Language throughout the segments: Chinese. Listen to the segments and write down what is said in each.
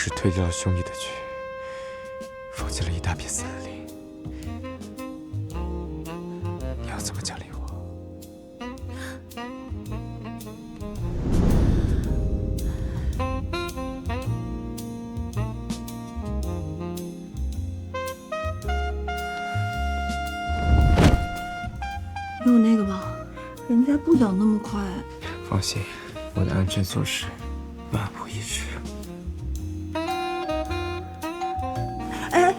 是推掉了兄弟的局，放弃了一大片森林，你要怎么奖励我？用那个吧，人家不长那么快。放心，我的安全措施万无一失。哎，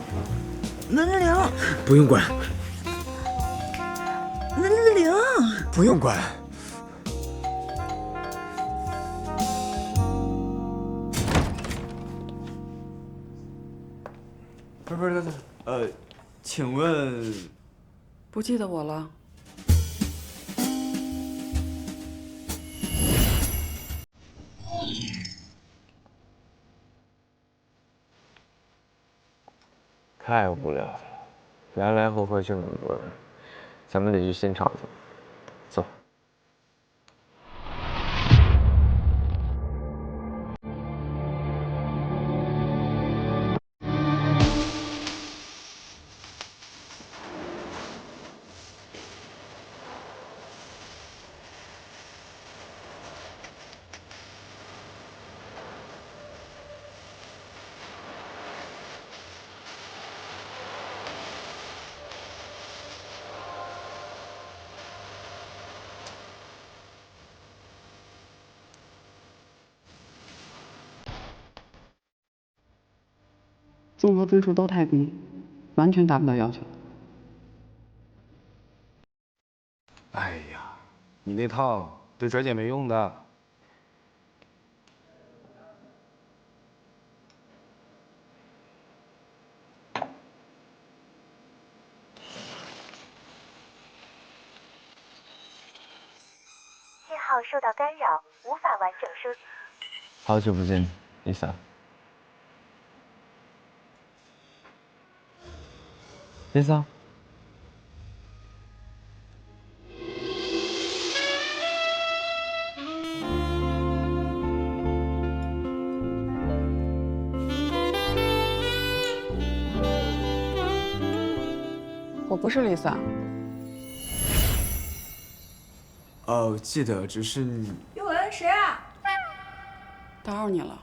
门铃，不用管，门铃，不用管。不是，请问，不记得我了？太无聊了，来来回回就那么多人，咱们得去现场走。综合分数都太低，完全达不到要求。哎呀，你那套对拽姐没用的。信号受到干扰，无法完整收集。好久不见，Lisa。Lisa。我不是 Lisa。哦，记得，只是你。岳文，谁啊？打扰你了。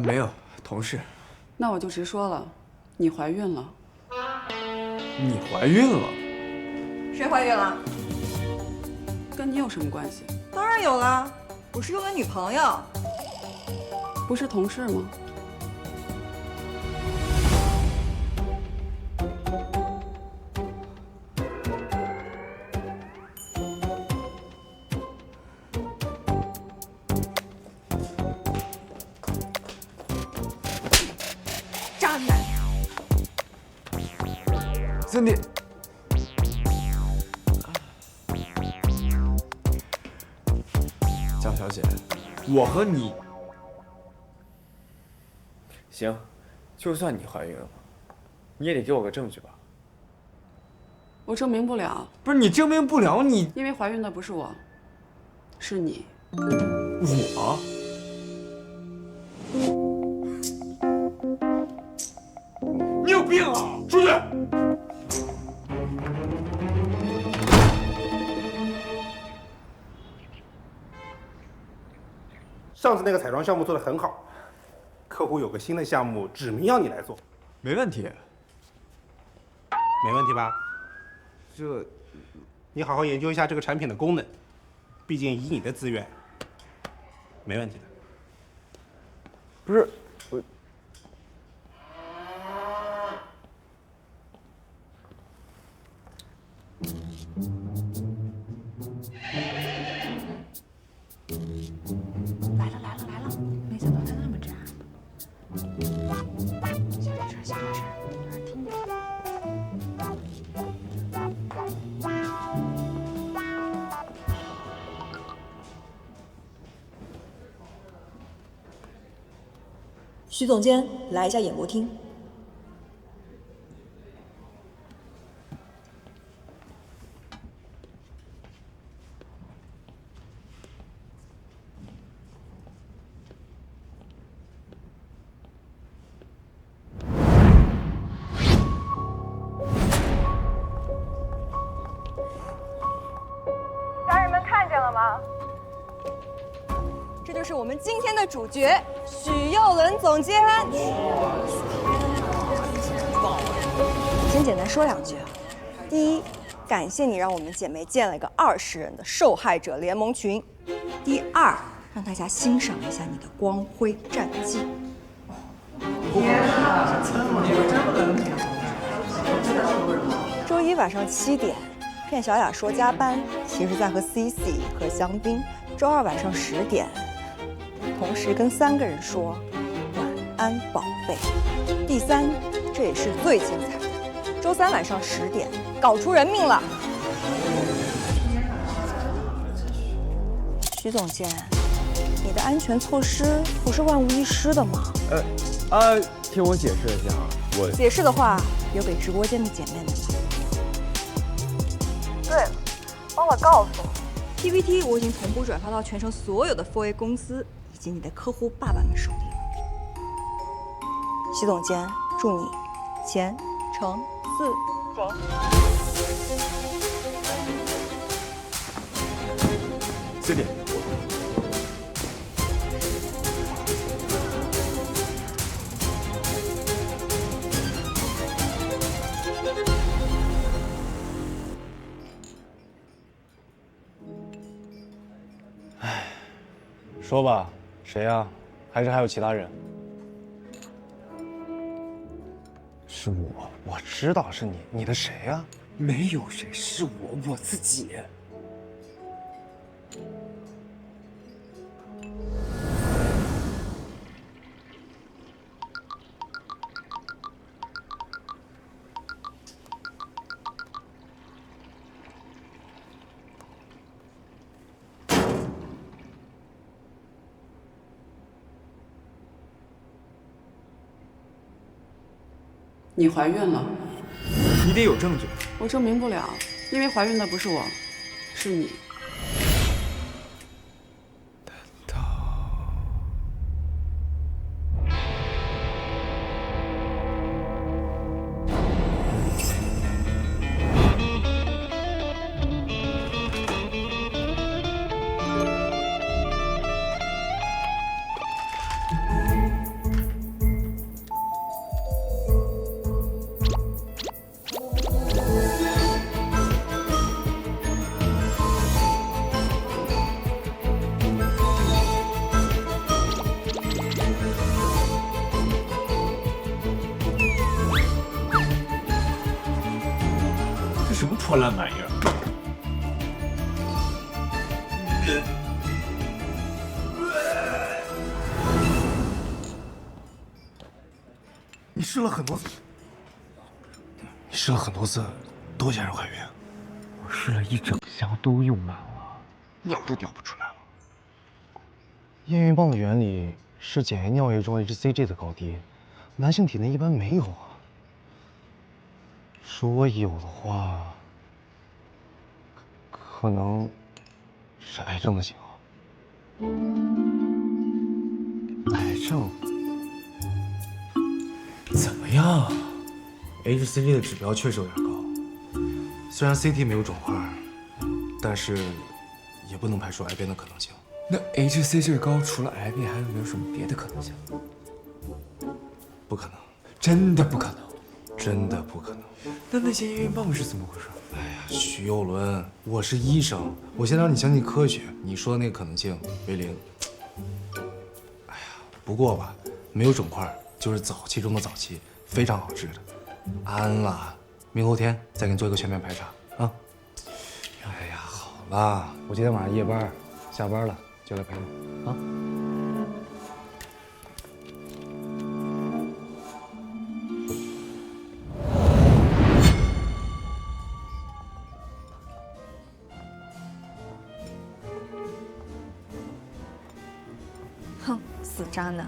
没有，同事。那我就直说了，你怀孕了。你怀孕了？谁怀孕了？跟你有什么关系？当然有了，我是岳文女朋友。不是同事吗？渣男！森迪。江小姐，我和你。行，就算你怀孕了，你也得给我个证据吧？我证明不了。不是你证明不了你，因为怀孕的不是我，是你。我？你有病啊！出去！上次那个彩妆项目做得很好，客户有个新的项目，指明要你来做。没问题。没问题吧？这，你好好研究一下这个产品的功能，毕竟以你的资源，没问题的。不是我。来了！没想到他那么渣。小点声，有人听见。徐总监，来一下演播厅。了吗？这就是我们今天的主角许佑伦总监。先简单说两句啊。第一，感谢你让我们姐妹建了一个20人的受害者联盟群。第二，让大家欣赏一下你的光辉战绩。周一晚上7点，骗小雅说加班，其实在和 CC 和香槟。周二晚上10点，同时跟3个人说晚安，宝贝。第三，这也是最精彩的，周三晚上10点，搞出人命了。徐总监，你的安全措施不是万无一失的吗？听我解释一下啊，解释的话，留给直播间的姐妹们吧。对了，忘了告诉你 ，PPT 我已经同步转发到全城所有的 4A 公司以及你的客户爸爸们手里了。徐总监，祝你前程似锦。4点。说吧，谁呀？还是还有其他人？是我，我知道是你，你的谁呀？没有谁，是我自己。你怀孕了，你得有证据。我证明不了，因为怀孕的不是我，是你。什么破烂玩意儿？你试了很多次，多想让怀孕？我试了一整箱都用满了，尿都尿不出来了。验孕棒的原理是检验尿液中 hCG 的高低，男性体内一般没有啊。如果有的话，可能是癌症的信号。癌症？怎么样 ？hCG 的指标确实有点高，虽然 CT 没有肿块，但是也不能排除癌变的可能性。那 hCG 高，除了癌变，还有没有什么别的可能性？不可能，真的不可能，真的不可能。那些验孕棒是怎么回事？哎呀，徐佑伦，我是医生，我先让你相信科学。你说的那个可能性为0。哎呀，不过吧，没有肿块，就是早期中的早期，非常好治的。安了，明后天再给你做一个全面排查啊。哎呀，好了，我今天晚上夜班，下班了就来陪你啊。哼，死渣男！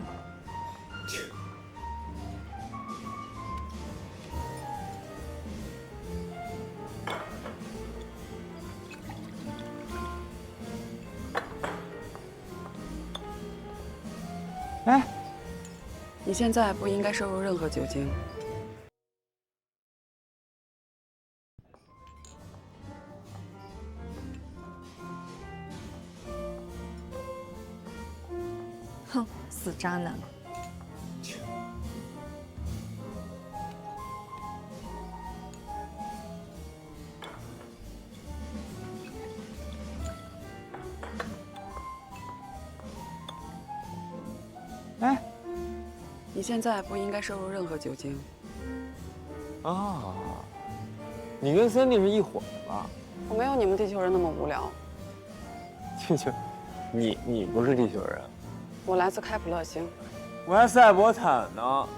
哎，你现在不应该摄入任何酒精。哼，死渣男！哎，你现在不应该摄入任何酒精。啊，你跟Sandy是一伙的吧？我没有你们地球人那么无聊。地球，你不是地球人，我来自开普勒星。我还赛博坦呢。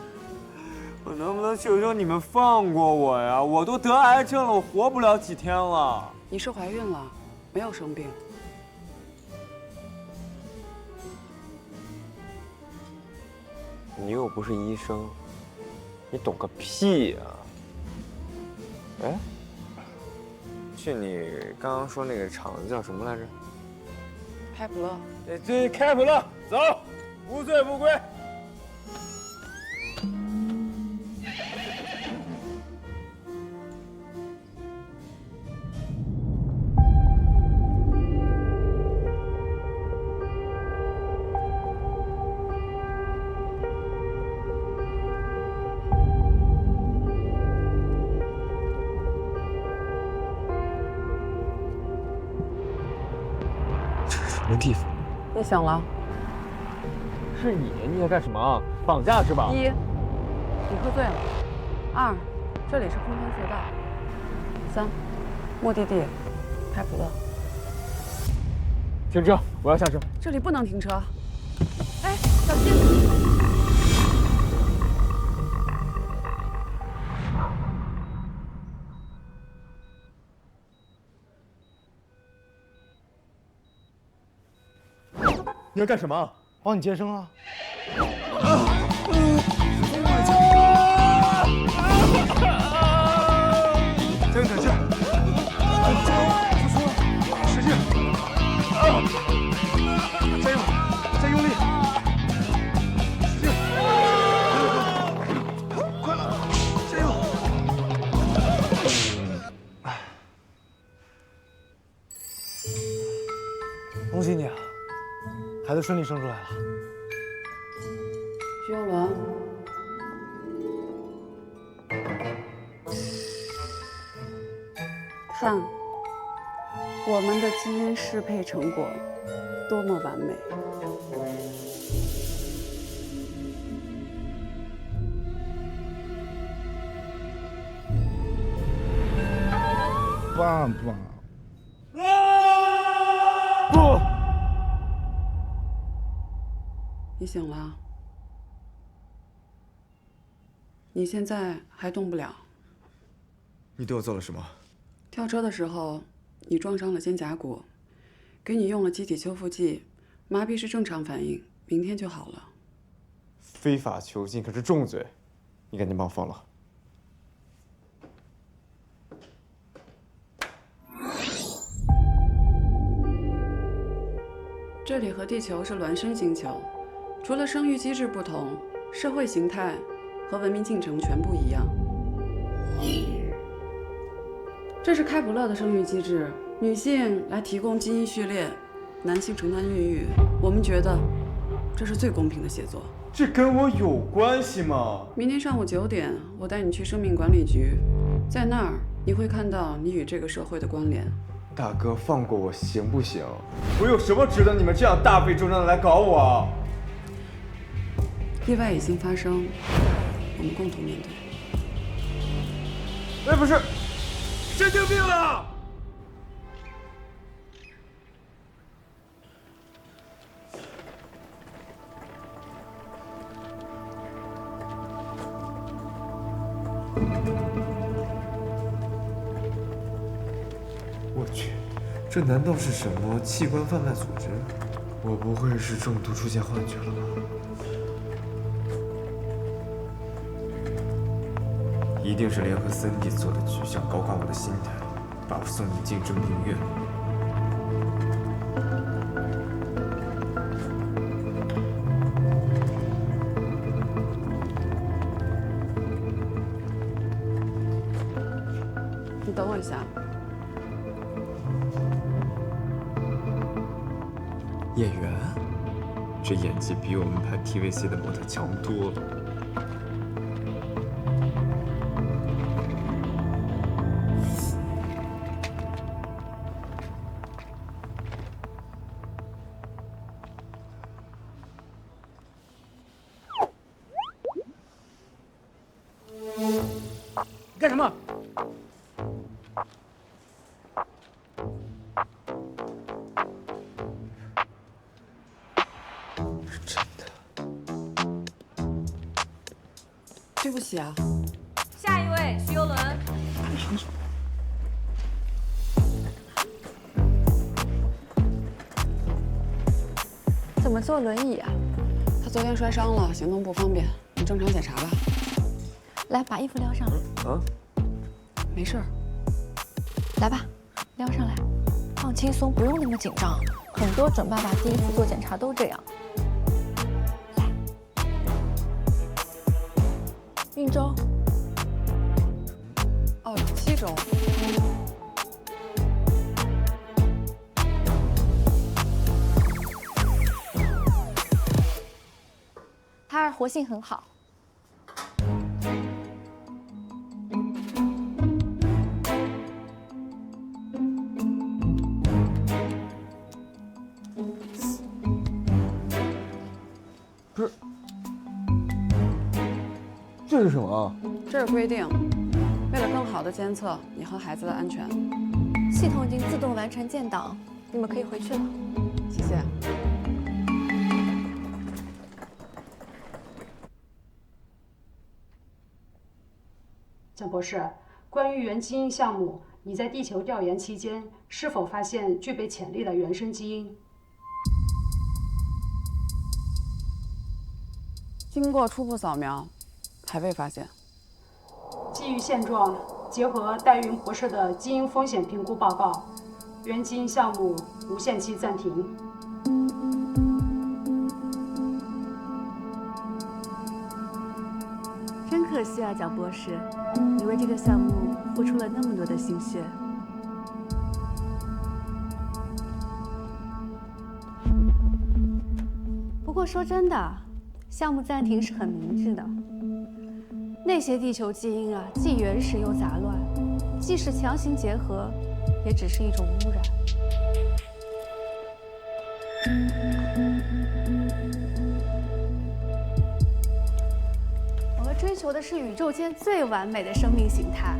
我能不能求求你们放过我呀？我都得癌症了，我活不了几天了。你是怀孕了，没有生病。你又不是医生，你懂个屁呀！哎，去你刚刚说那个厂子叫什么来着？开普勒。对，开普勒，走，无醉不归。什么地方？你醒了。是你在干什么？绑架是吧？一，你喝醉了。二，这里是空间隧道。三，目的地，开普勒。停车，我要下车。这里不能停车。哎，小心！你要干什么？帮你接生啊！加油，胆气！使劲！加油！再用力！使劲！快了！加油！恭喜你啊！孩子顺利生出来了。徐永伦，看，我们的基因适配成果多么完美！爸爸。不。你醒了，你现在还动不了。你对我做了什么？跳车的时候，你撞伤了肩胛骨，给你用了机体修复剂，麻痹是正常反应，明天就好了。非法囚禁可是重罪，你赶紧把我放了。这里和地球是孪生星球。除了生育机制不同，社会形态和文明进程全部一样。这是开普勒的生育机制，女性来提供基因序列，男性承担孕育。我们觉得这是最公平的协作。这跟我有关系吗？明天上午9点，我带你去生命管理局，在那儿你会看到你与这个社会的关联。大哥，放过我行不行？我有什么值得你们这样大费周章的来搞我？意外已经发生，我们共同面对。哎，不是，神经病了！我去，这难道是什么器官贩卖组织？我不会是中毒出现幻觉了吧？一定是联合Sandy做的局，想高看我的心态，把我送进精神病院。你等我一下。演员？这演技比我们拍 TVC 的模特强多了。干什么？对不起啊。下一位，徐游轮。怎么坐轮椅啊？他昨天摔伤了，行动不方便，你正常检查吧。来，把衣服撩上来。啊？没事儿。来吧，撩上来。放轻松，不用那么紧张。很多准爸爸第一次做检查都这样。来，孕周。哦，7周。胎儿活性很好。不是，这是什么？这是规定，为了更好的监测你和孩子的安全。系统已经自动完成建档，你们可以回去了。谢谢。蒋博士，关于原基因项目，你在地球调研期间是否发现具备潜力的原生基因？经过初步扫描，还未发现。基于现状，结合戴云博士的基因风险评估报告，原基因项目无限期暂停。真可惜啊，蒋博士，你为这个项目付出了那么多的心血。不过说真的，项目暂停是很明智的。那些地球基因啊，既原始又杂乱，即使强行结合，也只是一种污染。我们追求的是宇宙间最完美的生命形态，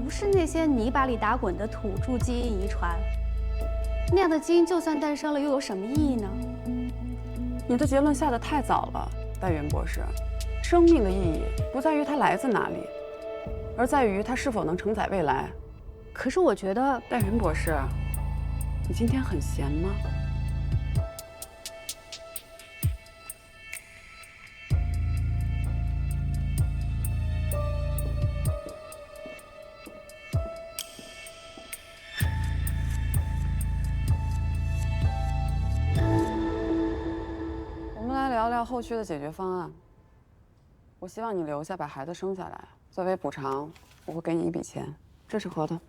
不是那些泥巴里打滚的土著基因遗传。那样的基因就算诞生了，又有什么意义呢？你的结论下得太早了，戴云博士。生命的意义不在于它来自哪里，而在于它是否能承载未来。可是我觉得，戴云博士，你今天很闲吗？我们来聊聊后续的解决方案。我希望你留下，把孩子生下来。作为补偿，我会给你一笔钱，这是合同。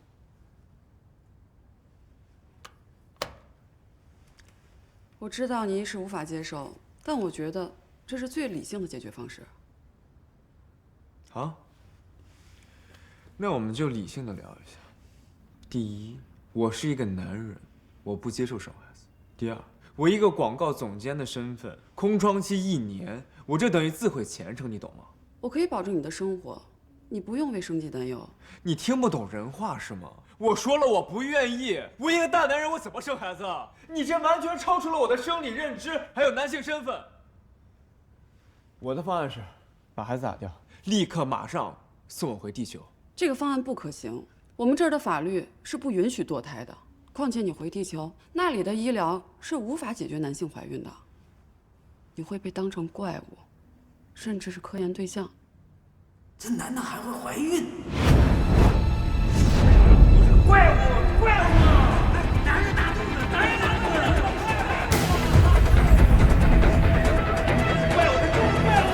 我知道你一时无法接受，但我觉得这是最理性的解决方式。好，那我们就理性的聊一下。第一，我是一个男人，我不接受生孩子。第二，我一个广告总监的身份，空窗期1年，我这等于自毁前程，你懂吗？我可以保证你的生活，你不用为生计担忧。你听不懂人话是吗？我说了我不愿意，我一个大男人，我怎么生孩子啊？你这完全超出了我的生理认知，还有男性身份。我的方案是，把孩子打掉，立刻马上送我回地球。这个方案不可行，我们这儿的法律是不允许堕胎的。况且你回地球，那里的医疗是无法解决男性怀孕的，你会被当成怪物，甚至是科研对象。这男的还会怀孕？怪物，怪物！男人大肚子，男人大肚子！怪物，怪物！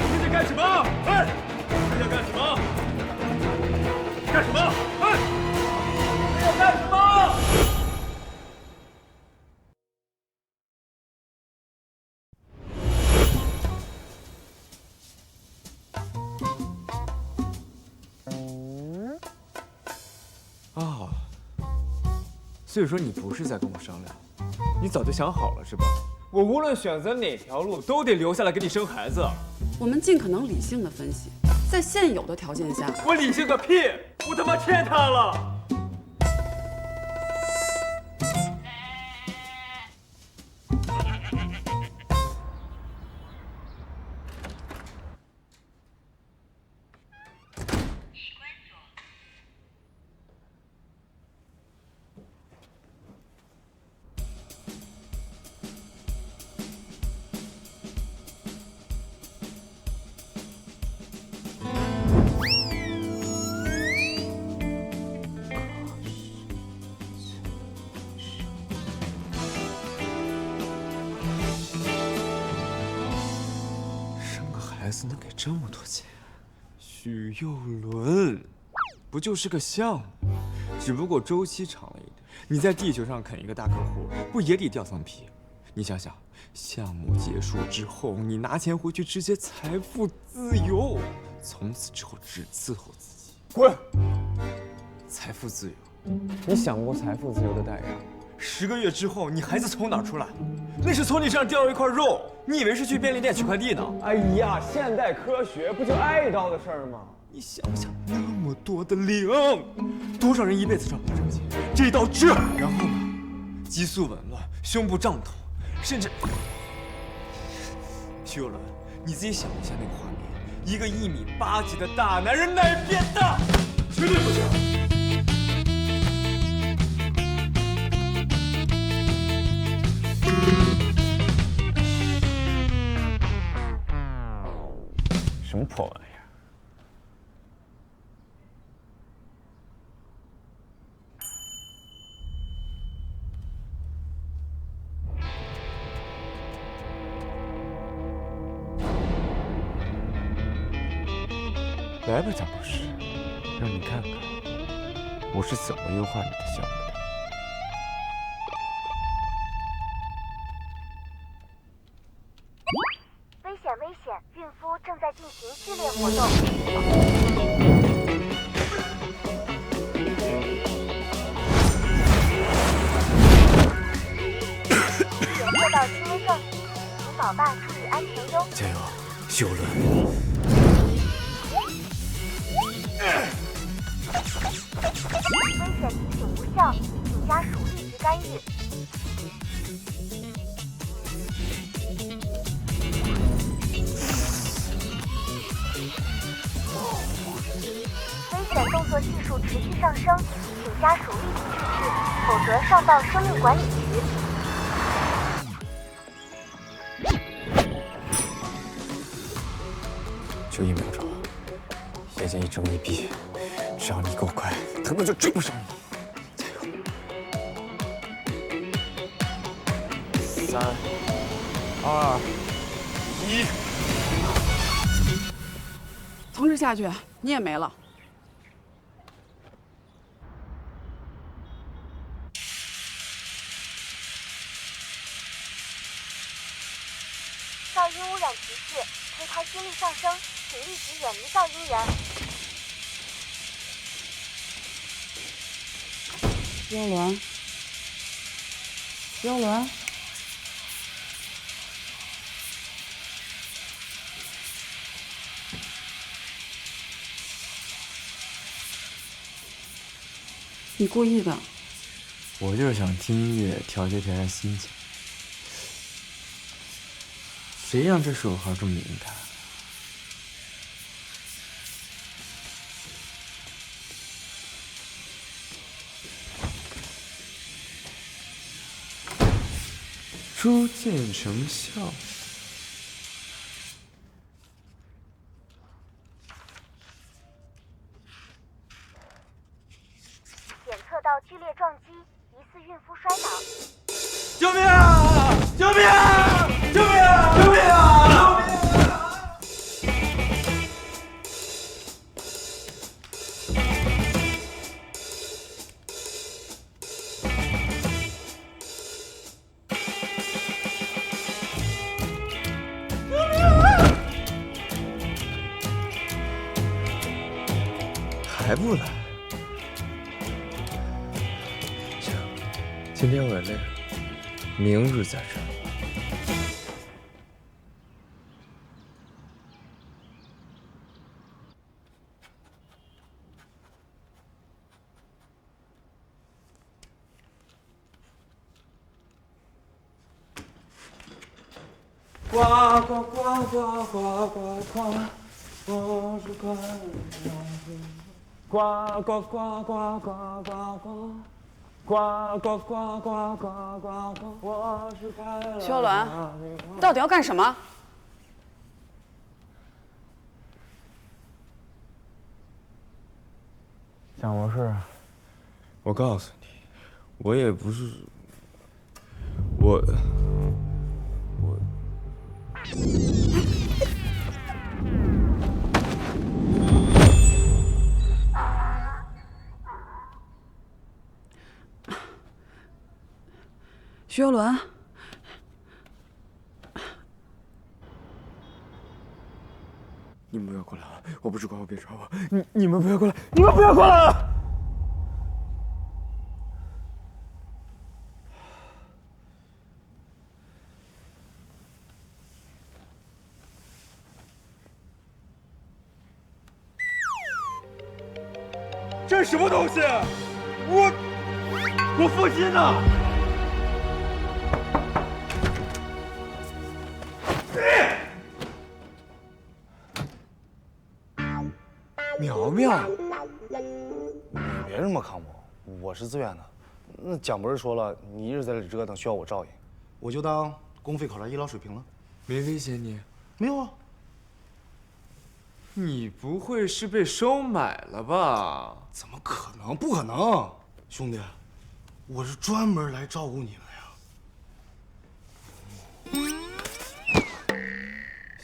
你在干什么？哎，你在干什么？干什么？哎，你要干什么？所以说你不是在跟我商量，你早就想好了是吧？我无论选择哪条路，都得留下来给你生孩子。我们尽可能理性的分析，在现有的条件下，我理性个屁！我他妈欠他了！孩子能给这么多钱？许佑伦，不就是个项目，只不过周期长了一点。你在地球上啃一个大客户，不也得掉层皮？你想想，项目结束之后，你拿钱回去，直接财富自由，从此之后只伺候自己。滚！财富自由，你想过财富自由的代价？10个月之后，你孩子从哪儿出来？那是从你身上掉一块肉。你以为是去便利店取快递呢？哎呀，现代科学不就挨刀的事儿吗？你想想，那么多的零，多少人一辈子赚不到这个钱？这一刀这，然后呢？激素紊乱，胸部胀痛，甚至……徐有伦，你自己想一下那个画面，一个1.8米的大男人哪儿变大？绝对不行！什么破玩意儿？来吧，蒋博士，让你看看我是怎么优化你的项目的。危险！危险！孕妇正在进行剧烈活动。检测到轻微撞击，请宝爸注意安全哟。加油，许有伦！危险提醒无效，请家属立即干预。危险动作系数持续上升，请家属立即制止，否则上报生命管理局。就1秒钟，眼睛一睁一闭，只要你够快，他们就追不上你。加油！3、2、1。从这下去，你也没了。噪音污染提示：胚胎心率上升，请立即远离噪音源。幽伦，幽伦，你故意的。我就是想听音乐调节心情。谁让这手号这么敏感？初见成效。检测到剧烈撞击，疑似孕妇摔倒。救命啊！救命啊！救命啊！救命啊！还不来？行，今天我累，明日再战。呱呱呱呱呱呱呱，我是快乐的呱呱呱呱呱呱呱。呱呱呱呱呱呱呱，我是快乐。徐有伦，你到底要干什么？蒋博士，我告诉你，我也不是，我。徐有伦，你们不要过来了！我不是怪我，别抓我！你们不要过来！你们不要过来了！这是什么东西？我父亲呢？苗苗，你别这么看我，我是自愿的。那蒋博士说了，你一直在这里折腾，需要我照应，我就当公费考察医疗水平了。没威胁你？没有啊。你不会是被收买了吧？怎么可能？不可能，兄弟，我是专门来照顾你的呀。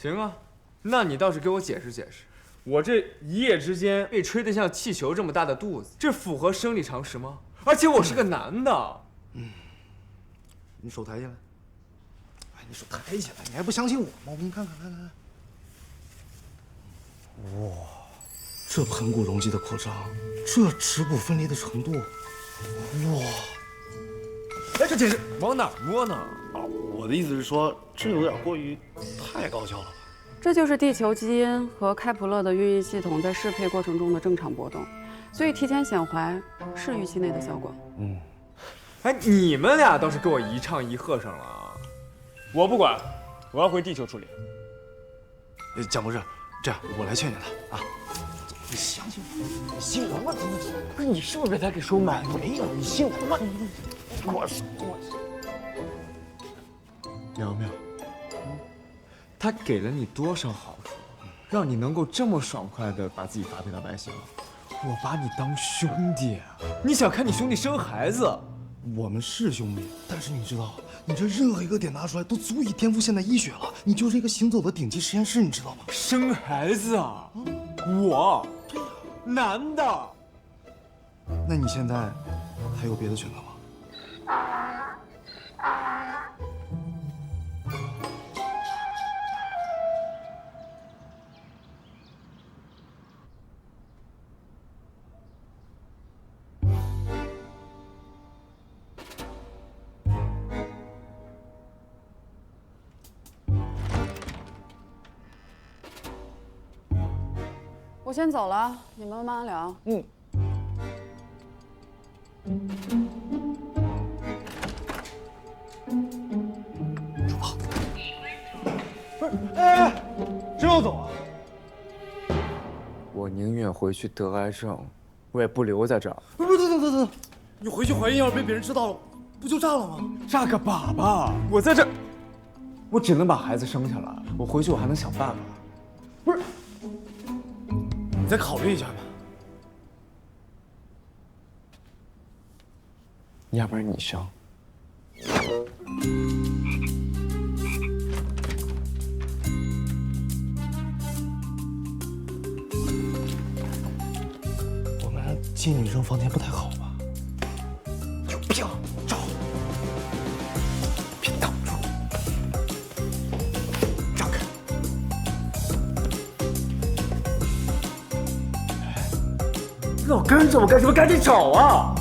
行啊，那你倒是给我解释解释。我这一夜之间被吹得像气球这么大的肚子，这符合生理常识吗？而且我是个男的。你手抬起来。哎，你手抬起来，你还不相信我吗？我给你看看，看。哇，这盆骨容积的扩张，这耻骨分离的程度，哇！哎，这简直往哪摸呢？啊，我的意思是说，这有点过于太高效了吧？这就是地球基因和开普勒的孕育系统在适配过程中的正常波动，所以提前显怀是预期内的效果。哎，你们俩倒是给我一唱一和尚了啊！我不管，我要回地球处理。蒋博士，这样我来劝劝他啊。你相信我，你信我吗？不是你是不是被他给收买了？没有，你信我吗？我苗苗，他给了你多少好处，让你能够这么爽快的把自己发配到外星？我把你当兄弟，你想看你兄弟生孩子？我们是兄弟，但是你知道，你这任何一个点拿出来都足以颠覆现代医学了。你就是一个行走的顶级实验室，你知道吗？生孩子啊，我，男的。那你现在还有别的选择吗？我先走了，你们慢慢聊。出发！不是，哎，真要走啊？我宁愿回去得癌症，我也不留在这儿。不，等，你回去怀孕要是被别人知道了，不就炸了吗？炸个粑粑！我在这，我只能把孩子生下来。我回去我还能想办法。不是。你再考虑一下吧。要不然你生。我们进女生房间不太好吧？有病！照！别挡住！让开！老跟着我干什么？赶紧找啊！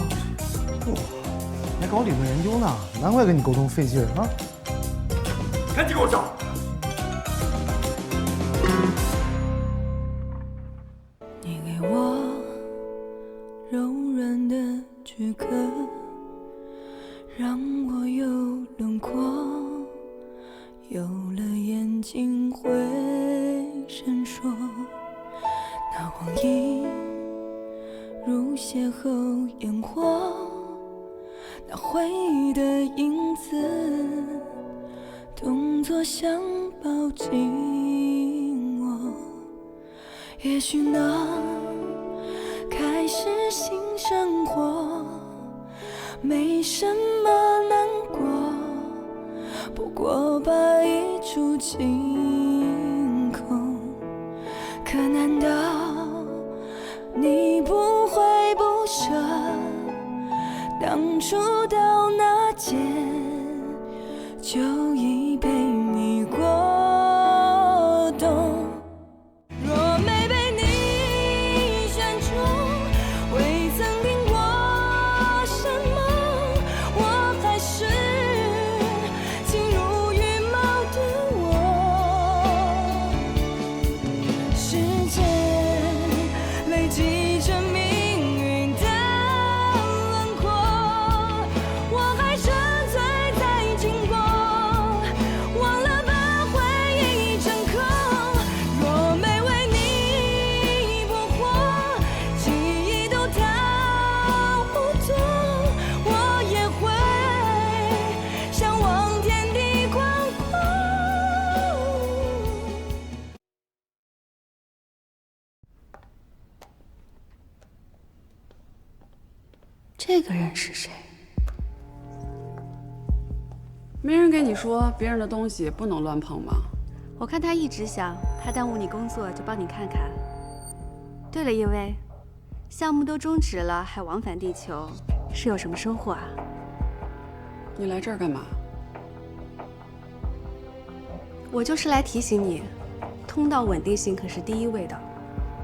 你还搞理论研究呢，难怪跟你沟通费劲啊！赶紧给我找！你给我柔软的躯壳，让我有轮廓，有了眼睛会闪烁，那光影如邂逅烟火，那回忆的影子，动作想抱紧我，也许能开始新生活，没什么难过，不过把一出清空。可难道你不会不舍当初到那间就已被你过冬？若没被你选中，未曾听过什么，我还是情如羽毛的我。时间累积着命运的轮廓，我还沉醉在经过，忘了把回忆整合。若没为你捕获，记忆都逃不脱，我也会向往天地宽阔。这个人是谁？没人跟你说别人的东西不能乱碰吗？我看他一直想，怕耽误你工作，就帮你看看。对了，叶薇，项目都终止了，还往返地球，是有什么收获啊？你来这儿干嘛？我就是来提醒你，通道稳定性可是第一位的，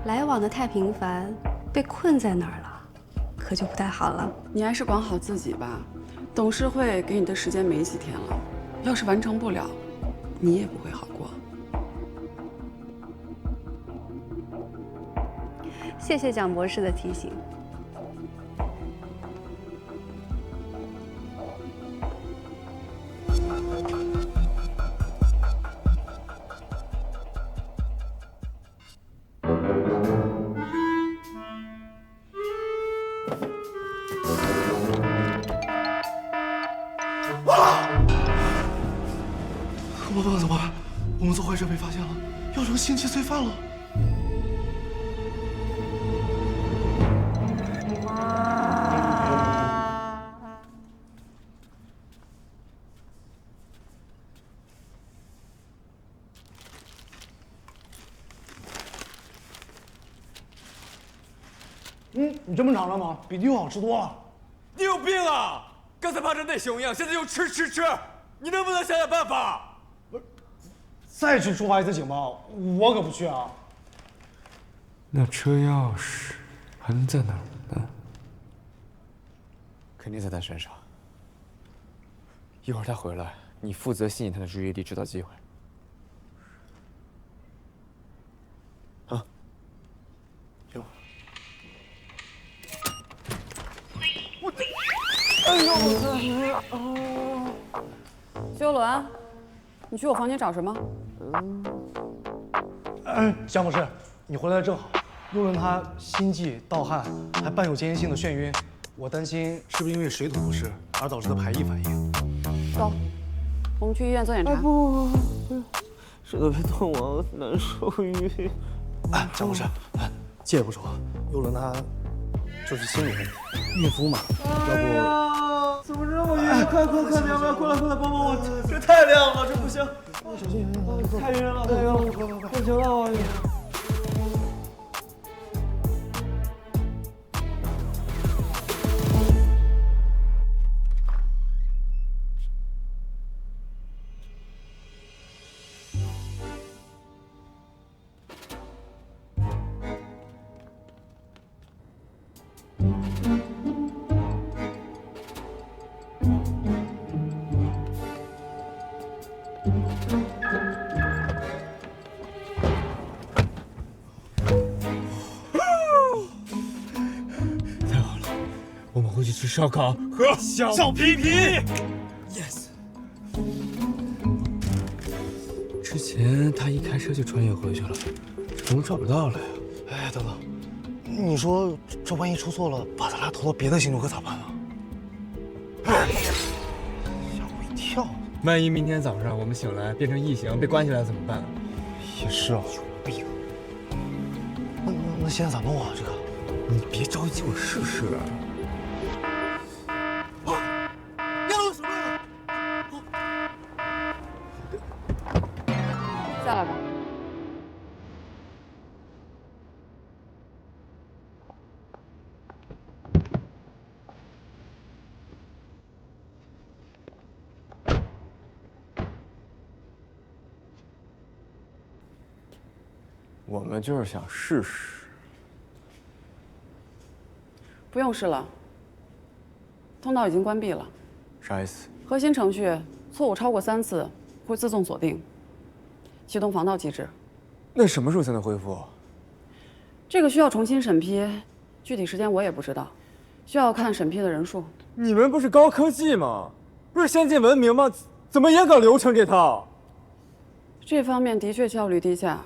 来往的太频繁，被困在哪儿了，可就不太好了。你还是管好自己吧。董事会给你的时间没几天了，要是完成不了，你也不会好过。谢谢蒋博士的提醒。我们怎么办？我们做坏事被发现了，要成星级罪犯了。你这么长了吗？比地狱好吃多了。你有病啊！刚才怕成那熊样，现在又吃！你能不能想想办法？再去触发一次警报，我可不去啊！那车钥匙还能在哪儿呢？肯定在他身上。一会儿他回来，你负责吸引他的注意力，制造机会。啊，有。哎呦我修伦，你去我房间找什么？蒋博士，你回来的正好。幽伦他心悸、盗汗，还伴有间歇性的眩晕，我担心是不是因为水土不适而导致的排异反应。走，我们去医院做检查。不，舌头别动我，难受晕。蒋博士，借也不说，幽伦他就是心理问题，孕妇嘛，要不。怎么这么晕？快，苗苗，过来，帮帮我！这太亮了，这不行！小心，太晕了，快，不行了，我。们回去吃烧烤和小皮皮。Yes。之前他一开车就穿越回去了，怎么找不到了呀？哎，等等，你说这万一出错了，把咱俩投到别的星球可咋办啊？吓我一跳！万一明天早上我们醒来变成异形，被关起来怎么办？也是啊，有病。那现在咋弄啊？这个，你别着急，我试试。要什么？下来吧。我们就是想试试。不用试了，通道已经关闭了。啥意思？核心程序错误超过3次会自动锁定，启动防盗机制。那什么时候才能恢复？这个需要重新审批，具体时间我也不知道，需要看审批的人数。你们不是高科技吗？不是先进文明吗？怎么也搞流程这套？这方面的确效率低下，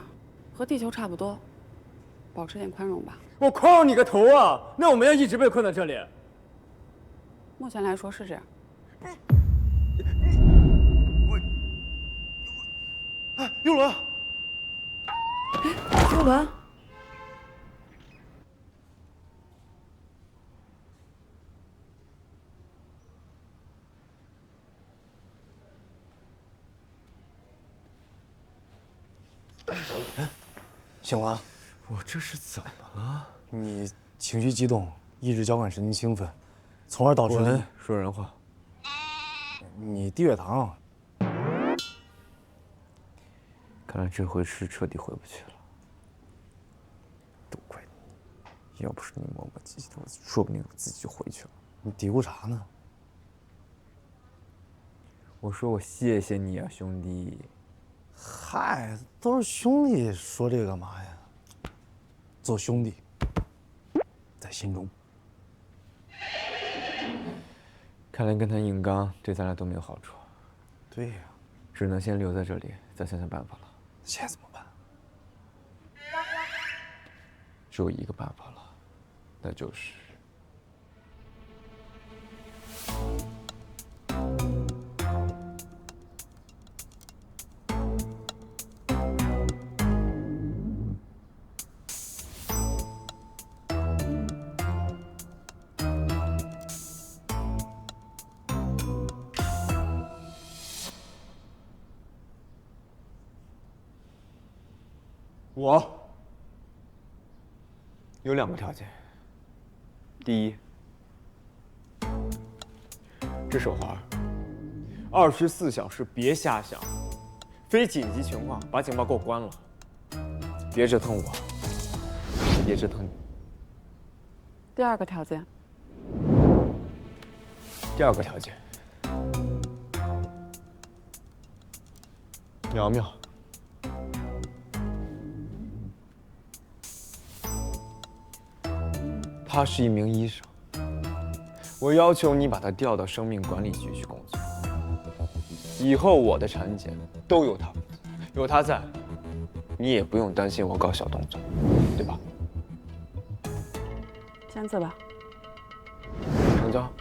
和地球差不多，保持点宽容吧。我宽容你个头啊！那我们要一直被困在这里？目前来说是这样。哎，右轮。右轮。醒了？我这是怎么了？你情绪激动，抑制交感神经兴奋，从而导致滚！说人话。你低血糖。看来这回是彻底回不去了。都怪你，要不是你磨磨唧唧的，我说不定我自己就回去了。你嘀咕啥呢？我说我谢谢你啊，兄弟。嗨，都是兄弟，说这个干嘛呀？做兄弟，在心中。看来跟他硬刚，对咱俩都没有好处。对呀，只能先留在这里，再想想办法了。现在怎么办？只有一个办法了，那就是……我有2个条件。第一，这手环24小时别瞎想，非紧急情况把警报给我关了，别折腾我，别折腾你。第2个条件。第2个条件，苗苗。他是一名医生，我要求你把他调到生命管理局去工作。以后我的产检都由他负责，有他在，你也不用担心我搞小动作，对吧？签字吧。成交。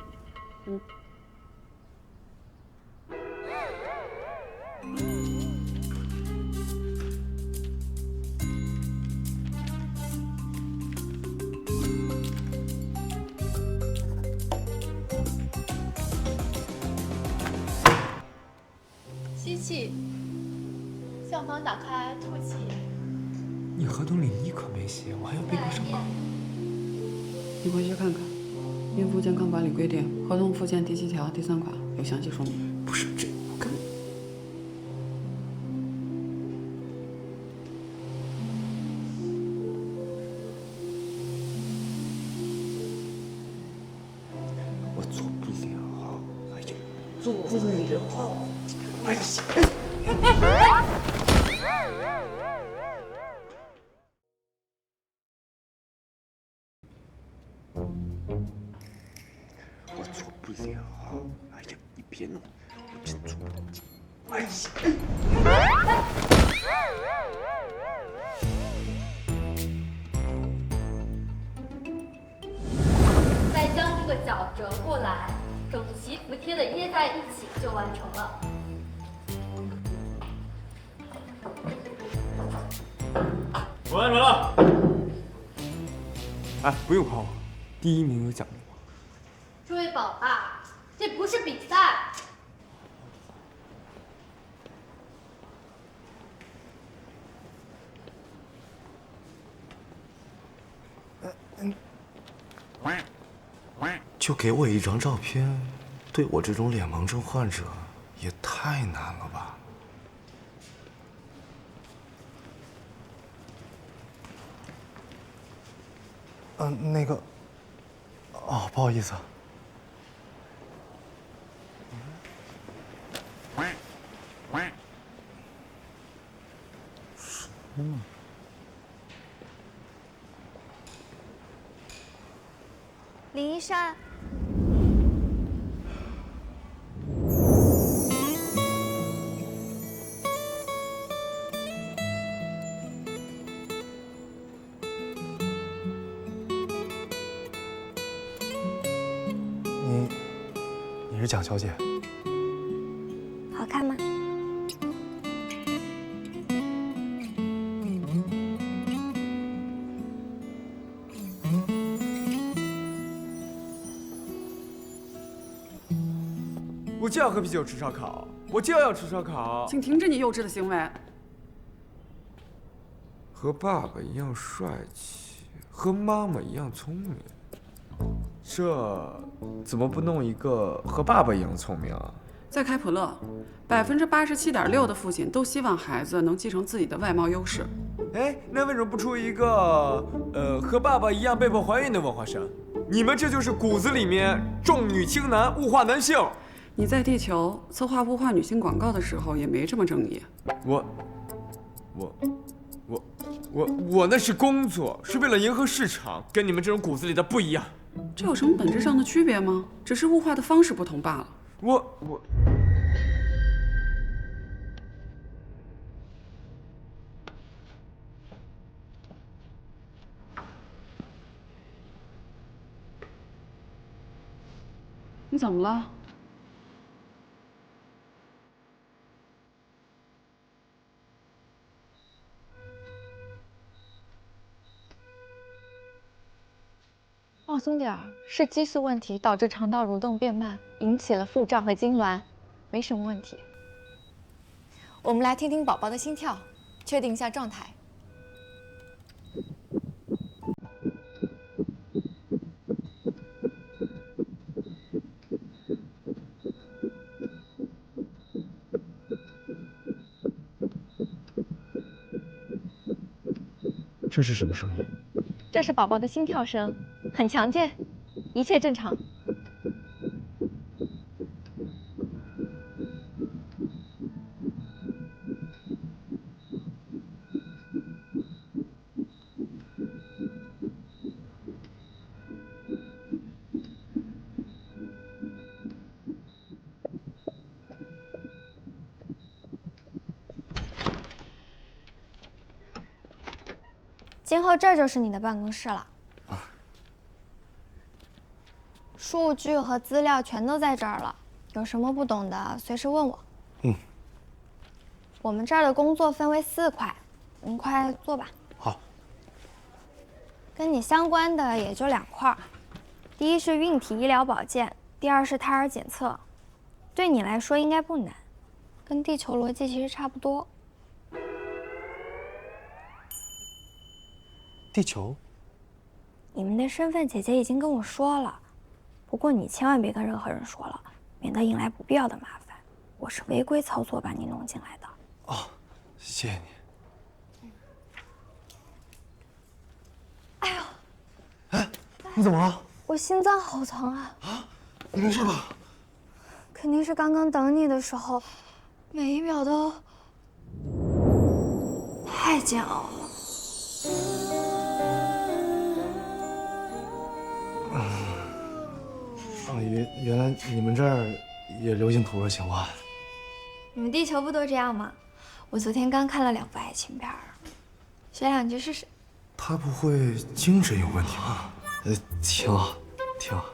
嗯。吸气，向房打开，吐气。你合同里你可没写，我还要背过什么？你回去看看，孕妇健康管理规定合同附件第7条第3款有详细说明。不是这，我根本……我做不了，哎呀，做不了，哎呀！我做不了。哎呀，你别弄，我真做不了。哎呀！再将这个角折过来，整齐服帖的掖在一起就完成了。我安全了。哎，不用夸我，第1名有奖励我。这位宝爸，这不是比赛。就给我一张照片，对我这种脸盲症患者也太难了吧？那个，哦，不好意思啊。林医生。你是蒋小姐？好看吗？我就要喝啤酒吃烧烤，我就要吃烧烤。请停止你幼稚的行为。和爸爸一样帅气，和妈妈一样聪明，这怎么不弄一个和爸爸一样聪明啊？在开普勒，87.6%的父亲都希望孩子能继承自己的外貌优势。哎，那为什么不出一个和爸爸一样被迫怀孕的文化生？你们这就是骨子里面重女轻男、物化男性。你在地球策划物化女性广告的时候也没这么正义。我那是工作，是为了迎合市场，跟你们这种骨子里的不一样。这有什么本质上的区别吗？只是物化的方式不同罢了。你怎么了？放松点儿，是激素问题导致肠道蠕动变慢，引起了腹胀和痉挛，没什么问题。我们来听听宝宝的心跳，确定一下状态。这是什么声音？这是宝宝的心跳声，很强健，一切正常。今后这就是你的办公室了。数据和资料全都在这儿了，有什么不懂的随时问我。我们这儿的工作分为4块，您快坐吧。好。跟你相关的也就2块，第一是孕体医疗保健，第二是胎儿检测。对你来说应该不难，跟地球逻辑其实差不多。地球？你们的身份姐姐已经跟我说了，不过你千万别跟任何人说了，免得引来不必要的麻烦。我是违规操作把你弄进来的。哦，谢谢你。哎呦！哎，你怎么了？我心脏好疼啊！啊，你没事吧？肯定是刚刚等你的时候，每一秒都太煎熬了。原来你们这儿也流行土味情话。你们地球不都这样吗？我昨天刚看了2部爱情片儿，学2句试试。他不会精神有问题吧？挺好，挺好，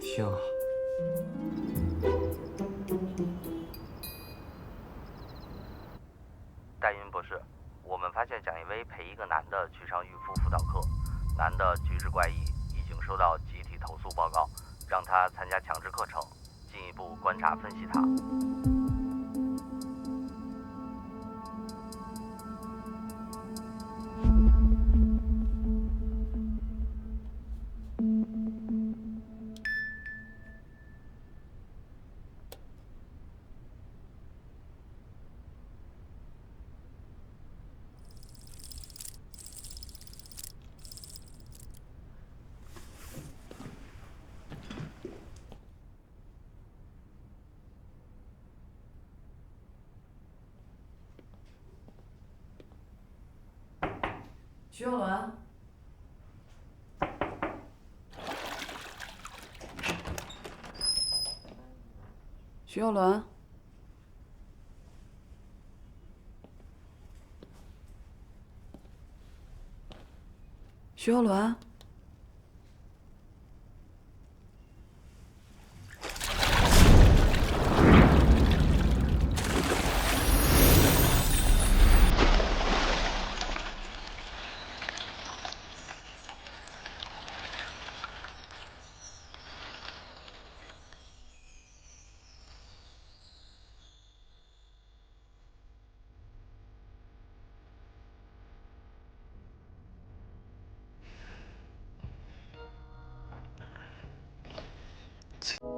挺好。代孕博士，我们发现蒋一威陪一个男的去上孕妇辅导课，男的举止怪异，已经收到集体投诉报告，让他参加强制课程，进一步观察分析他。徐幼伦，徐幼伦，徐幼伦。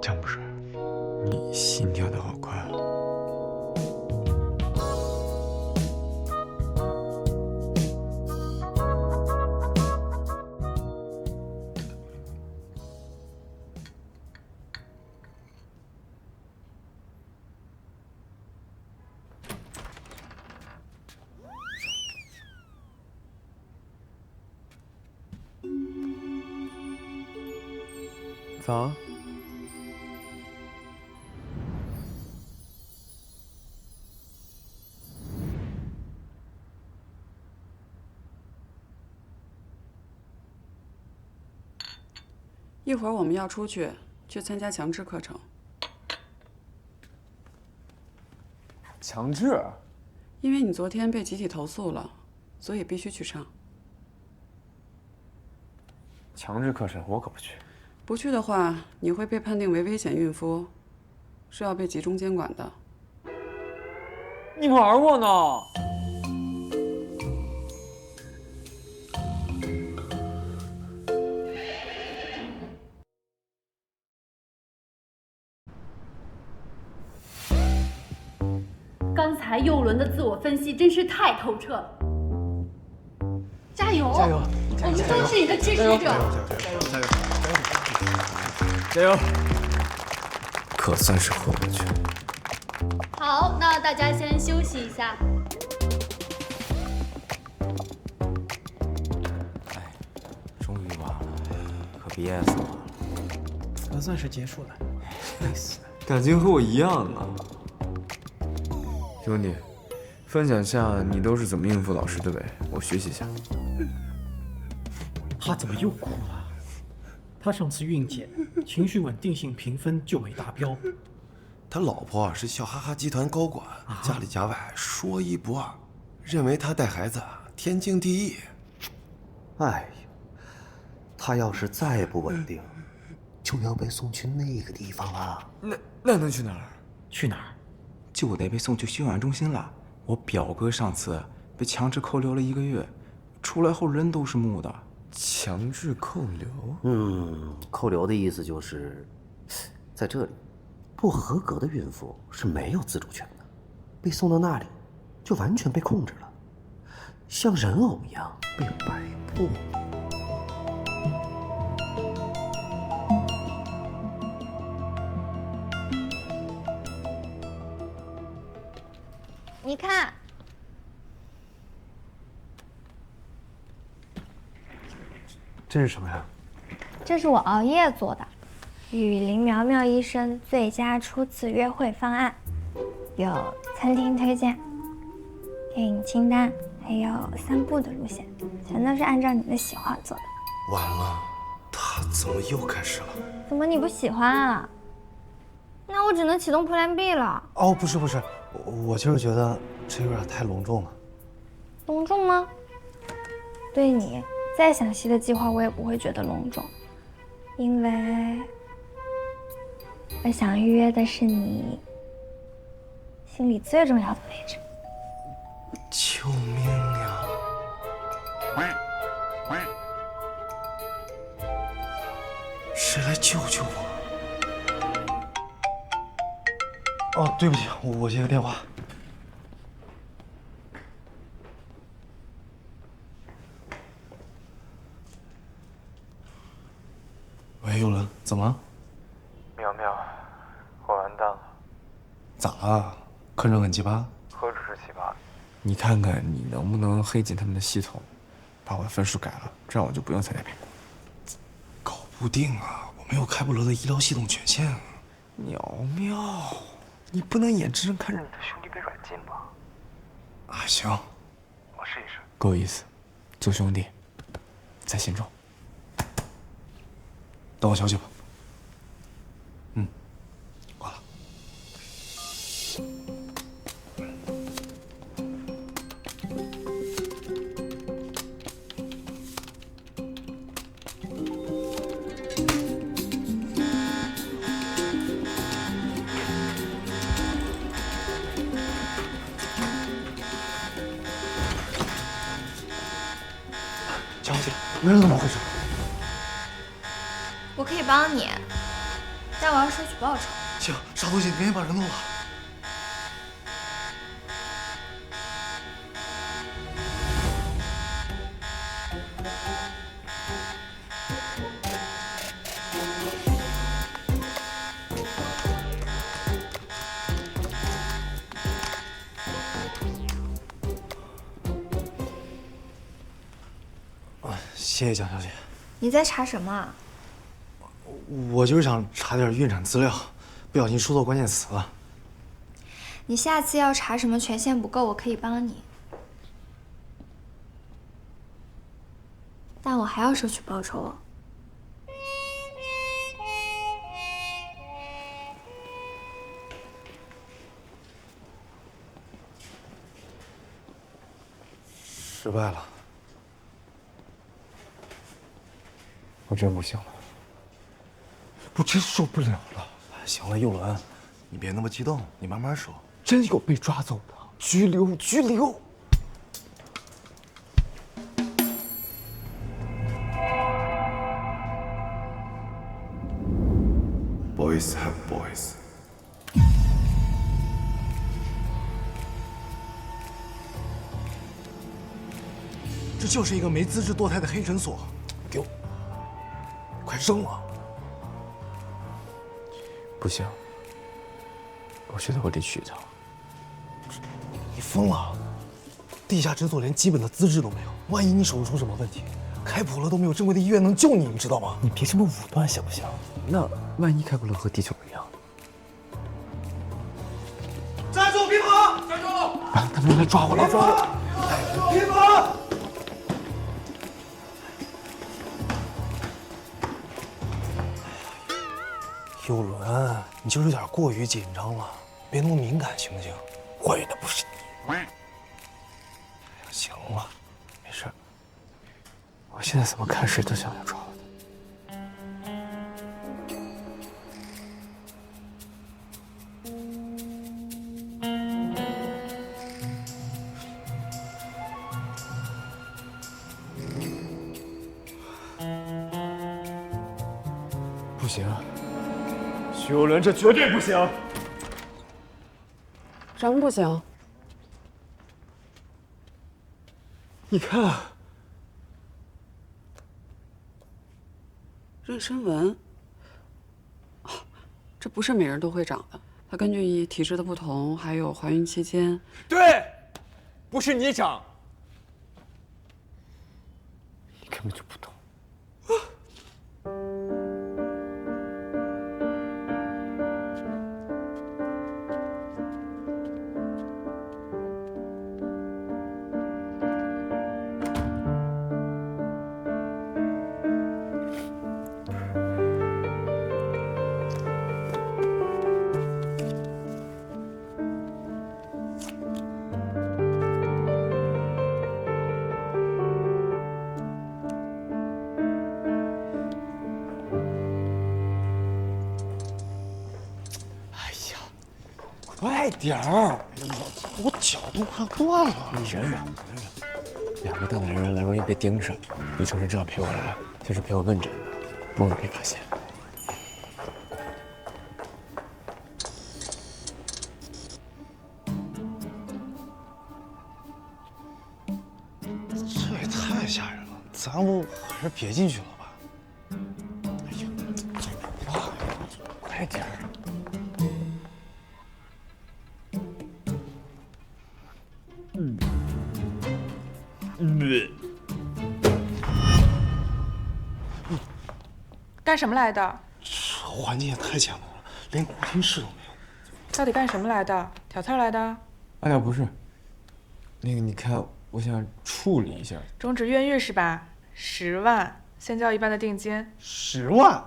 张博士，你心跳的好快啊！早。一会儿我们要出去参加强制课程。强制？因为你昨天被集体投诉了，所以必须去上。强制课程我可不去。不去的话，你会被判定为危险孕妇，是要被集中监管的。你玩我呢？刚才幼伦的自我分析真是太透彻了，加油！加油！我们都是你的支持者。加油！加油！加油！可算是回过去。好，那大家先休息一下。哎，终于完了，可憋死我了。可算是结束了，累死了。感情和我一样啊。兄弟，分享下你都是怎么应付老师的呗，我学习一下。他怎么又哭了？他上次孕检情绪稳定性评分就没达标。他老婆啊是笑哈哈集团高管，家里家外说一不二，认为他带孩子天经地义。哎呦，他要是再不稳定，就要被送去那个地方了。那能去哪儿？去哪儿？就得被送去休养中心了。我表哥上次被强制扣留了1个月，出来后人都是木的。强制扣留？扣留的意思就是，在这里，不合格的孕妇是没有自主权的，被送到那里，就完全被控制了，像人偶一样被摆布。你看，这是什么呀？这是我熬夜做的，与林苗苗医生最佳初次约会方案，有餐厅推荐、电影清单，还有散步的路线，全都是按照你的喜好做的。完了，他怎么又开始了？怎么你不喜欢啊？那我只能启动 Plan B 了。哦，不是，我就是觉得这有点太隆重了。隆重吗？对你再详细的计划，我也不会觉得隆重，因为我想预约的是你心里最重要的位置。救命呀！谁来救救我？哦，对不起，我接个电话。喂，游轮，怎么了？苗苗，我完蛋了。咋了？客人很奇葩？何止是奇葩？你看看你能不能黑进他们的系统，把我的分数改了，这样我就不用参加评审。搞不定啊，我没有开普勒的医疗系统权限啊。苗苗，你不能眼睁睁看着你的兄弟被软禁吧？啊，行，我试一试。够意思，做兄弟，在心中。等我消息吧。挂了。小姐，没人怎么回事？我可以帮你，但我要收取报酬。行，傻头姐，你别把人弄了。谢谢蒋小姐。你在查什么啊？我就是想查点孕产资料，不小心输错关键词了。你下次要查什么权限不够，我可以帮你，但我还要收取报酬哦。失败了。我真不行了，我真受不了了。行了，佑伦，你别那么激动，你慢慢说。真有被抓走的，拘留，拘留。Boys have boys。这就是一个没资质堕胎的黑诊所，给我，快扔了！不行，我觉得我得去一趟。你疯了？地下诊所连基本的资质都没有，万一你手术出什么问题，开普勒都没有正规的医院能救你，你知道吗？你别这么武断行不行？那万一开普勒和地球一样？站住！别跑！站住！啊，他们来抓我了！抓我！别跑！佑伦，你就是有点过于紧张了，别那么敏感行不行？怀孕的不是你。行了，没事。我现在怎么看谁都想要抓我的。不行，许佑伦，这绝对不行。什么不行？你看，妊娠纹，这不是每人都会长的，它根据体质的不同，还有怀孕期间。对，不是你长，你根本就不懂。快点儿！我脚都快断了。你忍忍，两个大男人来容易被盯上，李承是知道陪我来，就是陪我问诊的，不容易被发现。这也太吓人了，咱不还是别进去了吧？哎呀，走吧，快点儿！干什么来的？这环境也太简陋了，连顾听室都没有。到底干什么来的？挑刺儿来的？阿廖不是，那个你看，我想处理一下。终止越狱是吧？10万，先交1半的定金。10万，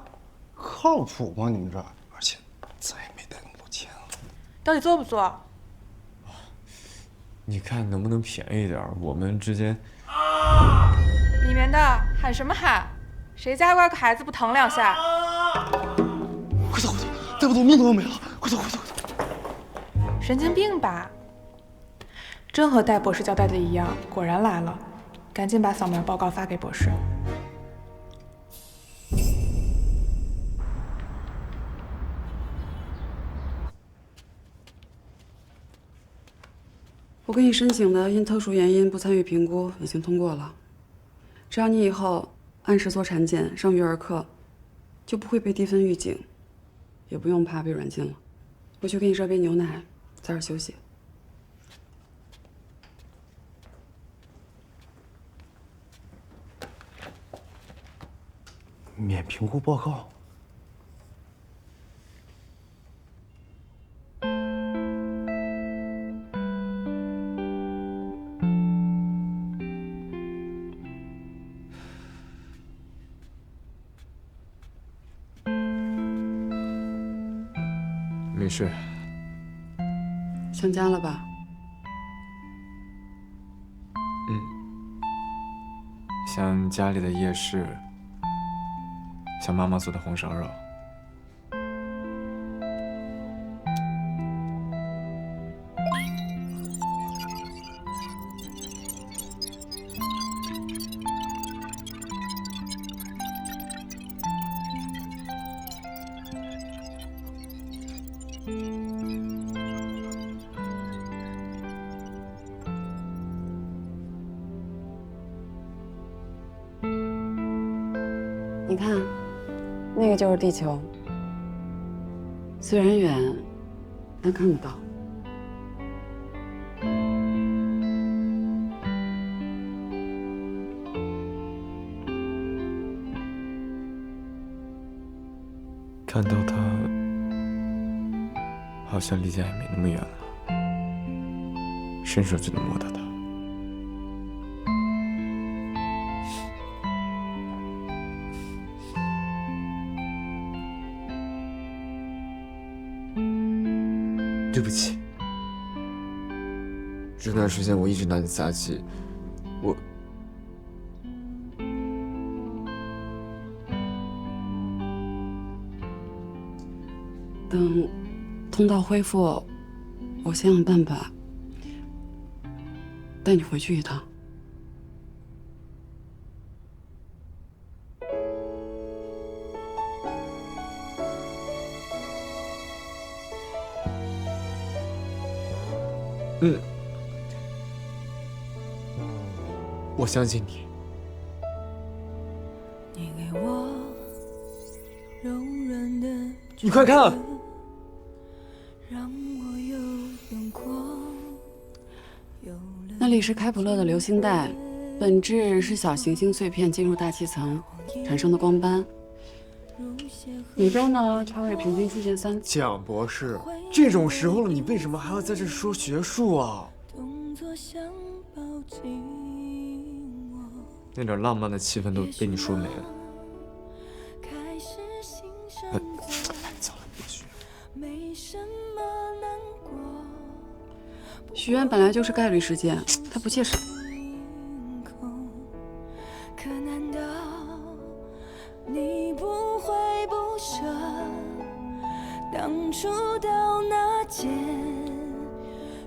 靠谱吗？你们这，而且再也没带那么多钱了。到底做不做？你看能不能便宜点？我们之间。里面的喊什么喊？谁家乖个孩子不疼2下？快走快走，再不走命都要没了！快走快走快走！神经病吧？真和戴博士交代的一样，果然来了。赶紧把扫描报告发给博士。我给你申请的因特殊原因不参与评估已经通过了，只要你以后按时做产检、上育儿课，就不会被低分预警，也不用怕被软禁了。我去给你热杯牛奶，早点休息。免评估报告。没事。想家了吧？像家里的夜市，像妈妈做的红烧肉。你看，那个就是地球，虽然远，但看得到。看到它，好像离家也没那么远了，伸手就能摸到它。对不起，这段时间我一直拿你撒气，我等通道恢复，我想想办法带你回去一趟。我相信你。你快看！那里是开普勒的流星带，本质是小行星碎片进入大气层产生的光斑。每周呢，超越平均出现3次。蒋博士，这种时候了，你为什么还要在这说学术啊？那点浪漫的气氛都被你说没了。走了，别学。许愿本来就是概率事件，它不切实。可难道你不会不舍当初到那间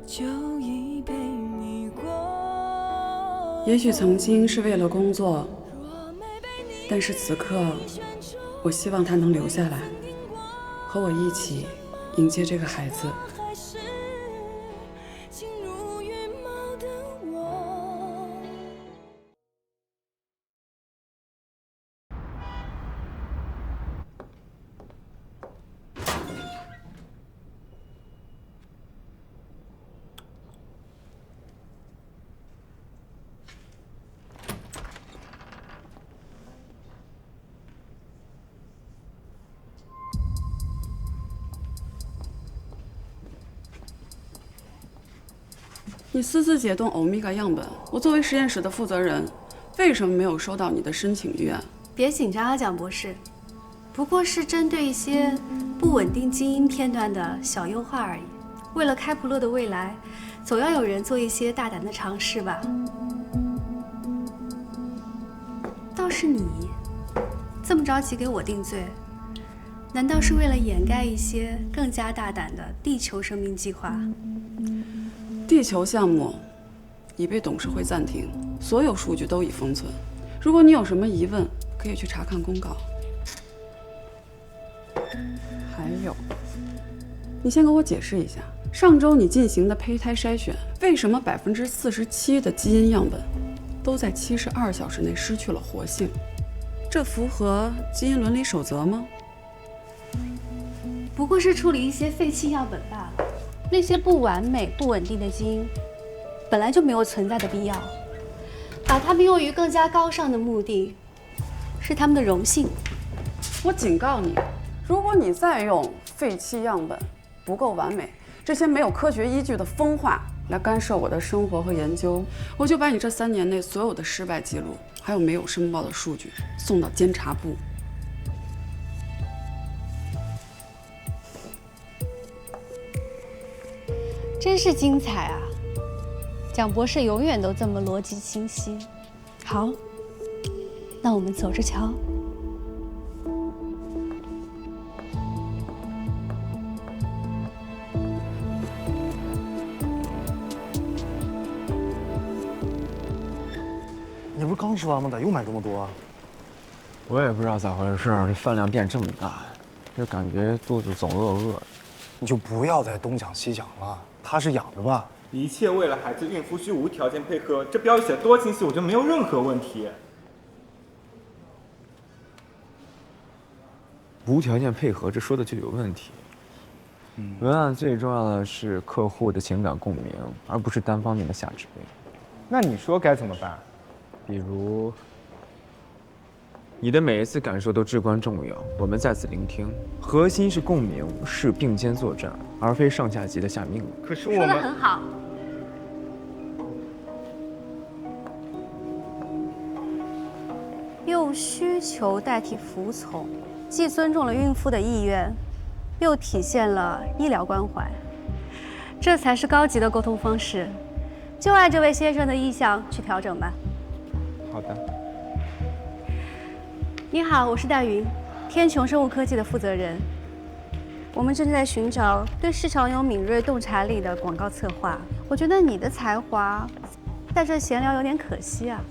就已陪你过。也许曾经是为了工作，但是此刻，我希望他能留下来，和我一起迎接这个孩子。你私自解冻欧米伽样本，我作为实验室的负责人，为什么没有收到你的申请预案？别紧张啊，蒋博士，不过是针对一些不稳定基因片段的小优化而已。为了开普勒的未来，总要有人做一些大胆的尝试吧。倒是你这么着急给我定罪，难道是为了掩盖一些更加大胆的地球生命计划？地球项目已被董事会暂停，所有数据都已封存。如果你有什么疑问，可以去查看公告。还有，你先给我解释一下，上周你进行的胚胎筛选，为什么47%的基因样本都在72小时内失去了活性？这符合基因伦理守则吗？不过是处理一些废弃样本罢了。那些不完美、不稳定的基因，本来就没有存在的必要。把它们用于更加高尚的目的，是他们的荣幸。我警告你，如果你再用废弃样本、不够完美这些没有科学依据的疯话来干涉我的生活和研究，我就把你这3年内所有的失败记录，还有没有申报的数据送到监察部。真是精彩啊！蒋博士永远都这么逻辑清晰。好，那我们走着瞧。你不是刚吃完吗？咋又买这么多啊？我也不知道咋回事，这饭量变这么大，就感觉肚子总饿的。你就不要再东讲西讲了，他是养着吧？一切为了孩子，孕妇需无条件配合，这标语写得多清晰，我觉得没有任何问题。无条件配合，这说的就有问题。文案最重要的是客户的情感共鸣，而不是单方面的下指令。那你说该怎么办？比如，你的每一次感受都至关重要，我们在此聆听，核心是共鸣，是并肩作战，而非上下级的下命令。可是我们说得很好。用需求代替服从，既尊重了孕妇的意愿，又体现了医疗关怀，这才是高级的沟通方式。就按这位先生的意向去调整吧。好的。你好，我是戴云，天穹生物科技的负责人。我们正在寻找对市场有敏锐洞察力的广告策划。我觉得你的才华在这闲聊有点可惜啊。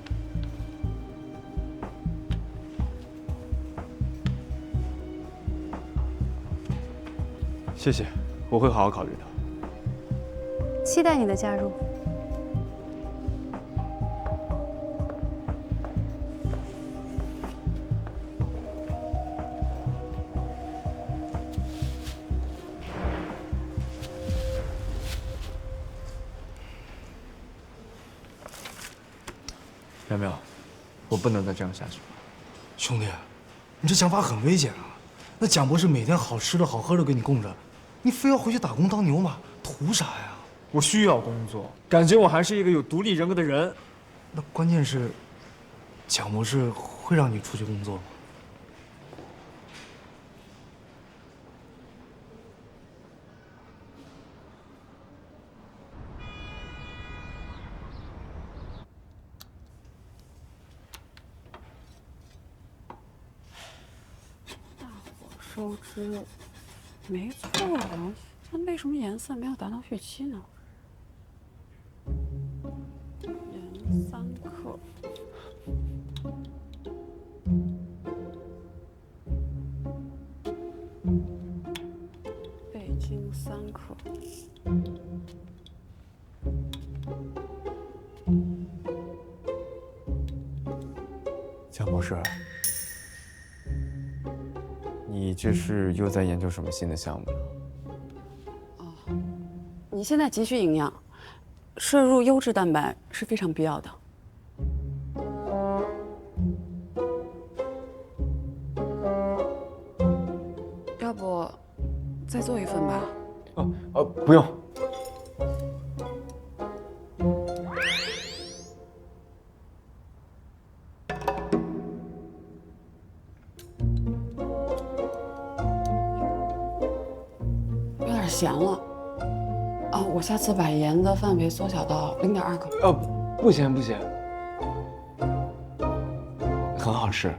谢谢，我会好好考虑的。期待你的加入。苗苗，我不能再这样下去了。兄弟，你这想法很危险啊！那蒋博士每天好吃的好喝的给你供着，你非要回去打工当牛马，图啥呀？我需要工作，感觉我还是一个有独立人格的人。那关键是，蒋博士会让你出去工作吗？收支没错，但为什么颜色没有达到预期呢？精3克。蒋博士，你这是又在研究什么新的项目呢？你现在急需营养，摄入优质蛋白是非常必要的。要不再做一份吧？不用。有点咸了。我下次把盐的范围缩小到0.2克。不咸不咸，很好吃。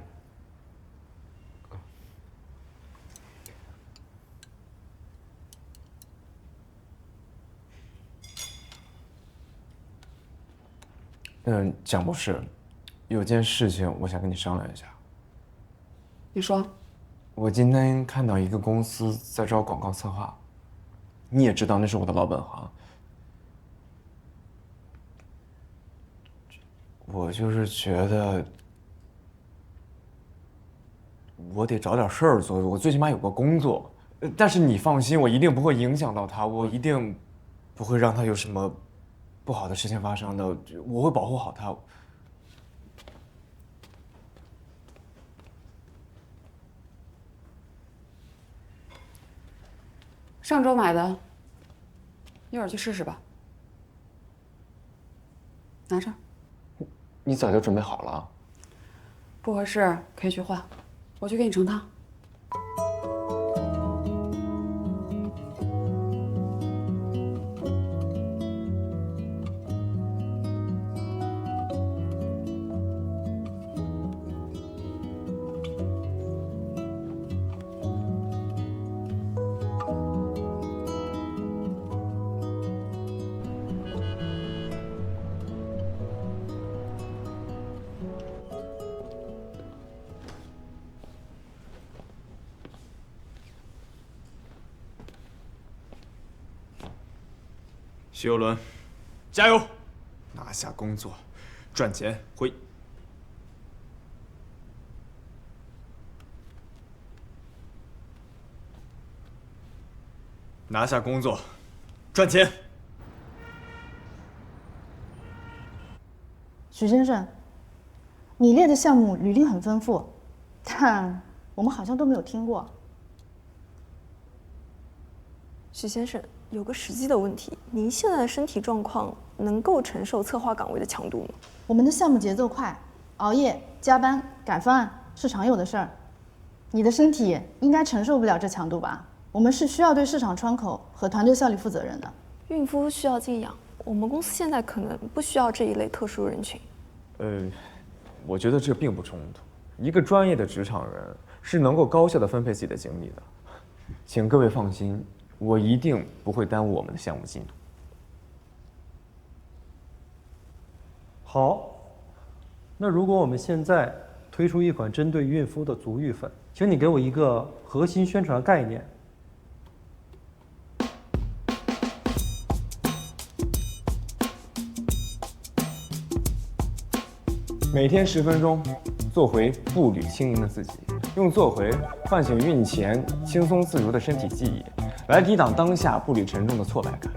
蒋博士，有件事情我想跟你商量一下。你说。我今天看到一个公司在招广告策划，你也知道那是我的老本行。我就是觉得我得找点事儿做，我最起码有个工作。但是你放心，我一定不会影响到他，我一定不会让他有什么不好的事情发生的，我会保护好他。上周买的，一会儿去试试吧。拿着。你早就准备好了？不合适可以去换，我去给你盛汤。徐有伦，加油，拿下工作，赚钱回。拿下工作，赚钱。许先生，你列的项目履历很丰富，但我们好像都没有听过。许先生，有个实际的问题，您现在的身体状况能够承受策划岗位的强度吗？我们的项目节奏快，熬夜、加班、改方案是常有的事儿。你的身体应该承受不了这强度吧？我们是需要对市场窗口和团队效率负责任的。孕妇需要静养，我们公司现在可能不需要这一类特殊人群。我觉得这并不冲突。一个专业的职场人是能够高效地分配自己的精力的。请各位放心，我一定不会耽误我们的项目进度。好，那如果我们现在推出一款针对孕妇的足浴粉，请你给我一个核心宣传概念。每天10分钟，做回步履轻盈的自己，用做回唤醒孕前轻松自如的身体记忆，来抵挡当下步履沉重的挫败感。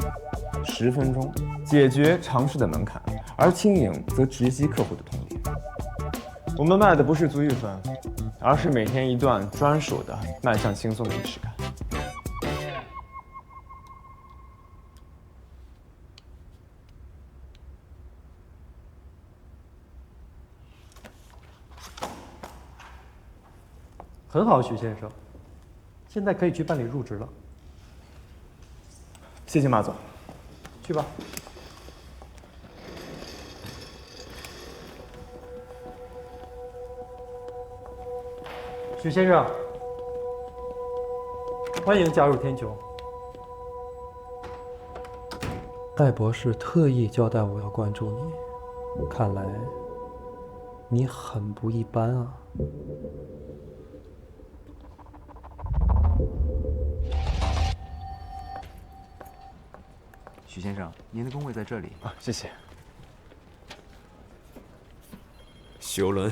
10分钟解决尝试的门槛，而轻盈则直击客户的痛点。我们卖的不是足浴粉，而是每天一段专属的迈向轻松的仪式感。很好，许先生，现在可以去办理入职了。谢谢马总。去吧。许先生，欢迎加入天穹。戴博士特意交代我要关注你，看来你很不一般啊。许先生，您的工位在这里啊，谢谢。许攸伦，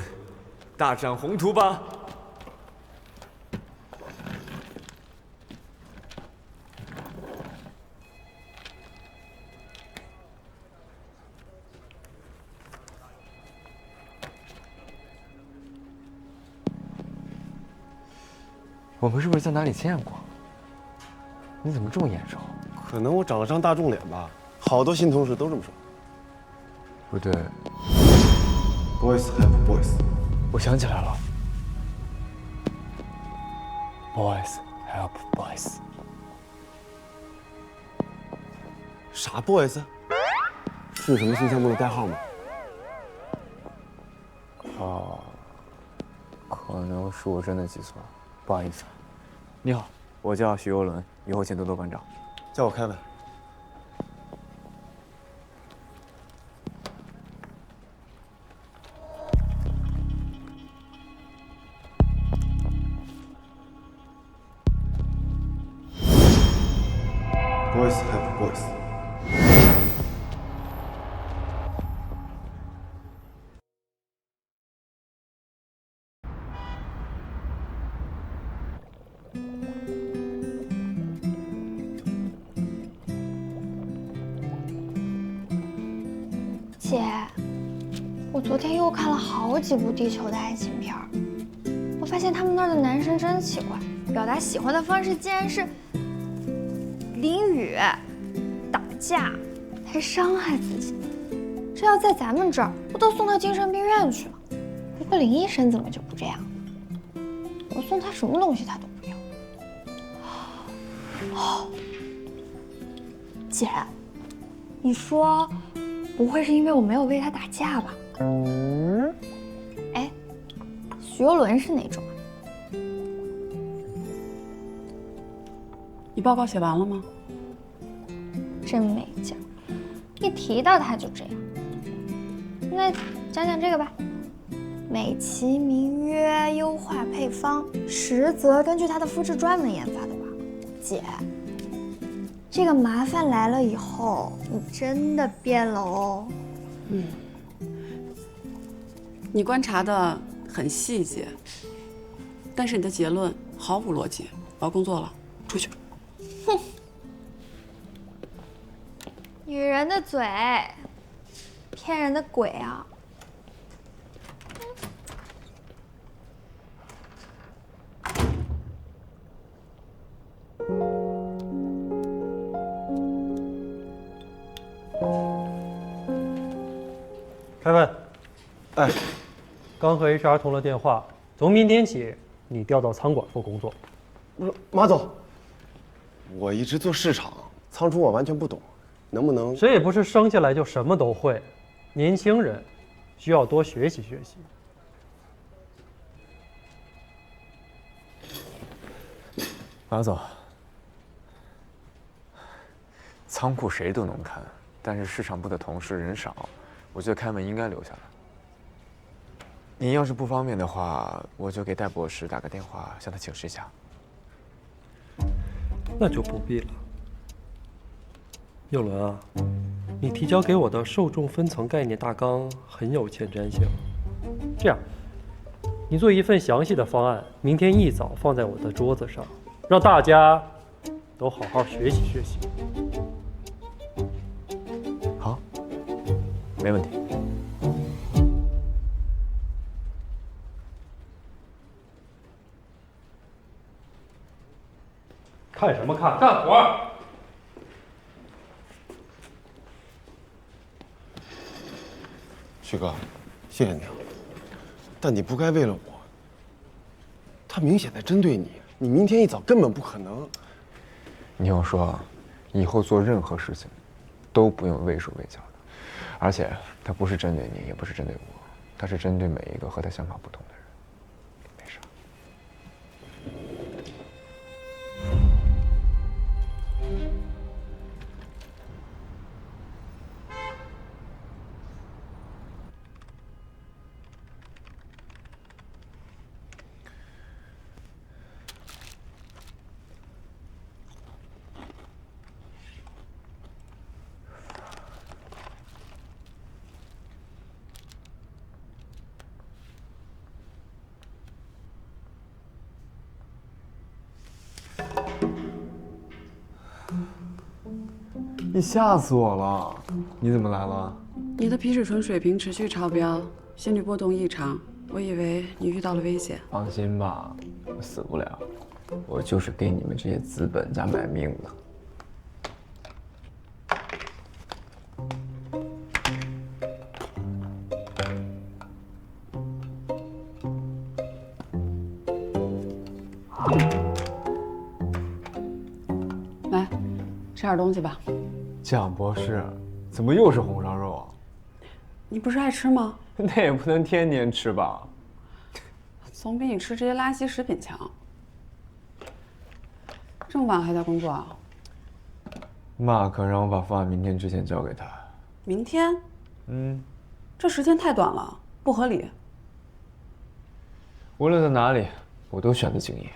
大展宏图吧！我们是不是在哪里见过？你怎么这么眼熟？可能我长了张大众脸吧，好多新同事都这么说。不对 ，Boys help boys。我想起来了 ，Boys help boys。啥 boys？ 是什么新项目的代号吗？哦，可能是我真的记错了，不好意思。你好，我叫许攸伦，以后请多多关照。叫我凯文。Boys help boys。姐，我昨天又看了好几部地球的爱情片儿，我发现他们那儿的男生真奇怪，表达喜欢的方式竟然是淋雨、打架，还伤害自己。这要在咱们这儿，不都送到精神病院去了？不过林医生怎么就不这样？我送他什么东西他都不要。哦，姐，你说不会是因为我没有为他打架吧？哎，许攸伦是哪种啊？你报告写完了吗？真没劲，一提到他就这样。那讲讲这个吧，美其名曰优化配方，实则根据它的肤质专门研发的吧？姐，这个麻烦来了以后，你真的变了哦。你观察的很细节，但是你的结论毫无逻辑。我要工作了，出去。哼，女人的嘴，骗人的鬼啊！凯文，哎，刚和 HR 通了电话，从明天起你调到仓管部工作。马总，我一直做市场，仓储我完全不懂，能不能？谁也不是生下来就什么都会，年轻人需要多学习学习。马总，仓库谁都能看，但是市场部的同事人少，我觉得开门应该留下来。您要是不方便的话，我就给戴博士打个电话，向他请示一下。那就不必了。佑伦啊，你提交给我的受众分层概念大纲很有前瞻性。这样，你做一份详细的方案，明天一早放在我的桌子上，让大家都好好学习学习。好，没问题。看什么看？干活！徐哥，谢谢你啊，但你不该为了我。他明显在针对你，你明天一早根本不可能。你听我说，以后做任何事情都不用畏手畏脚的，而且他不是针对你，也不是针对我，他是针对每一个和他想法不同的人。没事。你吓死我了！你怎么来了？你的皮质醇水平持续超标，心率波动异常，我以为你遇到了危险。放心吧，我死不了，我就是给你们这些资本家买命的。来，吃点东西吧。蒋博士，怎么又是红烧肉啊？你不是爱吃吗？那也不能天天吃吧？总比你吃这些垃圾食品强。这么晚还在工作啊？马克让我把方案明天之前交给他。明天？这时间太短了，不合理。无论在哪里，我都选择敬业。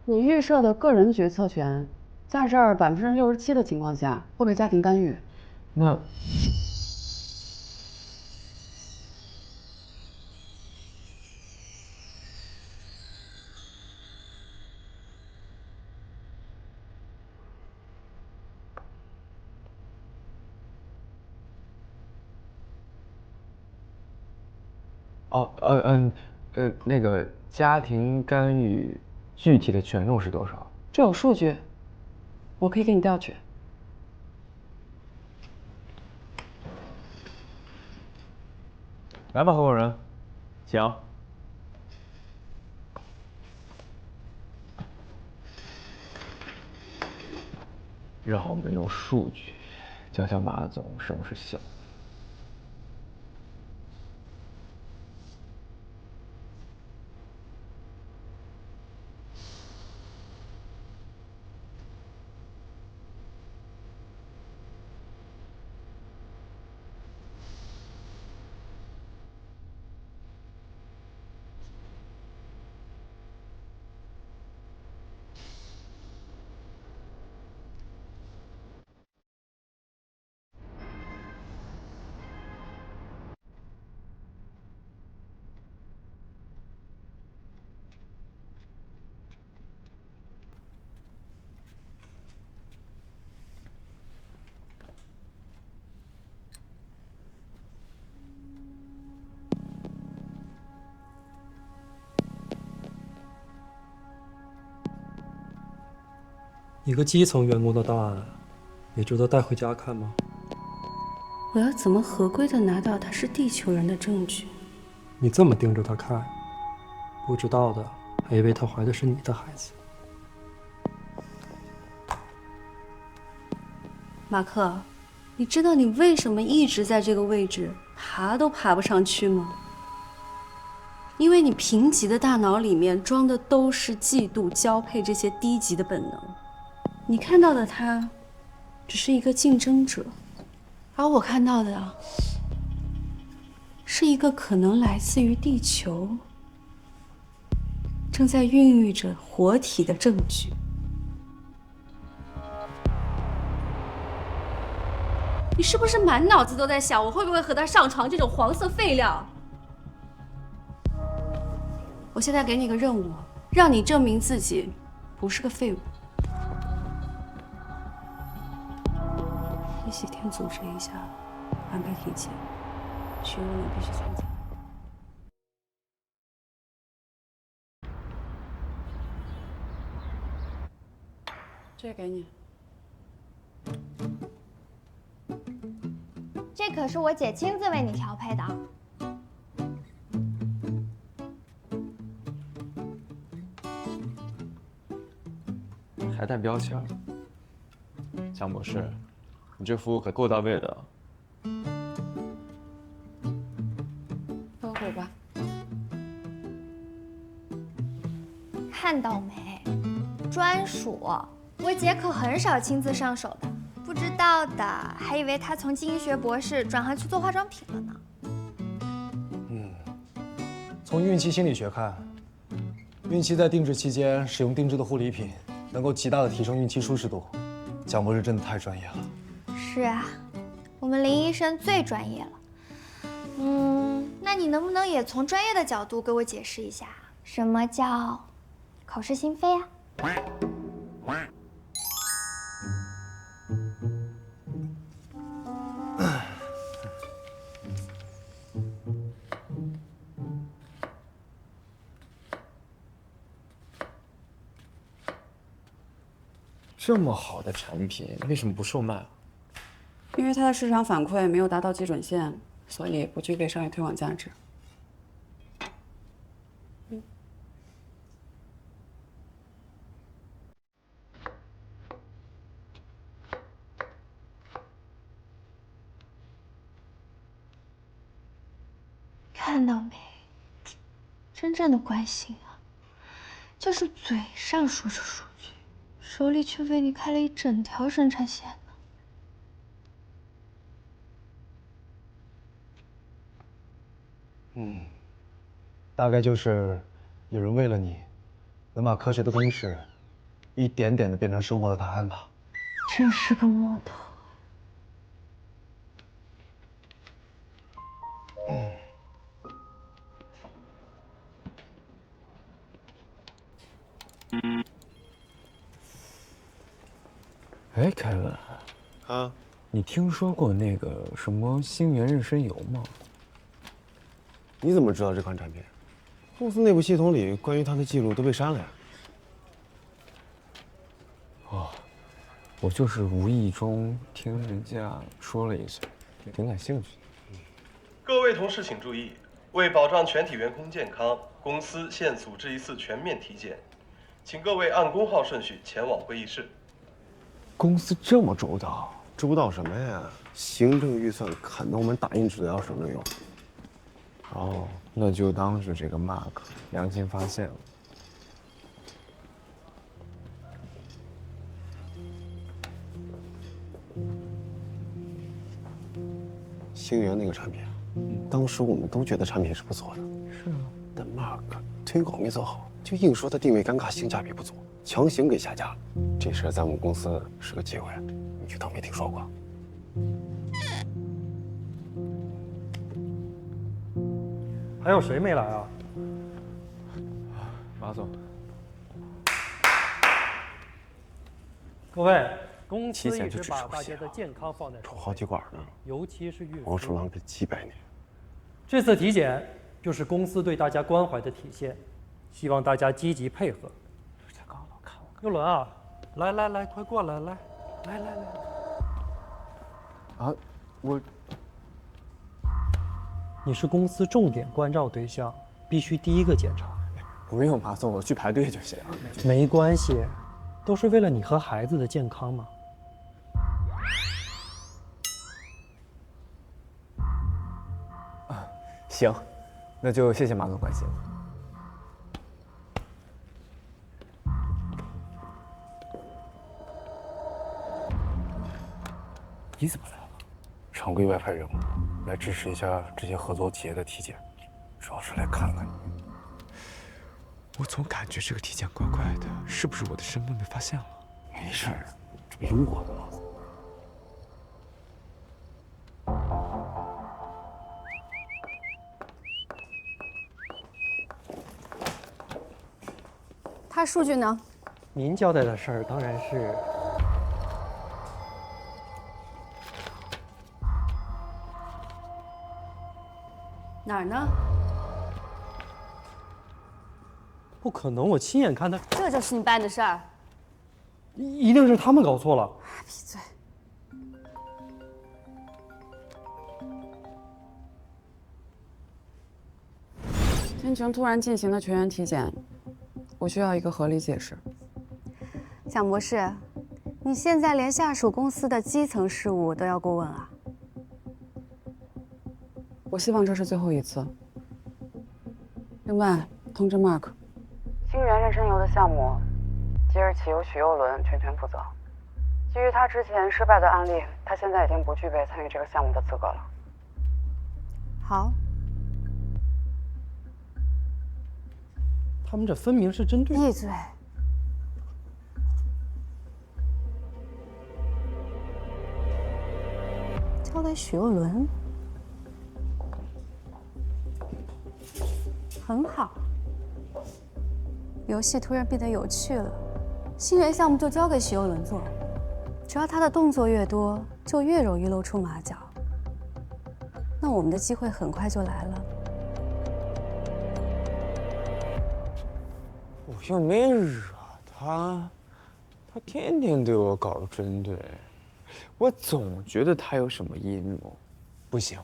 你预设的个人决策权，在这儿67%的情况下会被家庭干预。那那个家庭干预具体的权重是多少？这有数据，我可以给你调取。来吧，合伙人，请。让我们用数据教教马总什么是效。一个基层员工的档案，也值得带回家看吗？我要怎么合规的拿到他是地球人的证据？你这么盯着他看，不知道的还以为他怀的是你的孩子。马克，你知道你为什么一直在这个位置，爬都爬不上去吗？因为你贫瘠的大脑里面装的都是嫉妒、交配这些低级的本能。你看到的他，只是一个竞争者，而我看到的，是一个可能来自于地球，正在孕育着活体的证据。你是不是满脑子都在想，我会不会和他上床这种黄色废料？我现在给你个任务，让你证明自己不是个废物。这几天组织一下，安排体检，学务你必须参加。这给你。这可是我姐亲自为你调配的。还带标签。蒋博士，你这服务可够到位的。包裹吧。看到没？专属，我姐可很少亲自上手的。不知道的还以为她从经济学博士转行去做化妆品了呢。从孕期心理学看，孕期在定制期间使用定制的护理品，能够极大的提升孕期舒适度。蒋博士真的太专业了。是啊，我们林医生最专业了。那你能不能也从专业的角度给我解释一下，什么叫口是心非啊？这么好的产品，为什么不售卖啊？因为它的市场反馈没有达到基准线，所以不具备商业推广价值。看到没？真正的关心啊，就是嘴上说着数据，手里却为你开了一整条生产线呢。大概就是有人为了你，能把科学的公式一点点的变成生活的答案吧。真是个木头。哎，凯文，啊，你听说过那个什么星源妊娠油吗？你怎么知道这款产品？公司内部系统里关于它的记录都被删了呀。哦，我就是无意中听人家说了一嘴，挺感兴趣的。各位同事请注意，为保障全体员工健康，公司现组织一次全面体检，请各位按工号顺序前往会议室。公司这么周到？周到什么呀？行政预算砍得我们打印纸都要省着用。哦，那就当是这个 Mark 良心发现了。星源那个产品，当时我们都觉得产品是不错的。是啊，但 Mark 推广没做好，就硬说它定位尴尬，性价比不足，强行给下架了。这事在我们公司是个机会，你就当没听说过。还有谁没来啊？马总，各位，公司提前一直就只出席把大家的健康放在首抽好几管呢，尤其是孕妇。王鼠狼这几百年。这次体检就是公司对大家关怀的体现，希望大家积极配合。太高了，看我。幽伦啊，来来来，快过来，来来来来。啊，我。你是公司重点关照对象，必须第一个检查。不用，马总，我去排队就行。没关系，都是为了你和孩子的健康嘛。行，那就谢谢马总关心了。你怎么来了？常规外派任务，来支持一下这些合作企业的体检，主要是来看看你。我总感觉这个体检怪怪的，是不是我的身份被发现了？没事儿，这不有我的吗？他数据呢？您交代的事儿当然是。哪儿呢？不可能，我亲眼看的。这就是你办的事儿？一定是他们搞错了。闭嘴！天晴突然进行了全员体检，我需要一个合理解释。蒋博士，你现在连下属公司的基层事务都要过问啊？我希望这是最后一次。另外，通知 Mark， 星源妊娠油的项目，即日起由许佑伦全权负责。基于他之前失败的案例，他现在已经不具备参与这个项目的资格了。好。他们这分明是针对。闭嘴！交给许佑伦，很好。游戏突然变得有趣了，新源项目就交给许佑伦做，只要他的动作越多，就越容易露出马脚。那我们的机会很快就来了。我又没惹他，他天天对我搞针对，我总觉得他有什么阴谋。不行，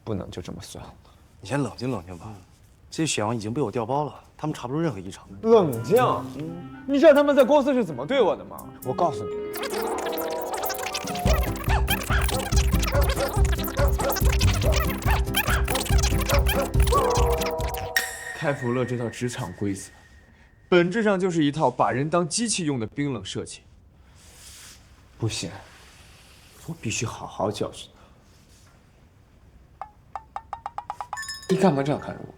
不能就这么算了。你先冷静冷静吧，这些血样已经被我调包了，他们查不出任何异常。冷静，你知道他们在公司是怎么对我的吗？我告诉你。开普勒这套职场规则，本质上就是一套把人当机器用的冰冷设计。不行，我必须好好教训他。你干嘛这样看着我？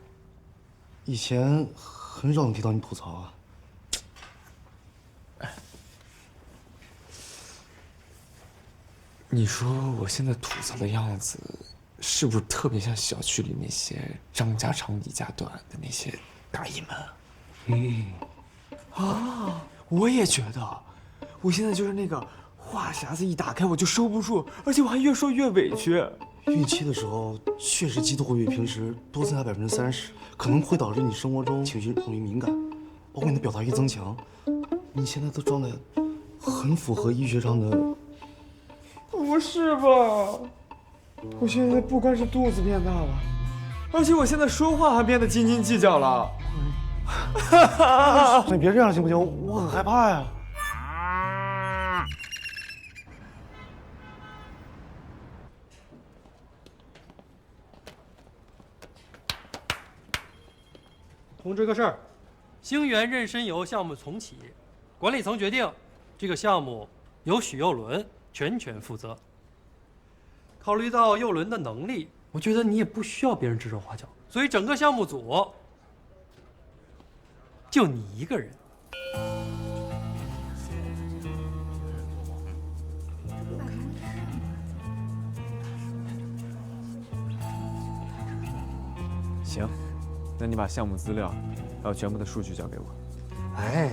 以前很少能听到你吐槽啊。你说我现在吐槽的样子，是不是特别像小区里那些张家长李家短的那些大姨们？啊，我也觉得，我现在就是那个话匣子一打开我就收不住，而且我还越说越委屈。孕期的时候确实激动会比平时多增加30%，可能会导致你生活中情绪容易敏感，包括你的表达欲增强。你现在的状态很符合医学上的。不是吧？我现在不光是肚子变大了，而且我现在说话还变得斤斤计较了。你别这样行不行？我很害怕呀。通知个事儿，星源妊娠油项目重启，管理层决定，这个项目由许佑伦全权负责。考虑到佑伦的能力，我觉得你也不需要别人指手画脚，所以整个项目组就你一个人。行，那你把项目资料还有全部的数据交给我。哎，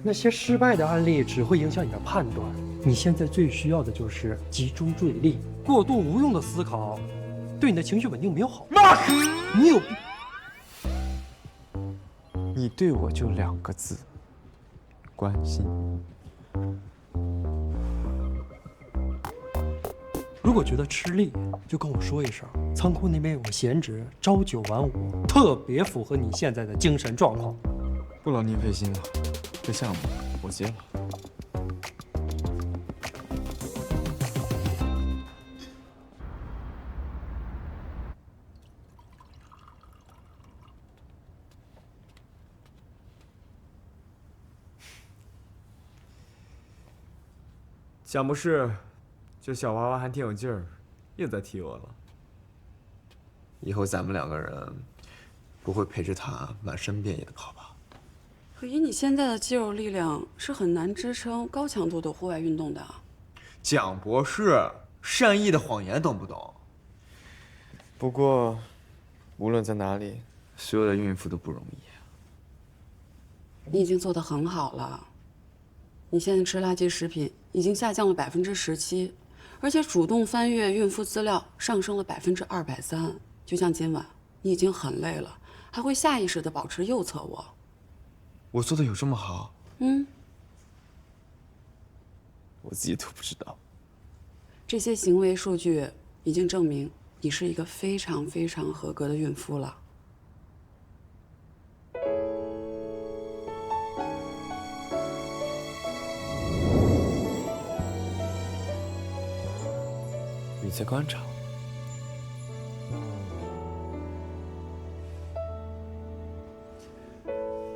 那些失败的案例只会影响你的判断。你现在最需要的就是集中注意力，过度无用的思考，对你的情绪稳定没有好处。你有病！你对我就2个字：关心。如果觉得吃力，就跟我说一声，仓库那边有个闲职，朝9晚5，特别符合你现在的精神状况。不劳您费心了，这项目我接了。项目是，这小娃娃还挺有劲儿，又在踢我了。以后咱们2个人不会陪着他满山遍野的跑吧？可以你现在的肌肉力量是很难支撑高强度的户外运动的。蒋博士，善意的谎言懂不懂？不过，无论在哪里，所有的孕妇都不容易。你已经做得很好了。你现在吃垃圾食品已经下降了17%，而且主动翻阅孕妇资料上升了230%。就像今晚，你已经很累了，还会下意识地保持右侧卧。我做的有这么好？我自己都不知道。这些行为数据已经证明你是一个非常非常合格的孕妇了。你在观察？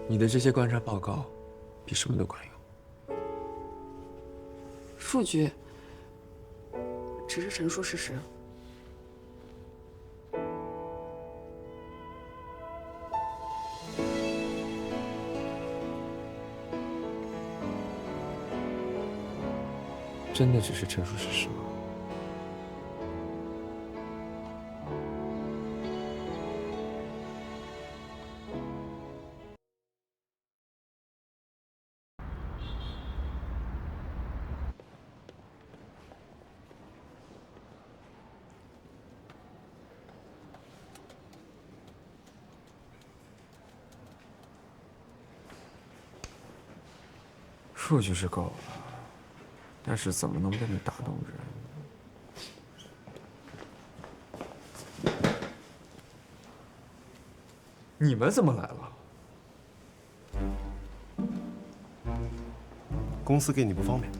你的这些观察报告比什么都管用。数据只是陈述事实。真的只是陈述事实吗？数据是够了，但是怎么能被你打动人？你们怎么来了？公司给你不方便。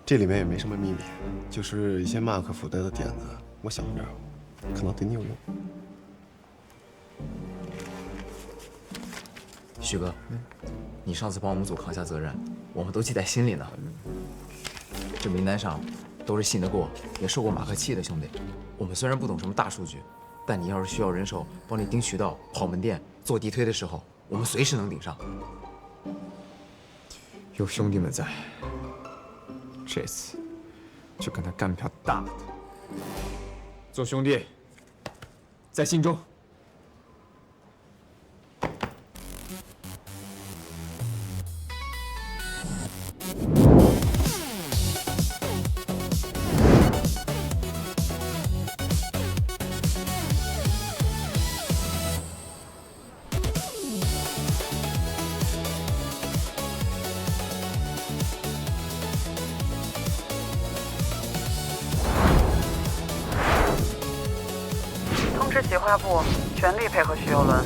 这里面也没什么秘密，就是一些马克福带的点子，我想着可能对你有用。徐哥，你上次帮我们组扛下责任，我们都记在心里呢。这名单上都是信得过、也受过马克气的兄弟。我们虽然不懂什么大数据，但你要是需要人手帮你盯渠道、跑门店、做地推的时候，我们随时能顶上。有兄弟们在，这次就跟他干票大的。做兄弟，在心中。企划部全力配合徐游轮。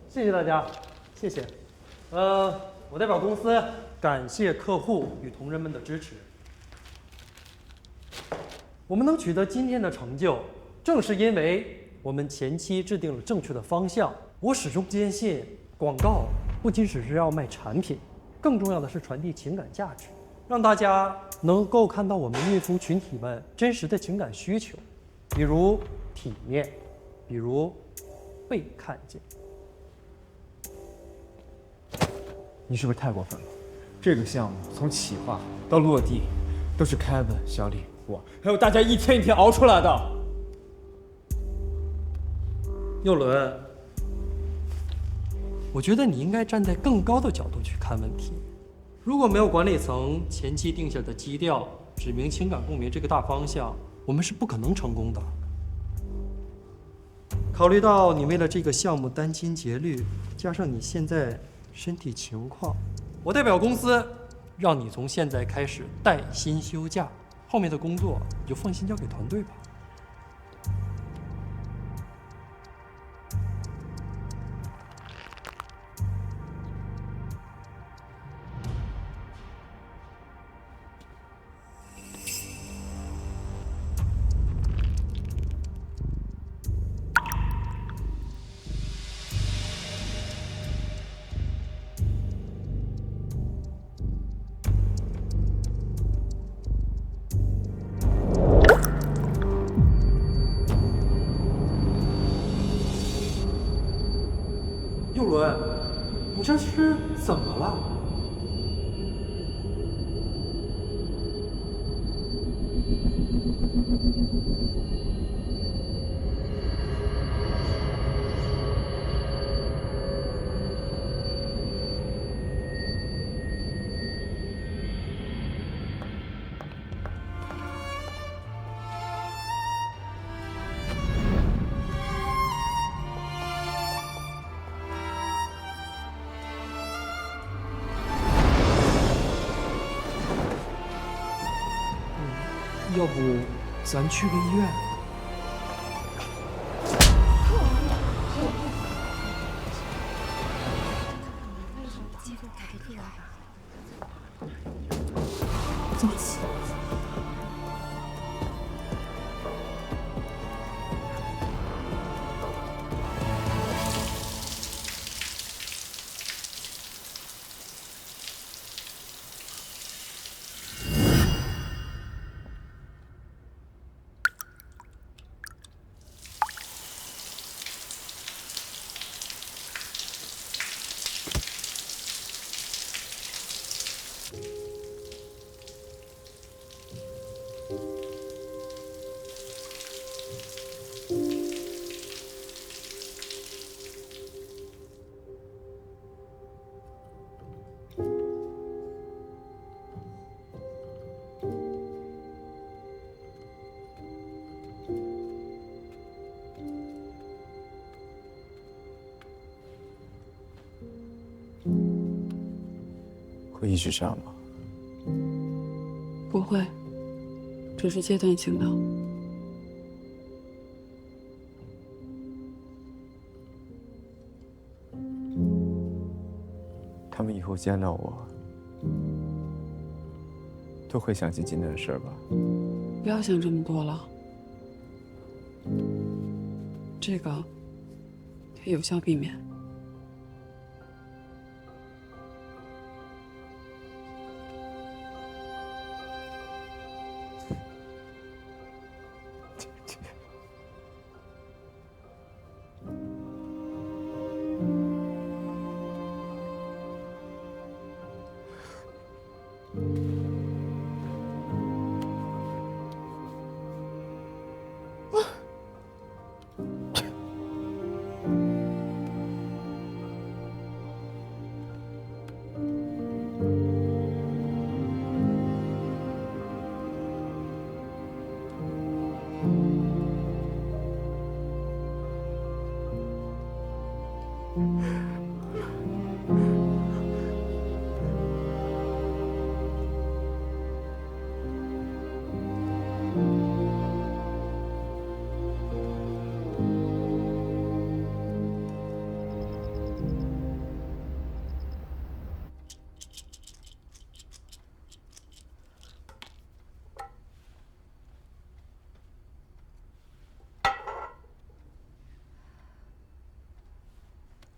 谢谢大家，谢谢。我代表公司感谢客户与同仁们的支持。我们能取得今天的成就，正是因为我们前期制定了正确的方向。我始终坚信，广告不仅只是要卖产品，更重要的是传递情感价值，让大家能够看到我们孕妇群体们真实的情感需求，比如体面，比如被看见。你是不是太过分了？这个项目从企划到落地，都是 Kevin、小李、我，还有大家一天一天熬出来的。佑伦，我觉得你应该站在更高的角度去看问题。如果没有管理层前期定下的基调，指明情感共鸣这个大方向，我们是不可能成功的。考虑到你为了这个项目殚精竭虑，加上你现在身体情况，我代表公司，让你从现在开始带薪休假，后面的工作你就放心交给团队吧。佑伦，你这是怎么了？要不咱去个医院？走起。会一直这样吗？不会，只是阶段性的。他们以后见到我，都会想起今天的事儿吧？不要想这么多了，这个可以有效避免。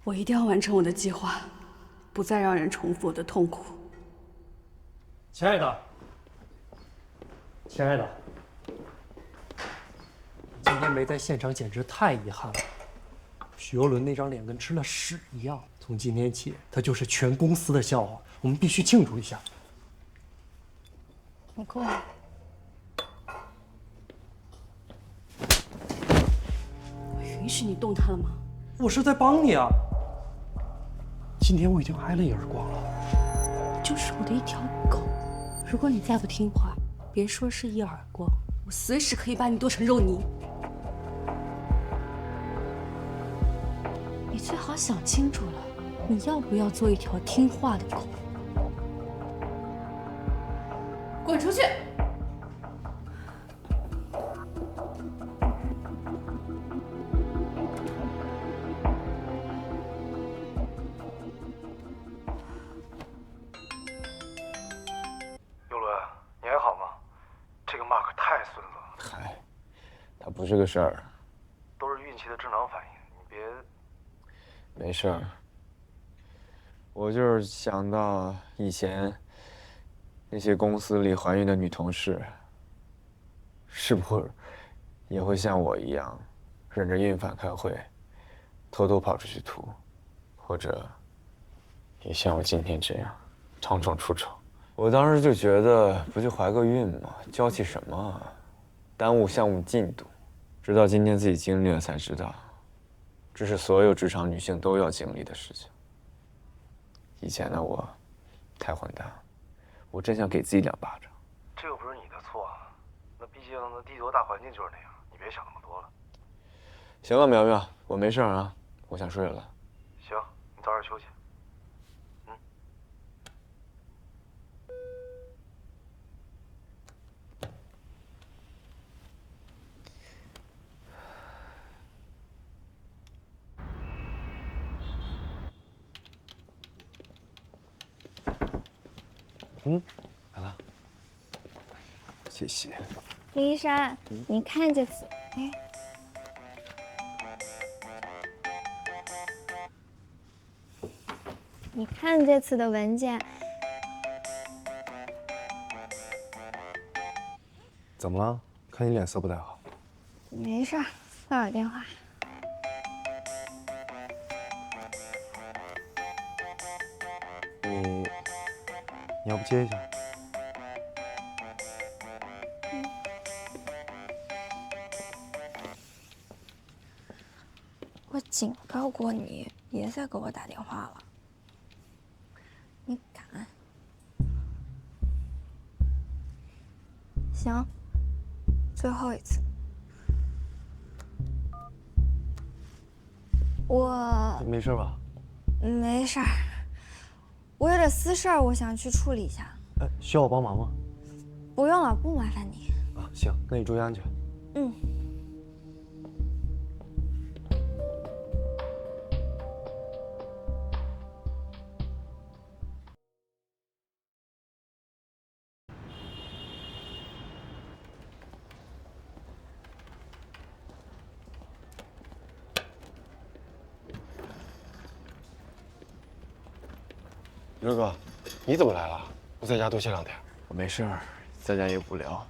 我一定要完成我的计划，不再让人重复我的痛苦。亲爱的，亲爱的，今天没在现场简直太遗憾了。许攸伦那张脸跟吃了屎一样，从今天起，他就是全公司的笑话，我们必须庆祝一下。你过来。我允许你动他了吗？我是在帮你啊。今天我已经挨了一耳光了。就是我的一条狗。如果你再不听话，别说是一耳光，我随时可以把你剁成肉泥。你最好想清楚了，你要不要做一条听话的狗？滚出去！尤伦，你还好吗？这个 Mark 太孙子了。嗨，他不是个事儿，都是孕期的智囊反应，你别……没事儿。我就是想到以前那些公司里怀孕的女同事，是不是也会像我一样，忍着孕反开会，偷偷跑出去吐，或者也像我今天这样，场场出丑。我当时就觉得，不就怀个孕吗？娇气什么啊？耽误项目进度。直到今天自己经历了才知道，这是所有职场女性都要经历的事情。以前的我，太混蛋，我真想给自己2巴掌。这又不是你的错，那毕竟那地球大环境就是那样，你别想那么多了。行了，苗苗，我没事啊，我想睡了。行，你早点休息。来了，谢谢。林一山，你看这次，哎，你看这次的文件，怎么了？看你脸色不太好。没事儿，骚扰电话。你要不接一下？我警告过你，别再给我打电话了。你敢？行，最后一次。我没事吧？没事儿，我有点私事儿，我想去处理一下。需要我帮忙吗？不用了，不麻烦你。啊，行，那你注意安全。嗯。刘哥，你怎么来了？不在家多歇2天。我没事儿，在家也无聊。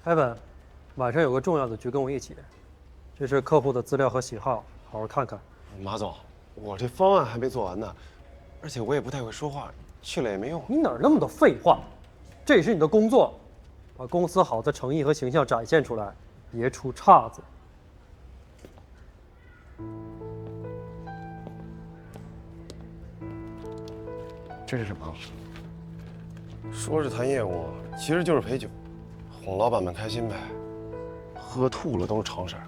凯文，晚上有个重要的局，跟我一起。这是客户的资料和喜好，好好看看。马总，我这方案还没做完呢，而且我也不太会说话，去了也没用。你哪儿那么多废话？这也是你的工作，把公司好的诚意和形象展现出来，别出岔子。这是什么？说是谈业务，其实就是陪酒，哄老板们开心呗。喝吐了都是常事儿，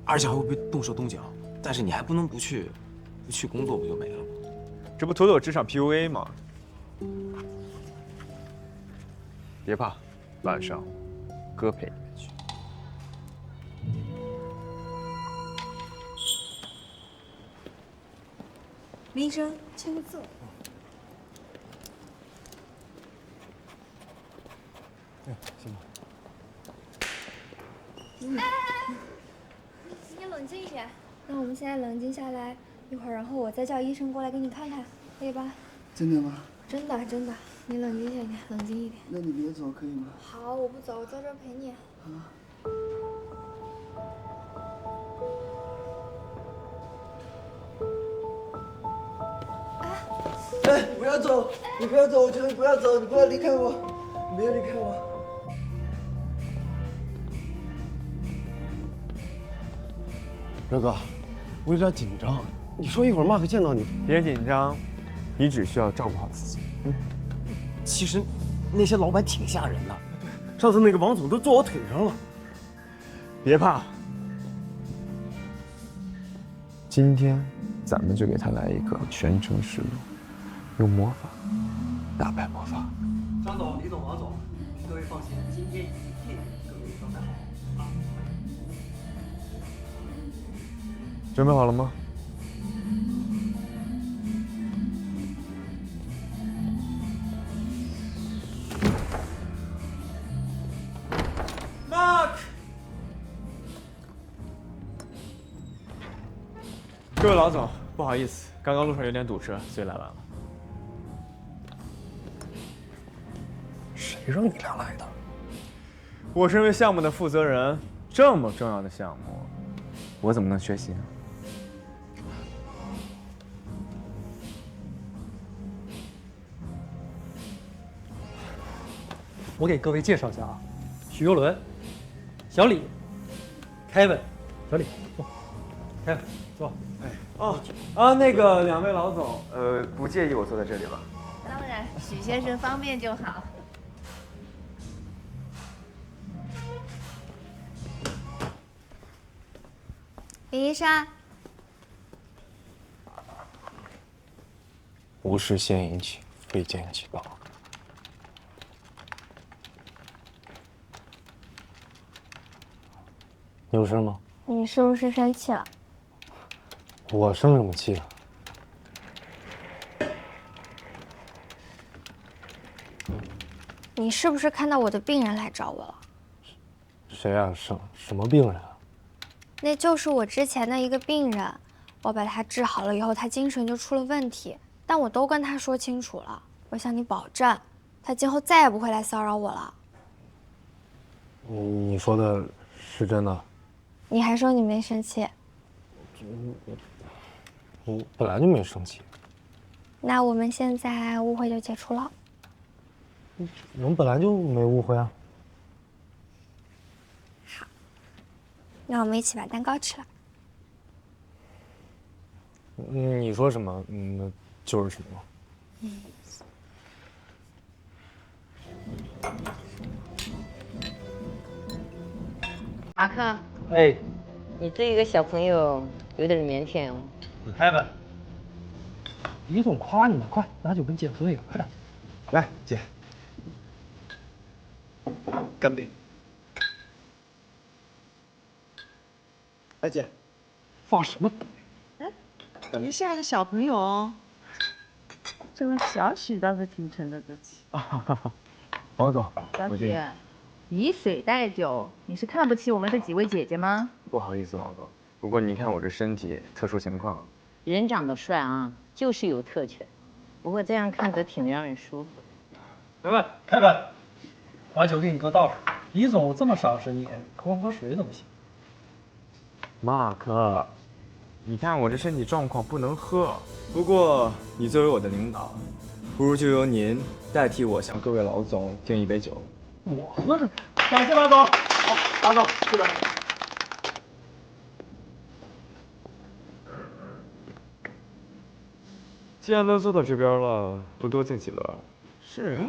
而且还会被动手动脚。但是你还不能不去工作，不就没了吗？这不妥妥职场 PUA 吗？别怕，晚上哥陪你们去。林医生，签个字。行吧。你冷静一点。那我们现在冷静下来，一会儿，然后我再叫医生过来给你看看，可以吧？真的吗？真的，真的。你冷静一点，冷静一点。那你别走，可以吗？好，我不走，我在这儿陪你。哎，不要走！你不要走！我求你不要走！你不要离开我！你别离开我！刘哥，我有点紧张。你说一会儿 Mark 见到你，别紧张，你只需要照顾好自己。其实那些老板挺吓人的。上次那个王总都坐我腿上了。别怕，今天咱们就给他来一个全程实录，用魔法打败魔法。张总、李总、王总，各位放心，今天一定给各位招待好。准备好了吗？各位老总，不好意思，刚刚路上有点堵车，所以来晚了。谁让你俩来的？我身为项目的负责人，这么重要的项目，我怎么能缺席呢？我给各位介绍一下啊，许攸伦、小李、Kevin， 小李坐，Kevin坐。那个2位老总，不介意我坐在这里吧？当然，许先生方便就好。林一山，无事献殷勤，非奸即盗。有事吗？你是不是生气了？我生什么气啊？你是不是看到我的病人来找我了？谁啊？什么病人啊？那就是我之前的一个病人，我把他治好了以后，他精神就出了问题，但我都跟他说清楚了，我向你保证，他今后再也不会来骚扰我了。你说的是真的？你还说你没生气？我本来就没生气。那我们现在误会就解除了。我们本来就没误会啊。好，那我们一起把蛋糕吃了。你说什么，那就是什么。马克，哎，你这个小朋友有点腼腆哦。你开吧。李总夸你呢，快拿酒杯解喝一个，快点。来，姐，干杯！来，姐，放什么？你像个小朋友，这个小许倒是挺沉得住气。王总，小许，以水代酒，你是看不起我们这几位姐姐吗？不好意思，王总，不过你看我这身体，特殊情况。人长得帅啊，就是有特权，不过这样看着挺让人舒服的。来吧，开吧，把酒给你搁倒上。李总这么赏识你，喝喝水怎么行？马克，你看我这身体状况不能喝。不过你作为我的领导，不如就由您代替我向各位老总敬一杯酒。我喝着。感谢马总。好，马总，这边。既然都坐到这边了，不多敬几轮？是。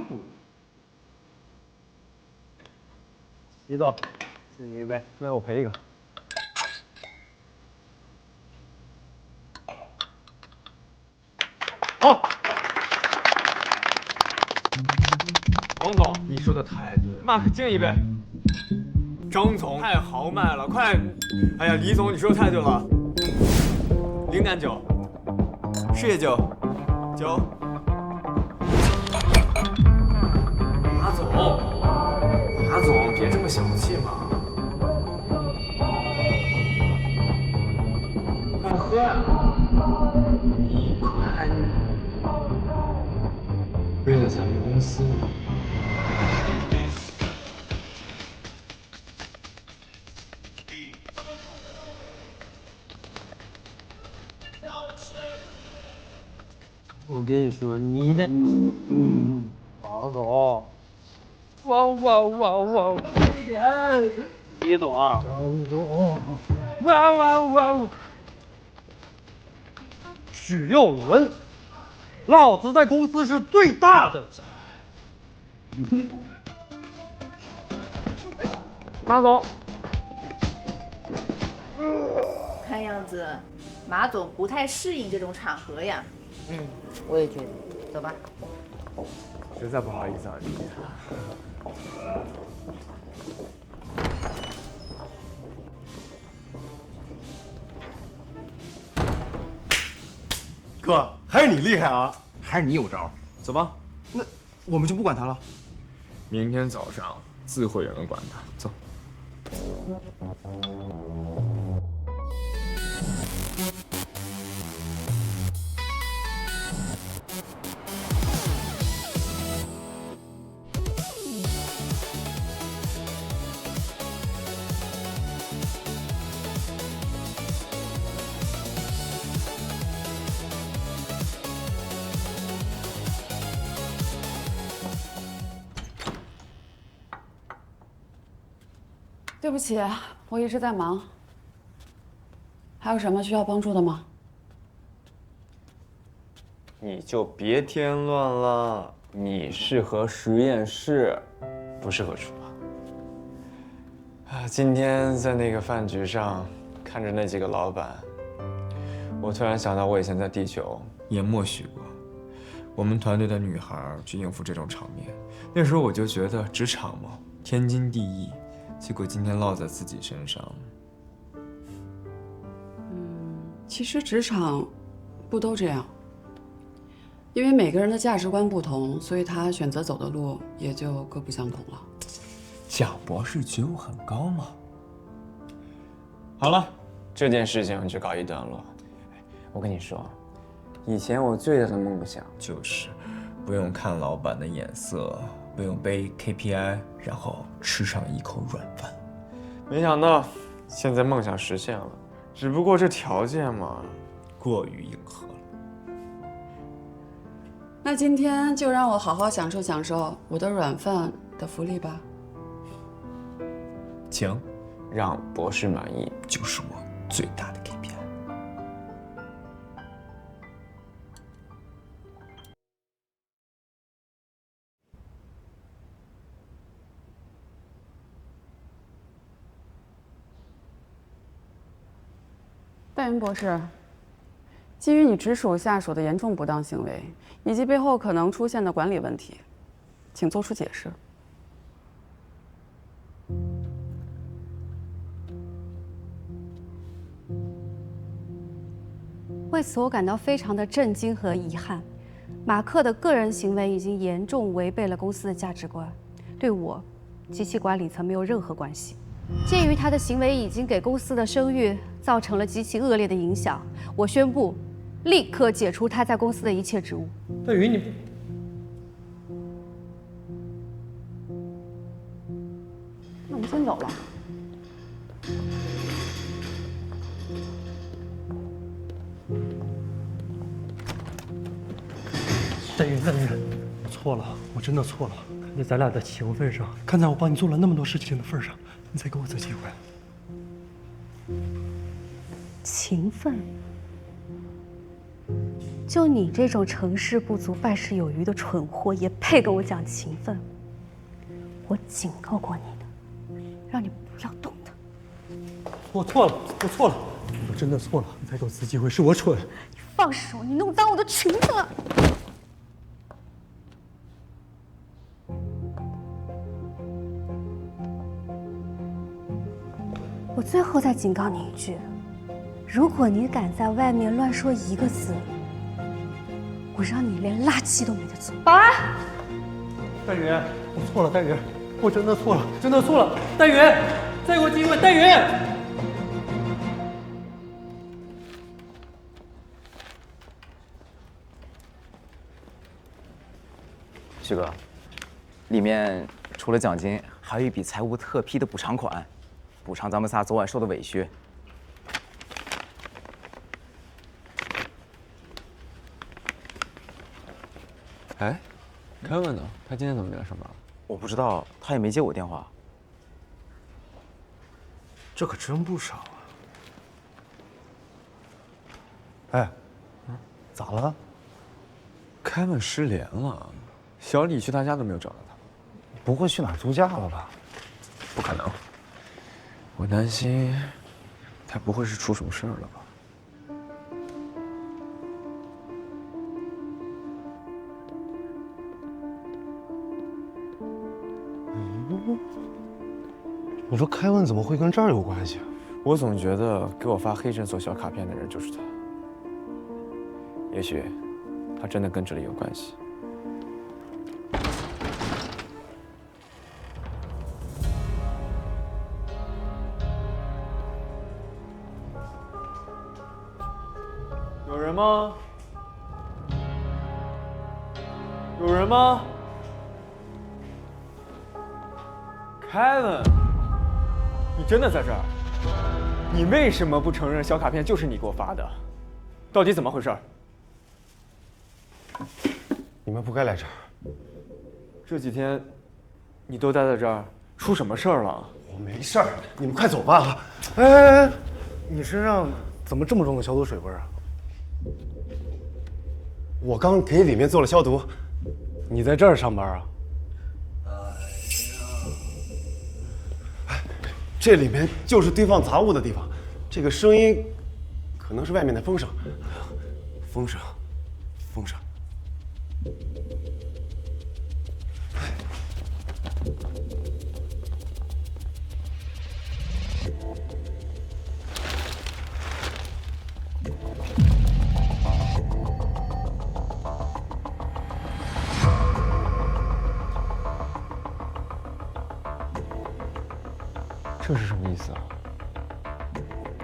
李总，敬你一杯。来，我陪一个。好。王总，你说的太对了。马克，敬一杯。张总，太豪迈了，快！哎呀，李总，你说的太对了。灵感酒，事业酒。酒，马总，别这么小气嘛！快喝呀！你快！为了咱们公司。我跟你说，你的，王总，哇，快点，李总，张总，哇，许耀伦，老子在公司是最大的。马总，看样子马总不太适应这种场合呀。我也觉得，走吧。实在不好意思啊，李姐。哥，还是你厉害啊！还是你有招。走吧。那我们就不管他了。明天早上自会有人管他。走。对不起，我一直在忙。还有什么需要帮助的吗？你就别添乱了，你适合实验室，不适合厨房。啊，今天在那个饭局上，看着那几个老板，我突然想到我以前在地球也默许过，我们团队的女孩去应付这种场面。那时候我就觉得职场嘛，天经地义。结果今天落在自己身上。其实职场不都这样，因为每个人的价值观不同，所以他选择走的路也就各不相同了。蒋博士觉悟很高嘛。好了，这件事情就告一段落。我跟你说，以前我最大的梦想就是不用看老板的眼色，不用背 KPI， 然后吃上一口软饭。没想到现在梦想实现了，只不过这条件嘛，过于硬核了。那今天就让我好好享受享受我的软饭的福利吧。请，让博士满意就是我最大的 KPI。戴云博士，基于你直属下属的严重不当行为，以及背后可能出现的管理问题，请作出解释。为此，我感到非常的震惊和遗憾。马克的个人行为已经严重违背了公司的价值观，对我及其管理层没有任何关系。鉴于他的行为已经给公司的声誉造成了极其恶劣的影响，我宣布立刻解除他在公司的一切职务。戴云，你那我们先走了。戴云，我错了，我真的错了。看在咱俩的情分上，看在我帮你做了那么多事情的份上，你再给我次机会。情分？就你这种成事不足败事有余的蠢货，也配跟我讲情分？我警告过你的，让你不要动他。我错了，我错了，我真的错了。你再给我次机会，是我蠢。你放手！你弄脏我的裙子了。我最后再警告你一句，如果你敢在外面乱说一个字，我让你连垃圾都没得做。保安，戴云，我错了，戴云，我真的错了，真的错了。戴云，再给我机会，戴云。旭哥，里面除了奖金，还有一笔财务特批的补偿款。补偿咱们仨昨晚受的委屈。哎，凯文呢？他今天怎么没来上班？我不知道，他也没接我电话。这可真不少啊！哎，咋了？凯文失联了，小李去他家都没有找到他。不会去哪儿度假了吧？不可能。我担心，他不会是出什么事儿了吧？你说凯文怎么会跟这儿有关系啊？我总觉得给我发黑诊所小卡片的人就是他。也许，他真的跟这里有关系。有人吗？有人吗？凯文，你真的在这儿？你为什么不承认小卡片就是你给我发的？到底怎么回事？你们不该来这儿。这几天你都待在这儿，出什么事儿了？我没事儿，你们快走吧。哎，你身上怎么这么重的消毒水味啊？我刚给里面做了消毒。你在这儿上班啊？这里面就是堆放杂物的地方，这个声音可能是外面的风声。风声。这是什么意思啊？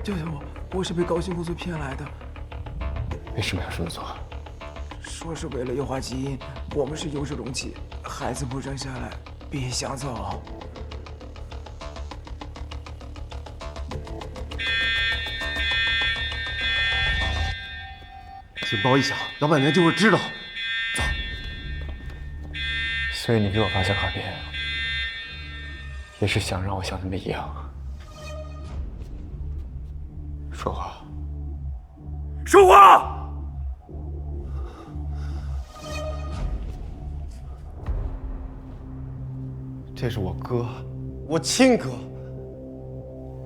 教教我是被高新公司骗来的。为什么要这么做？说是为了优化基因，我们是优质容器，孩子不生下来别想走。警报一响，老板娘就会知道。走。所以你给我发小卡片，也是想让我像他们一样说话。说话！这是我哥，我亲哥，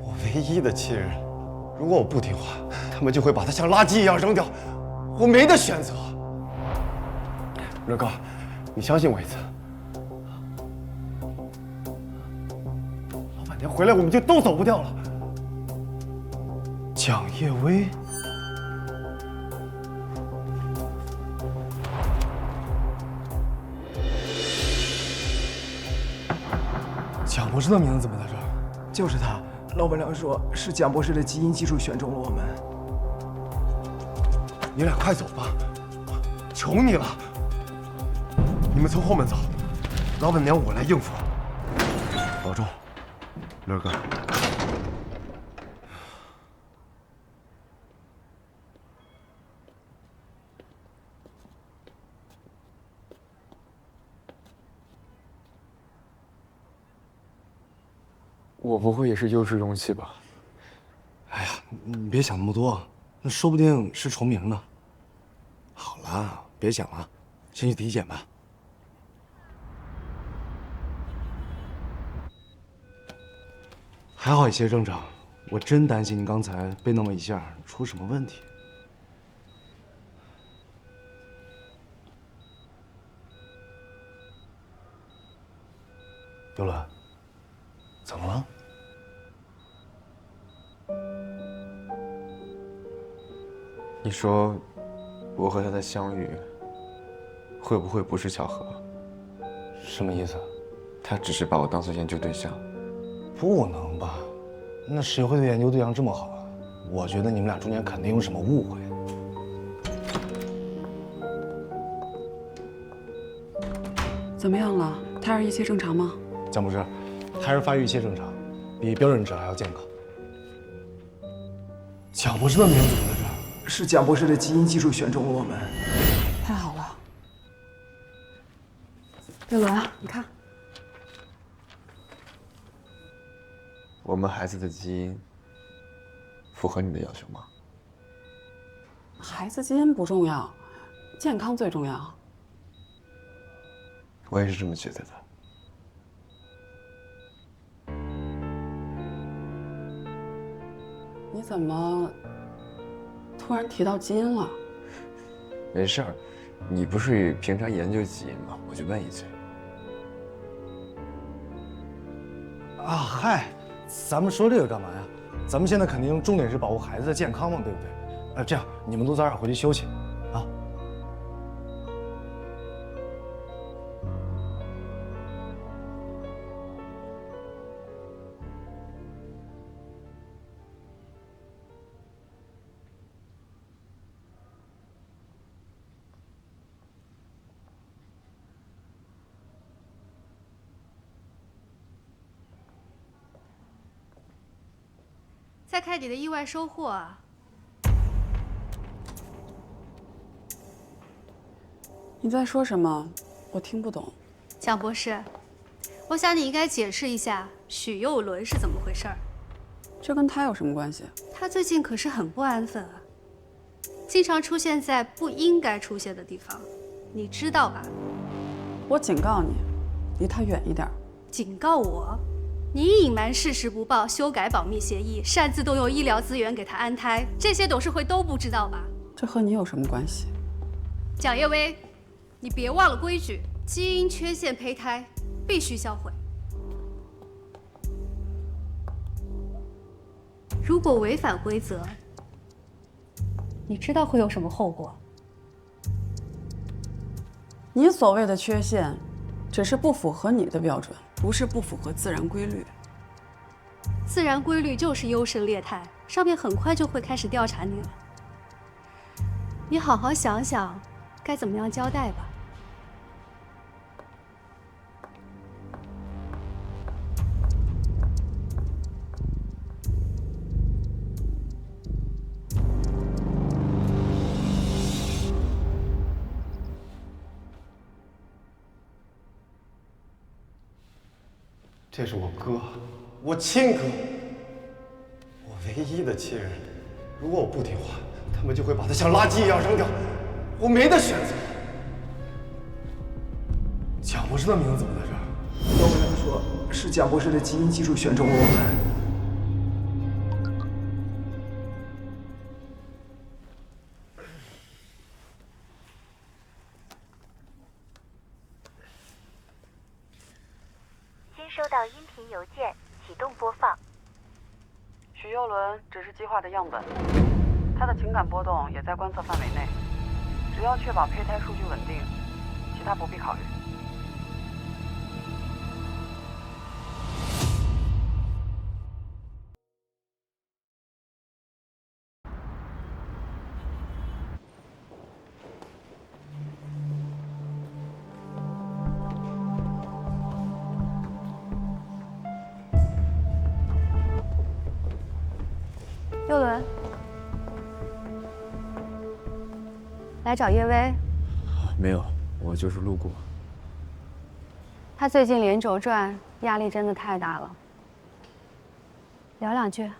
我唯一的亲人。如果我不听话，他们就会把他像垃圾一样扔掉，我没得选择。乐哥，你相信我一次。老板娘回来，我们就都走不掉了。蒋叶薇。蒋博士的名字怎么在这儿？就是他，老板娘说是蒋博士的基因技术选中了我们。你俩快走吧，求你了。你们从后门走，老板娘我来应付。保重，乐哥。我不会也是优质容器吧？哎呀，你别想那么多，那说不定是重名呢。好了，别想了，先去体检吧。还好一切正常，我真担心您刚才被那么一下出什么问题。游轮，怎么了？你说我和他的相遇，会不会不是巧合？什么意思？他只是把我当做研究对象？不能吧？那谁会对研究对象这么好啊？我觉得你们俩中间肯定有什么误会。怎么样了？胎儿一切正常吗？蒋博士，胎儿发育一切正常，比标准值还要健康。蒋博士的名字怎么在这儿？是蒋博士的基因技术选中了我们。太好了，月伦，你看，我们孩子的基因符合你的要求吗？孩子基因不重要，健康最重要。我也是这么觉得的。你怎么突然提到基因了？没事儿，你不是平常研究基因吗？我就问一句。啊嗨，咱们说这个干嘛呀？咱们现在肯定重点是保护孩子的健康嘛，对不对？这样你们都早点回去休息，啊。再看你的意外收获啊！你在说什么？我听不懂。蒋博士，我想你应该解释一下许佑伦是怎么回事儿。这跟他有什么关系？他最近可是很不安分啊，经常出现在不应该出现的地方，你知道吧？我警告你，离他远一点。警告我？你隐瞒事实不报，修改保密协议，擅自动用医疗资源给他安胎，这些董事会都不知道吧？这和你有什么关系？蒋叶薇，你别忘了规矩，基因缺陷胚胎必须销毁。如果违反规则，你知道会有什么后果？你所谓的缺陷，只是不符合你的标准，不是不符合自然规律。自然规律就是优胜劣汰，上面很快就会开始调查你了。你好好想想，该怎么样交代吧。这是我哥，我亲哥，我唯一的亲人。如果我不听话，他们就会把他像垃圾一样扔掉，我没得选择。蒋博士的名字怎么在这儿？有人说是蒋博士的基因技术选中了我们。收到音频邮件，启动播放。许佑伦只是激化的样本，他的情感波动也在观测范围内，只要确保胚胎数据稳定，其他不必考虑。佑伦，来找叶薇。没有，我就是路过。他最近连轴转，压力真的太大了。聊两句。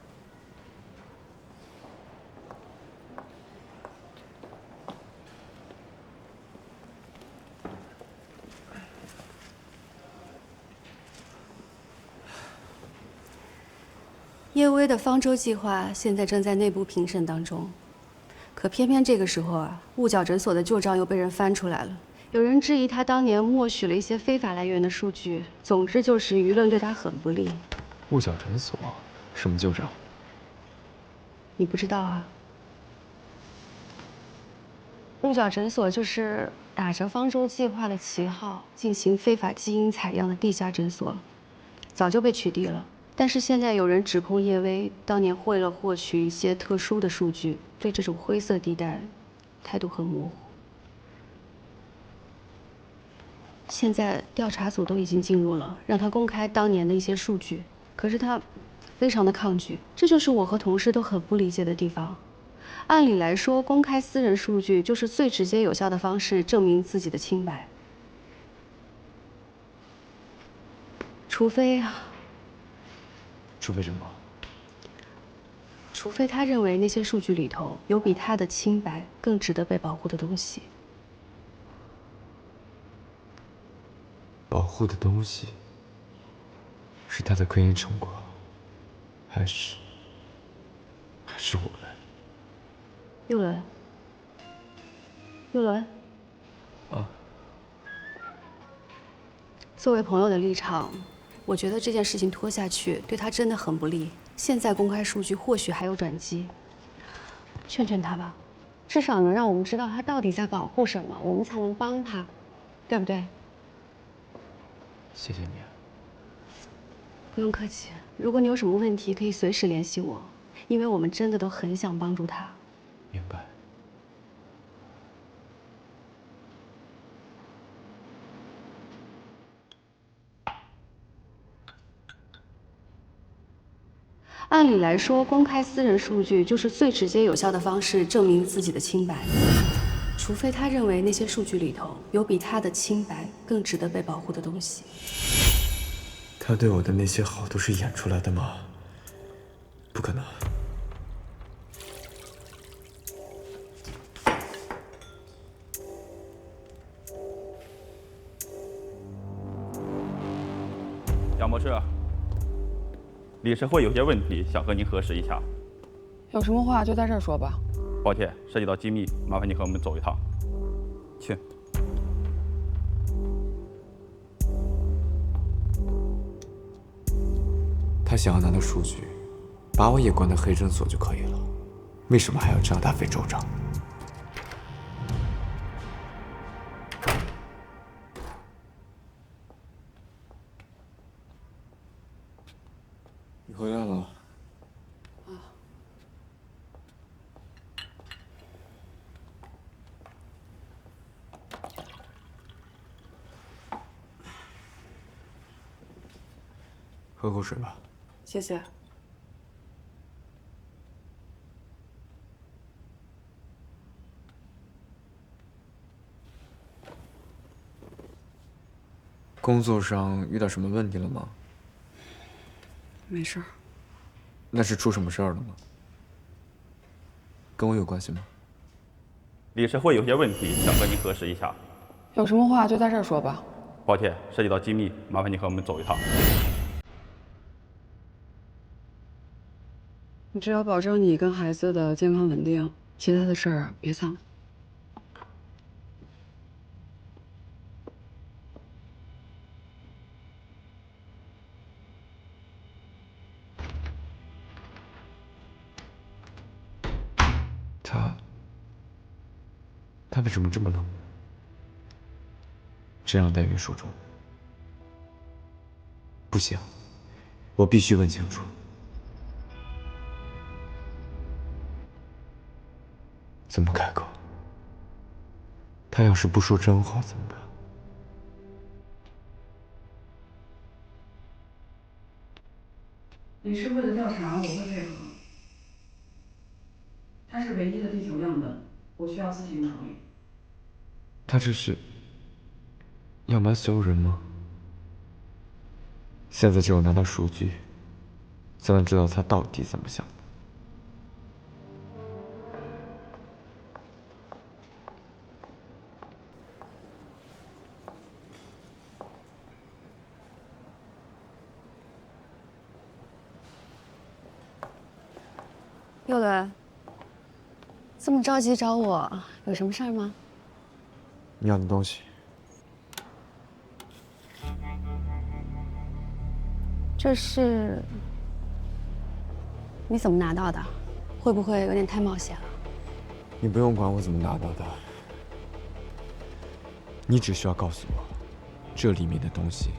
叶薇的方舟计划现在正在内部评审当中，可偏偏这个时候啊，雾角诊所的旧账又被人翻出来了。有人质疑他当年默许了一些非法来源的数据，总之就是舆论对他很不利。雾角诊所什么旧账？你不知道啊？雾角诊所就是打着方舟计划的旗号进行非法基因采样的地下诊所，早就被取缔了。但是现在有人指控叶薇当年为了获取一些特殊的数据，对这种灰色地带态度很模糊。现在调查组都已经进入了，让他公开当年的一些数据，可是他非常的抗拒，这就是我和同事都很不理解的地方。按理来说，公开私人数据就是最直接有效的方式证明自己的清白，除非什么？除非他认为那些数据里头有比他的清白更值得被保护的东西。保护的东西是他的科研成果，还是我们？佑伦，佑伦，啊，作为朋友的立场，我觉得这件事情拖下去对他真的很不利。现在公开数据或许还有转机，劝劝他吧，至少能让我们知道他到底在保护什么，我们才能帮他，对不对？谢谢你啊。不用客气，如果你有什么问题，可以随时联系我，因为我们真的都很想帮助他。明白。按理来说，公开私人数据就是最直接有效的方式证明自己的清白，除非他认为那些数据里头有比他的清白更值得被保护的东西。他对我的那些好都是演出来的吗？不可能。蒋博士，理事会有些问题想和您核实一下。有什么话就在这儿说吧。抱歉，涉及到机密，麻烦你和我们走一趟。请。他想要拿到数据，把我也关到黑诊所就可以了，为什么还要这样大费周章？你回来了。喝口水吧。谢谢。工作上遇到什么问题了吗？没事儿。那是出什么事儿了吗？跟我有关系吗？理事会有些问题想和您核实一下。有什么话就在这儿说吧。抱歉，涉及到机密，麻烦你和我们走一趟。你只要保证你跟孩子的健康稳定，其他的事儿别藏。他为什么这么冷？这样待遇说中，不行，我必须问清楚。怎么开口？他要是不说真话怎么办？理事会的调查我会配合。它是唯一的地球样本，我需要自行处理。他这是要瞒所有人吗？现在只有拿到数据，才能知道他到底怎么想的。佑伦，这么着急找我，有什么事儿吗？你要的东西。这是你怎么拿到的？会不会有点太冒险了？你不用管我怎么拿到的，你只需要告诉我，这里面的东西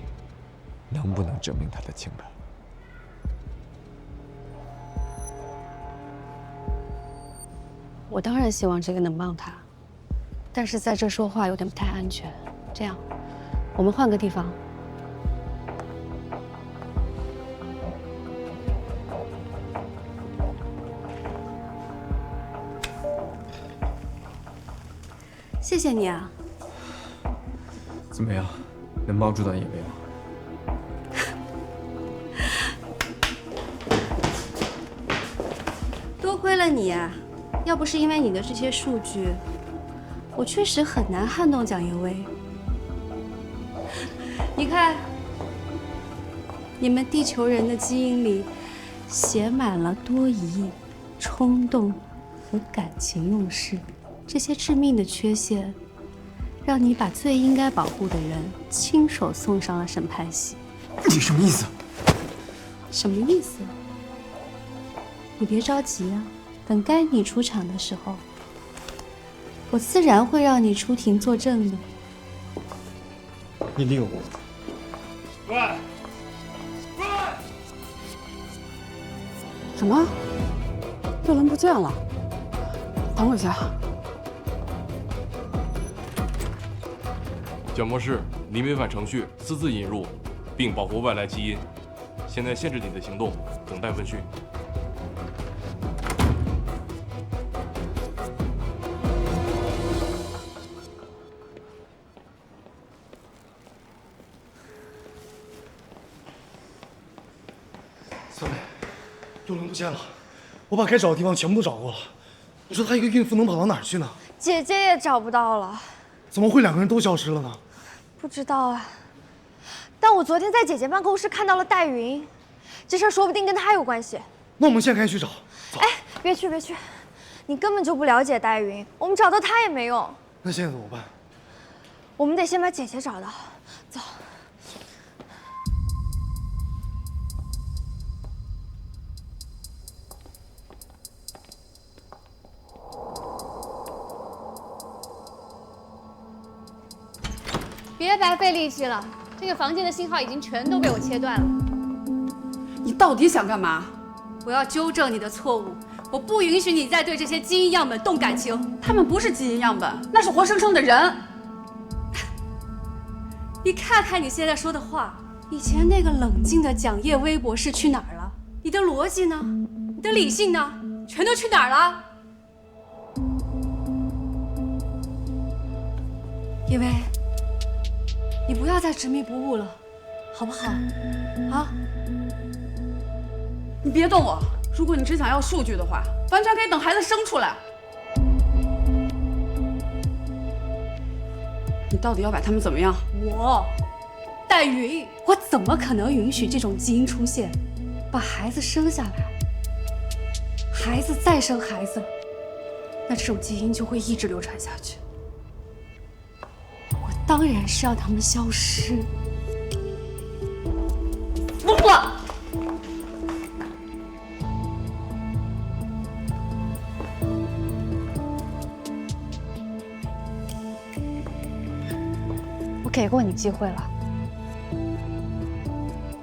能不能证明他的清白。我当然希望这个能帮他，但是在这说话有点不太安全。这样，我们换个地方。谢谢你啊。怎么样，能帮助到野薇吗？多亏了你啊！要不是因为你的这些数据，我确实很难撼动蒋叶薇。你看，你们地球人的基因里写满了多疑、冲动和感情用事，这些致命的缺陷，让你把最应该保护的人亲手送上了审判席。你什么意思？什么意思？你别着急啊。等该你出场的时候，我自然会让你出庭作证的。你利用我？喂，什么？佑伦不见了？等我一下。蒋博士，您违反程序，私自引入，并保护外来基因，现在限制你的行动，等待问讯。小美，佑伦不见了，我把该找的地方全部都找过了。你说她一个孕妇能跑到哪儿去呢？姐姐也找不到了。怎么会两个人都消失了呢？不知道啊。但我昨天在姐姐办公室看到了戴云，这事儿说不定跟她有关系。那我们现在赶紧去找。哎，别去别去，你根本就不了解戴云，我们找到她也没用。那现在怎么办？我们得先把姐姐找到。走。别白费力气了，这个房间的信号已经全都被我切断了。你到底想干嘛？我要纠正你的错误，我不允许你再对这些基因样本动感情。他们不是基因样本，那是活生生的人。你看看你现在说的话，以前那个冷静的蒋叶薇博士去哪儿了？你的逻辑呢？你的理性呢？全都去哪儿了？叶薇，你不要再执迷不悟了，好不好？啊！你别动我！如果你真想要数据的话，完全可以等孩子生出来。你到底要把他们怎么样？戴云，我怎么可能允许这种基因出现？把孩子生下来，孩子再生孩子，那这种基因就会一直流传下去。我当然是让他们消失。疯了！我给过你机会了。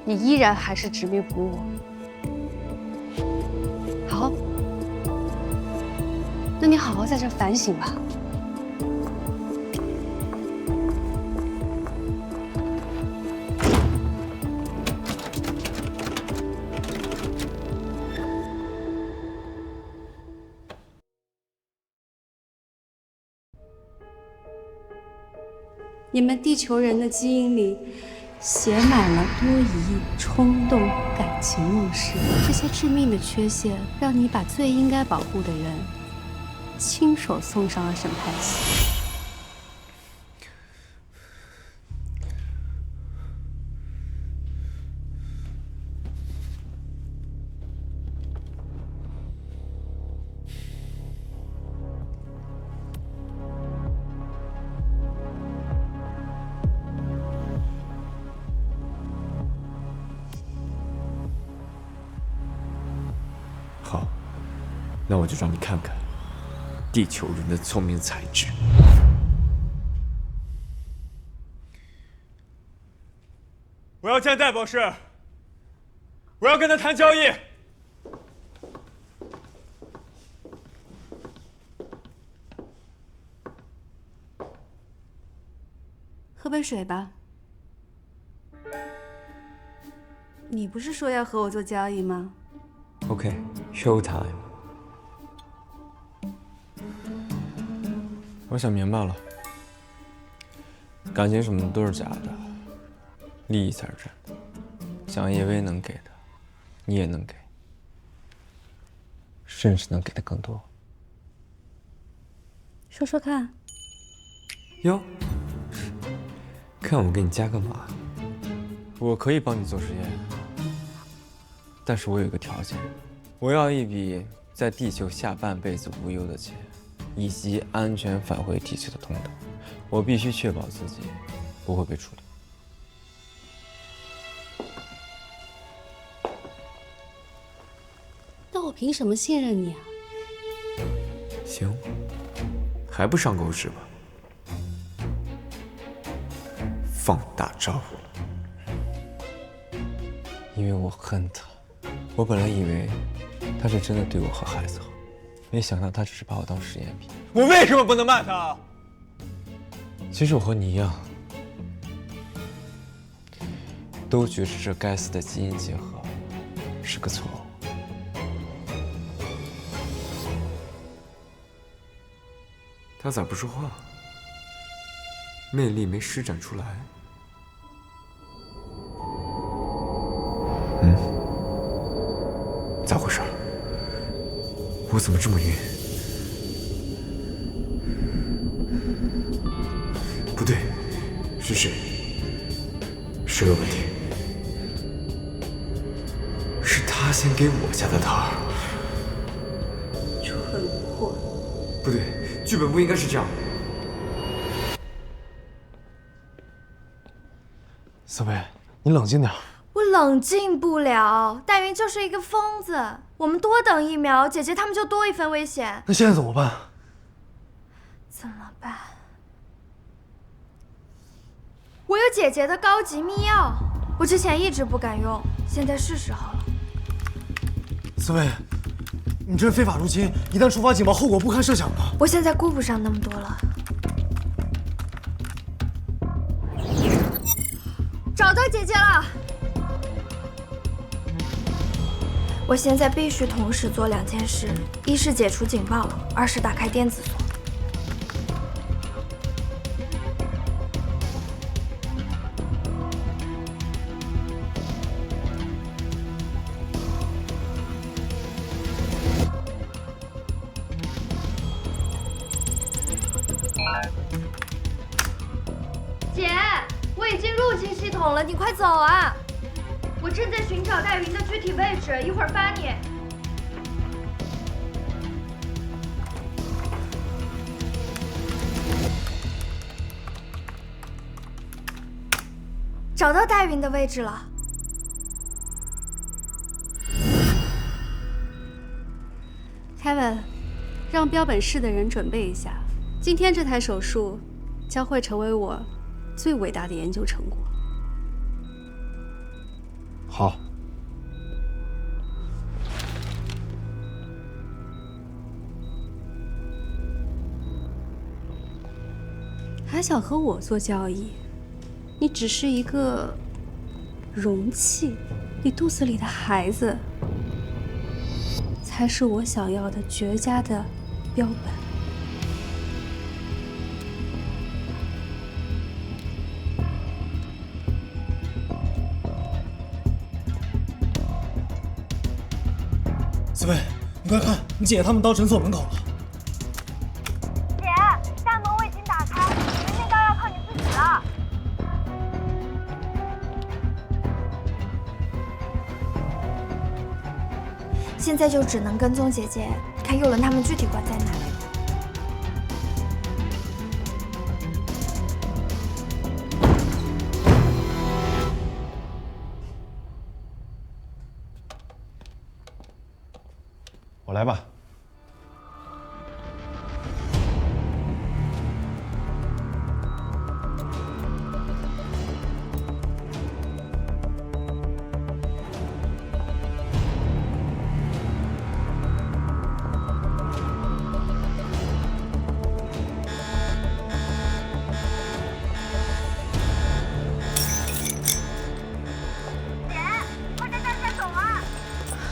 你依然还是执迷不悟。好，那你好好在这反省吧。你们地球人的基因里写满了多疑、冲动、感情梦事，这些致命的缺陷，让你把最应该保护的人亲手送上了审判席。好，那我就让你看看地球人的聪明才智。我要见戴博士，我要跟他谈交易。喝杯水吧。你不是说要和我做交易吗？ OK，show time。我想明白了，感情什么的都是假的，利益才是真的。蒋叶薇能给的，你也能给，甚至能给的更多。说说看。哟，看我给你加个码。我可以帮你做实验。 但是我有一个条件，我要一笔在地球下半辈子无忧的钱，以及安全返回地球的通道。我必须确保自己不会被处理。那我凭什么信任你啊？行，还不上钩是吧？放大招，因为我恨他。 我本来以为他是真的对我和孩子好，没想到他只是把我当实验品。我为什么不能骂他？其实我和你一样，都觉得这该死的基因结合是个错误。他咋不说话？魅力没施展出来。咋回事？我怎么这么晕？不对，是谁？谁有问题？是他先给我下的套。蠢货！不对，剧本不应该是这样。小薇，你冷静点。 我冷静不了，戴云就是一个疯子。我们多等1秒，姐姐他们就多一分危险。那现在怎么办？怎么办？我有姐姐的高级秘药，我之前一直不敢用，现在是时候了。思薇，你这是非法入侵，一旦触发警报，后果不堪设想的。我现在顾不上那么多了。找到姐姐了！我现在必须同时做2件事：一是解除警报，2是打开电子锁。姐，我已经入侵系统了，你快走啊！我正在寻找戴云的具体位置，一会儿发你。找到戴云的位置了。Kevin， 让标本室的人准备一下，今天这台手术将会成为我最伟大的研究成果。好。还想和我做交易？你只是一个容器，你肚子里的孩子才是我想要的绝佳的标本。紫薇，你快看，你姐他们到诊所门口了。姐，大门我已经打开，门那道要靠你自己了。现在就只能跟踪姐姐，看佑伦他们具体关在哪里。我来吧。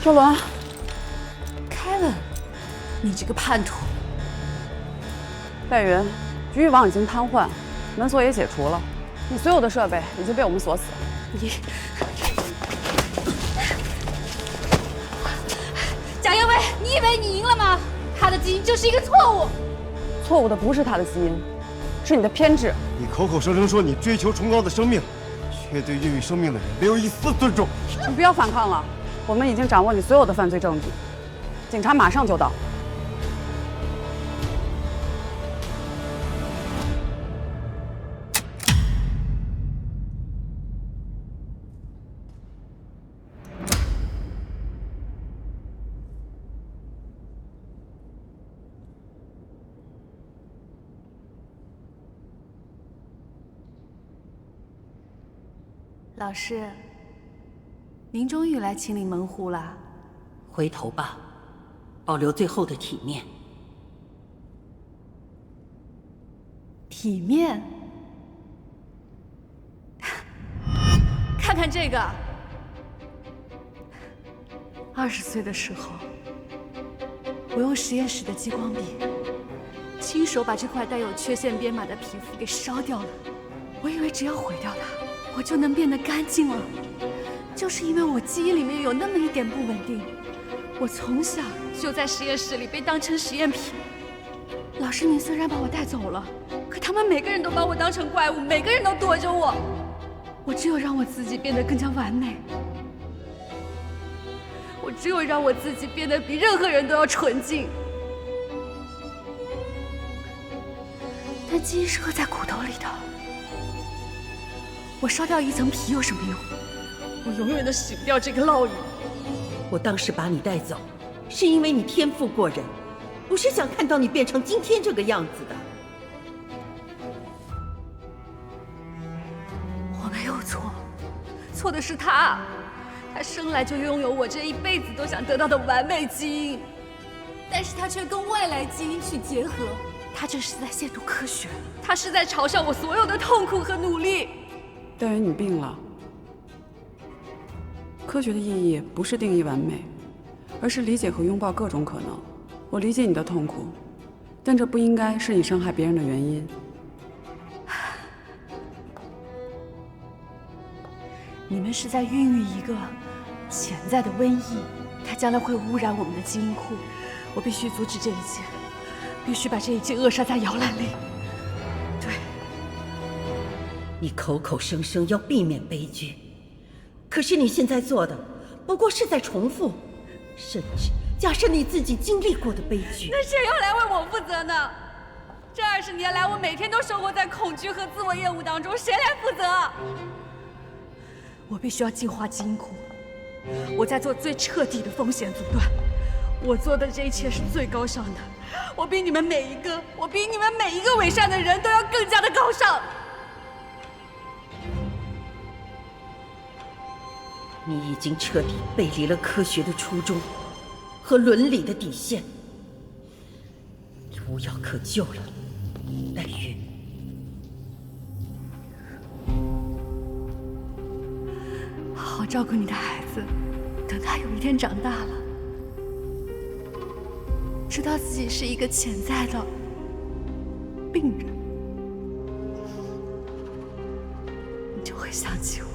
周伦 ，Kevin， 你这个叛徒！戴云，局域网已经瘫痪，门锁也解除了，你所有的设备已经被我们锁死。你，贾耀威，你以为你赢了吗？他的基因就是一个错误。错误的不是他的基因，是你的偏执。你口口声声说你追求崇高的生命，却对孕育生命的人没有一丝尊重。你不要反抗了。我们已经掌握你所有的犯罪证据，警察马上就到。老师。您终于来清理门户了，回头吧，保留最后的体面。体面？看看这个。20岁的时候，我用实验室的激光笔，亲手把这块带有缺陷编码的皮肤给烧掉了。我以为只要毁掉它，我就能变得干净了。就是因为我基因里面有那么一点不稳定，我从小就在实验室里被当成实验品。老师，您虽然把我带走了，可他们每个人都把我当成怪物，每个人都躲着我。我只有让我自己变得更加完美，我只有让我自己变得比任何人都要纯净。但基因是刻在骨头里的，我烧掉一层皮有什么用？我永远都洗不掉这个烙印。我当时把你带走，是因为你天赋过人，不是想看到你变成今天这个样子的。我没有错，错的是他。他生来就拥有我这一辈子都想得到的完美基因，但是他却跟外来基因去结合。他这是在亵渎科学，他是在嘲笑我所有的痛苦和努力。戴云，你病了，科学的意义不是定义完美，而是理解和拥抱各种可能。我理解你的痛苦，但这不应该是你伤害别人的原因。你们是在孕育一个潜在的瘟疫，它将来会污染我们的基因库。我必须阻止这一切，必须把这一切扼杀在摇篮里。对，你口口声声要避免悲剧，可是你现在做的不过是在重复，甚至假设你自己经历过的悲剧。那谁要来为我负责呢？这20年来，我每天都生活在恐惧和自我厌恶当中，谁来负责？我必须要净化基因库，我在做最彻底的风险阻断。我做的这一切是最高尚的，我比你们每一个伪善的人都要更加的高尚。你已经彻底背离了科学的初衷和伦理的底线，无药可救了，黛玉。好好照顾你的孩子，等他有一天长大了，知道自己是一个潜在的病人，你就会想起我。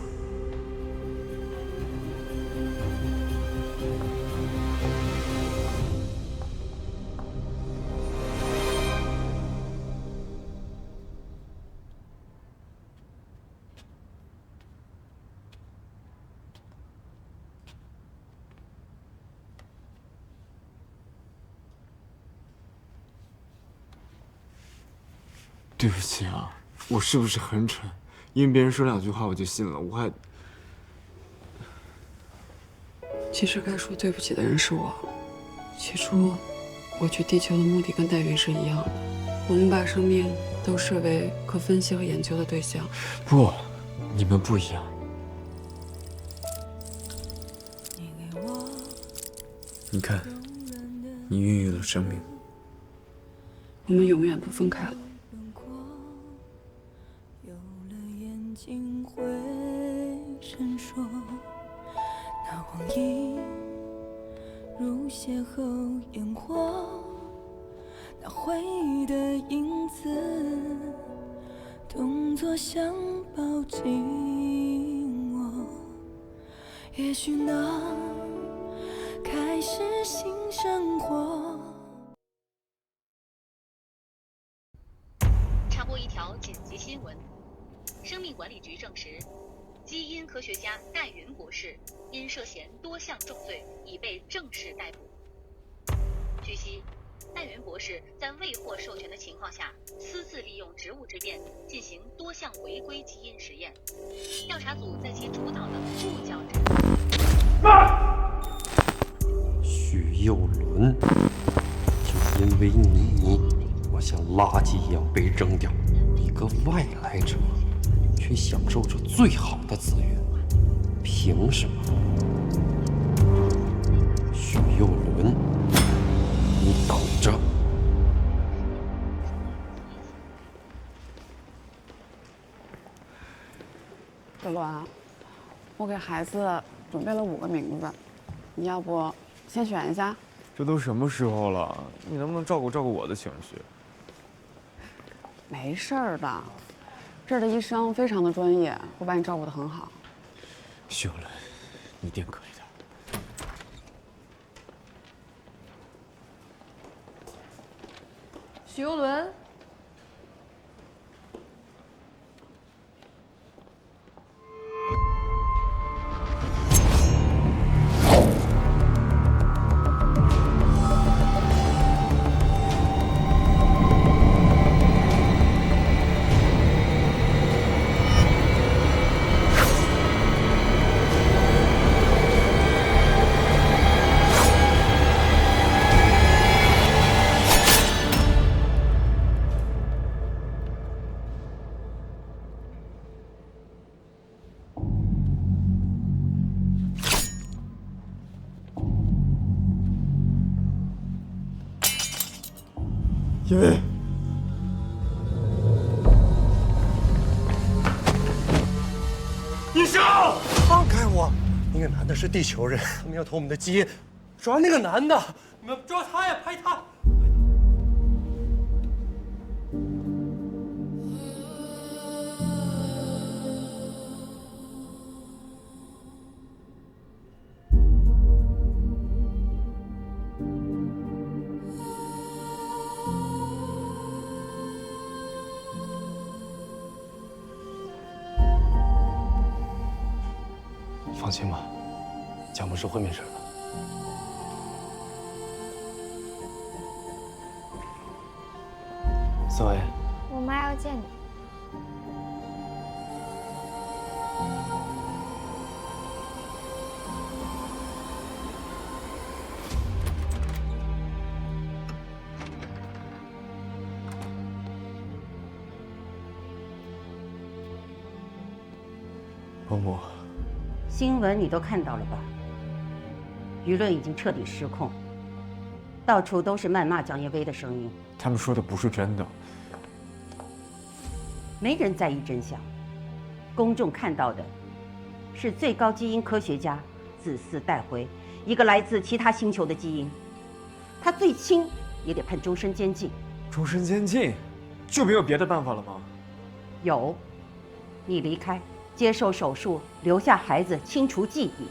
对不起啊，我是不是很蠢？因为别人说2句话我就信了，我还……其实该说对不起的人是我。起初，我去地球的目的跟戴云是一样的，我们把生命都视为可分析和研究的对象。不，你们不一样。你看，你孕育了生命。我们永远不分开了。会闪烁，那光阴如邂逅烟火，那回忆的影子，动作像抱紧我，也许能开始新生活。插播一条紧急新闻。生命管理局证实，基因科学家戴云博士因涉嫌多项重罪已被正式逮捕。据悉，戴云博士在未获授权的情况下，私自利用职务之便进行多项违规基因实验。调查组在其主导的触角之许佑伦，就因为你，我像垃圾一样被扔掉，一个外来者。却享受着最好的资源，凭什么？许佑伦，你等着！子伦，我给孩子准备了5个名字，你要不先选一下？这都什么时候了，你能不能照顾我的情绪？没事儿的。这儿的医生非常的专业，会把你照顾得很好。许佑伦，你一定可以的。许佑伦。因为医生，放开我！那个男的是地球人，他们要偷我们的基因，抓那个男的，你们抓他呀，拍他！放心吧，蒋博士会没事的。思维，我妈要见你。伯母。新闻你都看到了吧？舆论已经彻底失控，到处都是谩骂蒋叶薇的声音。他们说的不是真的。没人在意真相，公众看到的是最高基因科学家自私带回一个来自其他星球的基因，他最轻也得判终身监禁。终身监禁，就没有别的办法了吗？有，你离开。接受手术，留下孩子，清除记忆。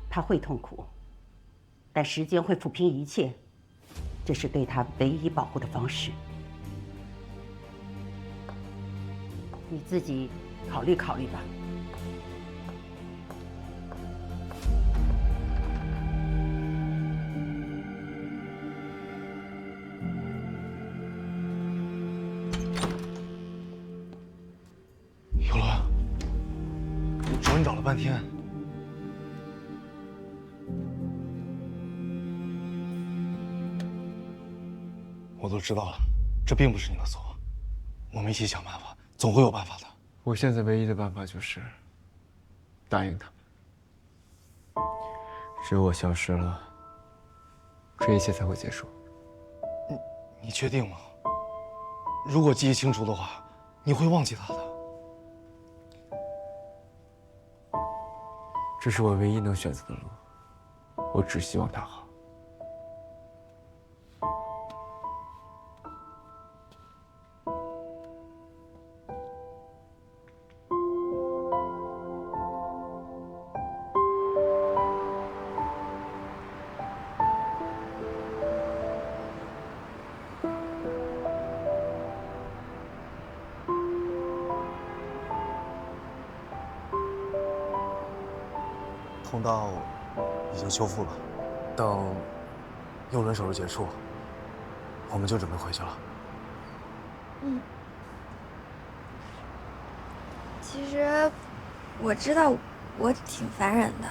他会痛苦，但时间会抚平一切，这是对他唯一保护的方式。你自己考虑考虑吧。找你找了半天，我都知道了，这并不是你的错，我们一起想办法，总会有办法的。我现在唯一的办法就是答应他们，只有我消失了，这一切才会结束。你确定吗？如果记忆清除的话，你会忘记他的。这是我唯一能选择的路，我只希望他好。通道已经修复了，等右轮手术结束，我们就准备回去了。嗯，其实我知道我挺烦人的，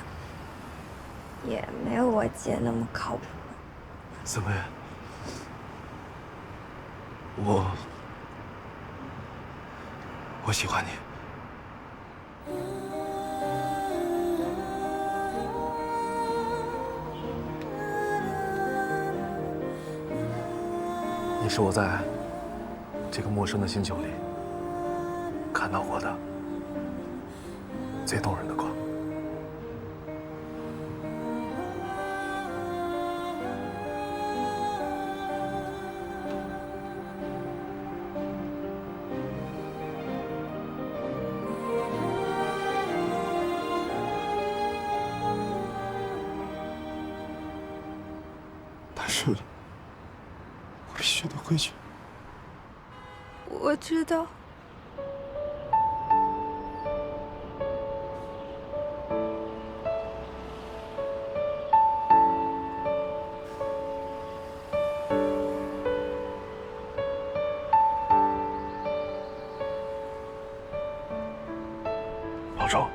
也没有我姐那么靠谱。思薇，我喜欢你。你是我在这个陌生的星球里看到过的最动人的光。但是，我必须得回去。我知道。保重。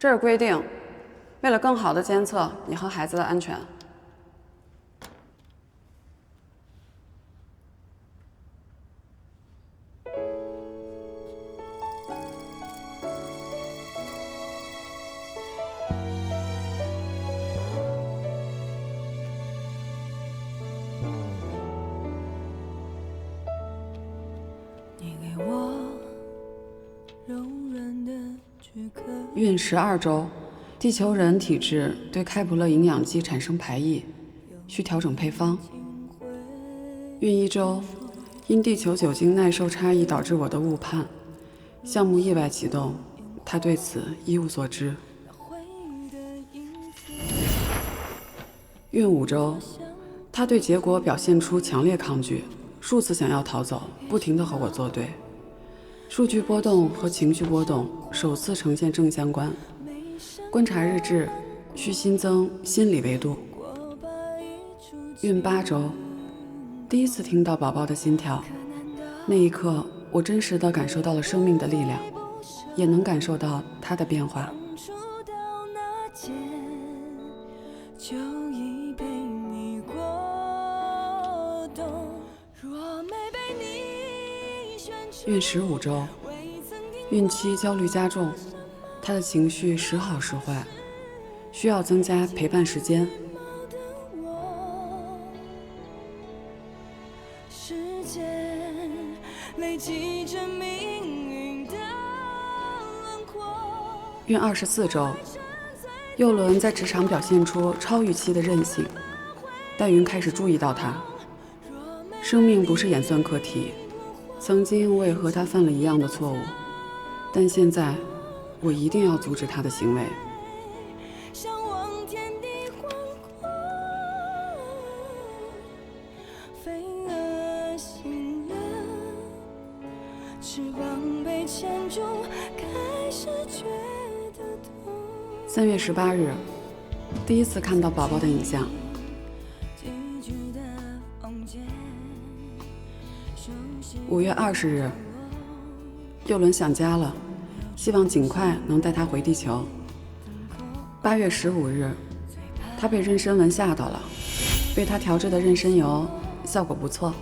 这是规定，为了更好的监测你和孩子的安全。孕12周，地球人体质对开普勒营养剂产生排异，需调整配方。孕1周，因地球酒精耐受差异导致我的误判，项目意外启动，他对此一无所知。孕5周，他对结果表现出强烈抗拒，数次想要逃走，不停地和我作对。数据波动和情绪波动首次呈现正相关。观察日志需新增心理维度。孕8周，第一次听到宝宝的心跳，那一刻我真实地感受到了生命的力量，也能感受到它的变化。孕15周，孕期焦虑加重，他的情绪时好时坏，需要增加陪伴时间。孕24周，幼伦在职场表现出超预期的韧性，戴云开始注意到他。生命不是演算课题，曾经我也和他犯了一样的错误，但现在我一定要阻止他的行为。3月18日，第一次看到宝宝的影像。5月20日，幼伦想家了，希望尽快能带他回地球。8月15日，他被妊娠纹吓到了，为他调制的妊娠油效果不错。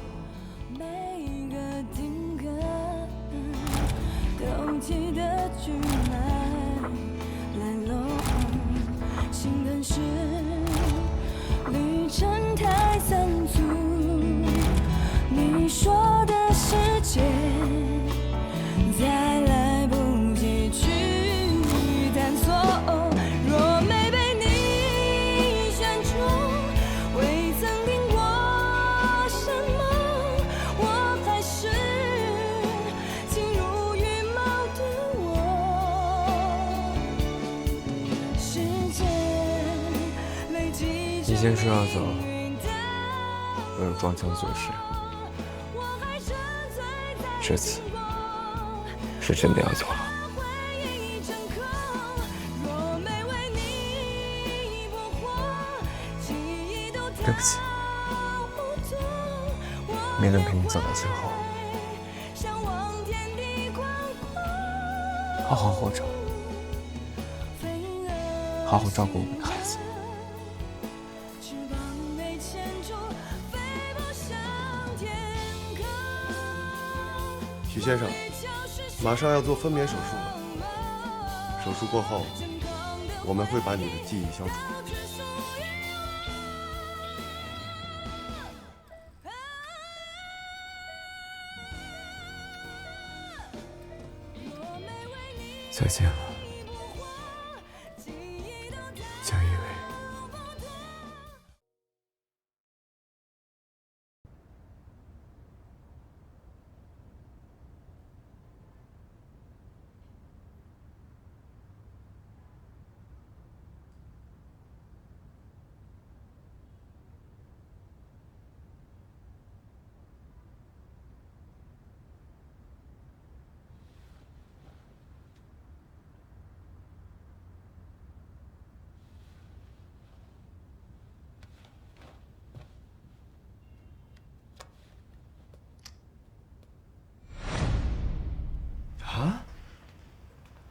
你先说要走，我就装腔作势。这次是真的要走了。对不起，没能陪你走到最后。好好活着，好好照顾我们的孩子。许先生，马上要做分娩手术了。手术过后，我们会把你的记忆消除。再见了，江一伟。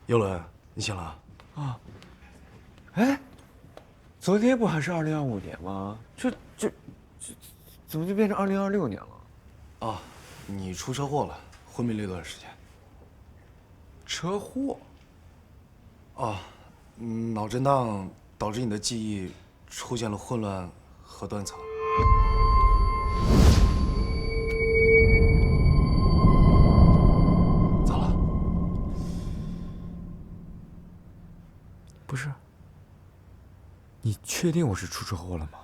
游轮，你醒了？啊，哎，昨天不还是2025年吗？这怎么就变成2026年了？啊，你出车祸了，昏迷了一段时间。车祸？啊，脑震荡导致你的记忆出现了混乱和断层。咋了？不是，你确定我是出车祸了吗？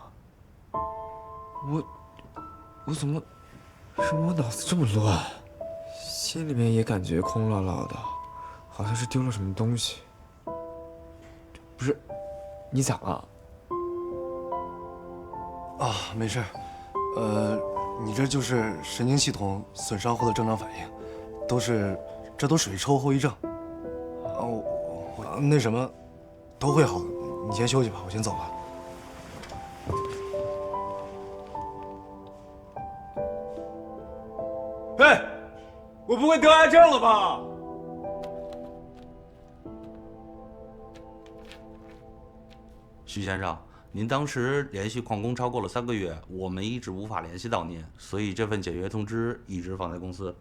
我怎么我脑子这么乱，心里面也感觉空落落的，好像是丢了什么东西。不是，你咋了？啊，没事。你这就是神经系统损伤后的正常反应，这都属于车祸后遗症。那什么，都会好的。你先休息吧，我先走了。哎，我不会得癌症了吧？徐先生，您当时连续旷工超过了3个月，我们一直无法联系到您，所以这份解约通知一直放在公司。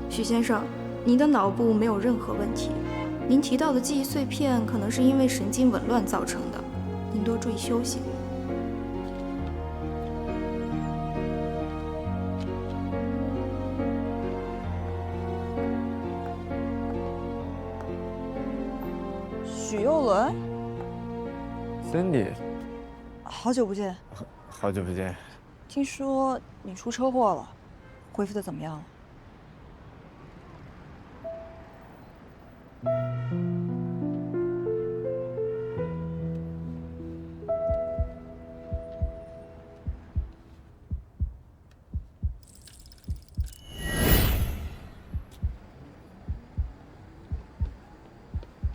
许先生，您的脑部没有任何问题，您提到的记忆碎片可能是因为神经紊乱造成的，您多注意休息。许佑伦 ，Cindy， 好久不见。好久不见。听说你出车祸了，恢复的怎么样了？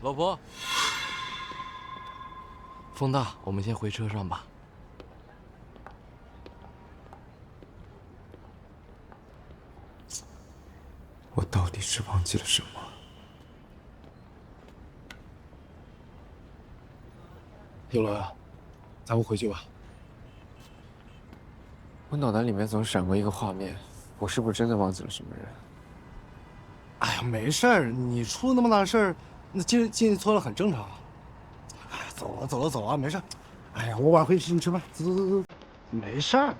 老婆，风大，我们先回车上吧。我到底是忘记了什么？有伦，咱们回去吧。我脑袋里面总闪过一个画面，我是不是真的忘记了什么人？哎呀，没事儿，你出了那么大事儿，那进去错了很正常。哎，走了，没事。哎呀，我晚回请你吃饭，走，没事儿。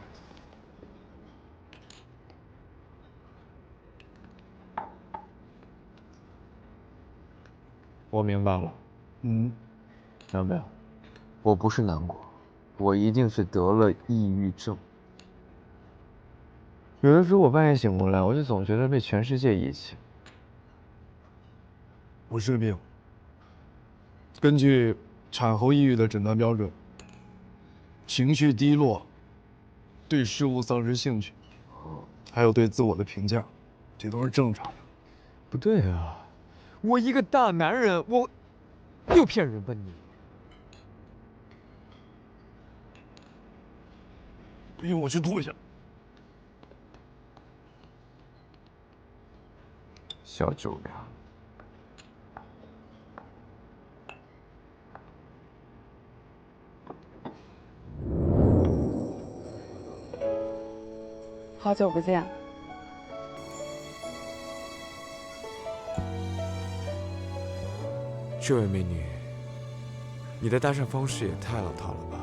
我明白了。小淼，我不是难过，我一定是得了抑郁症。有的时候我半夜醒过来，我就总觉得被全世界遗弃。不是病。根据产后抑郁的诊断标准，情绪低落，对事物丧失兴趣，还有对自我的评价，这都是正常的。不对啊，我一个大男人，我又骗人吧你？不行，我去吐一下。小酒量。好久不见。这位美女，你的搭讪方式也太老套了吧？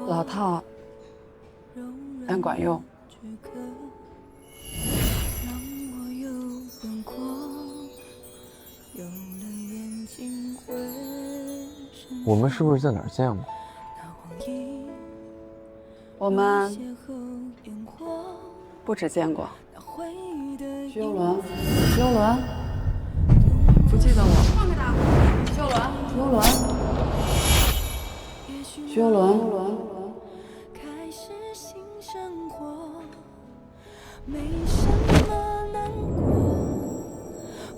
老套，但管用。我们是不是在哪儿见过？我们不止见过。徐幼伦，徐幼伦，不记得我？徐幼伦，徐幼伦，徐幼伦。开始新生活，没什么难过，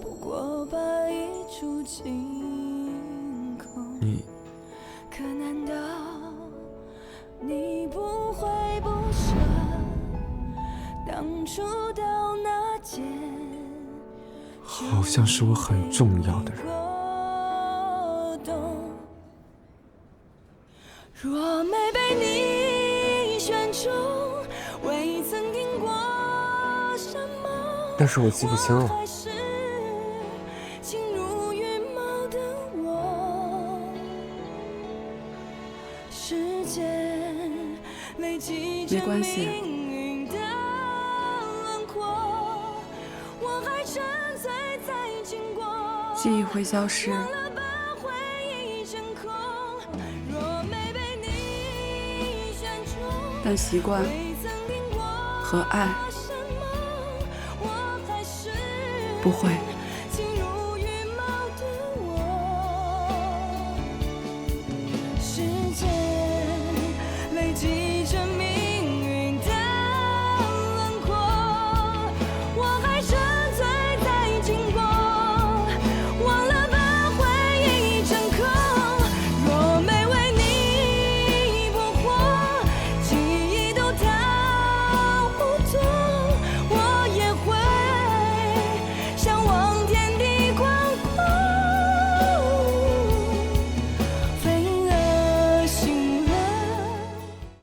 不过把一出清空。可难道你不会不舍当初到那间？好像是我很重要的人。若没被你选中，未曾听过什么。但是我记不清了。情如羽毛的我，时间累积着命运的轮廓，我还沉醉在经过，记忆会消失，但习惯和爱不会。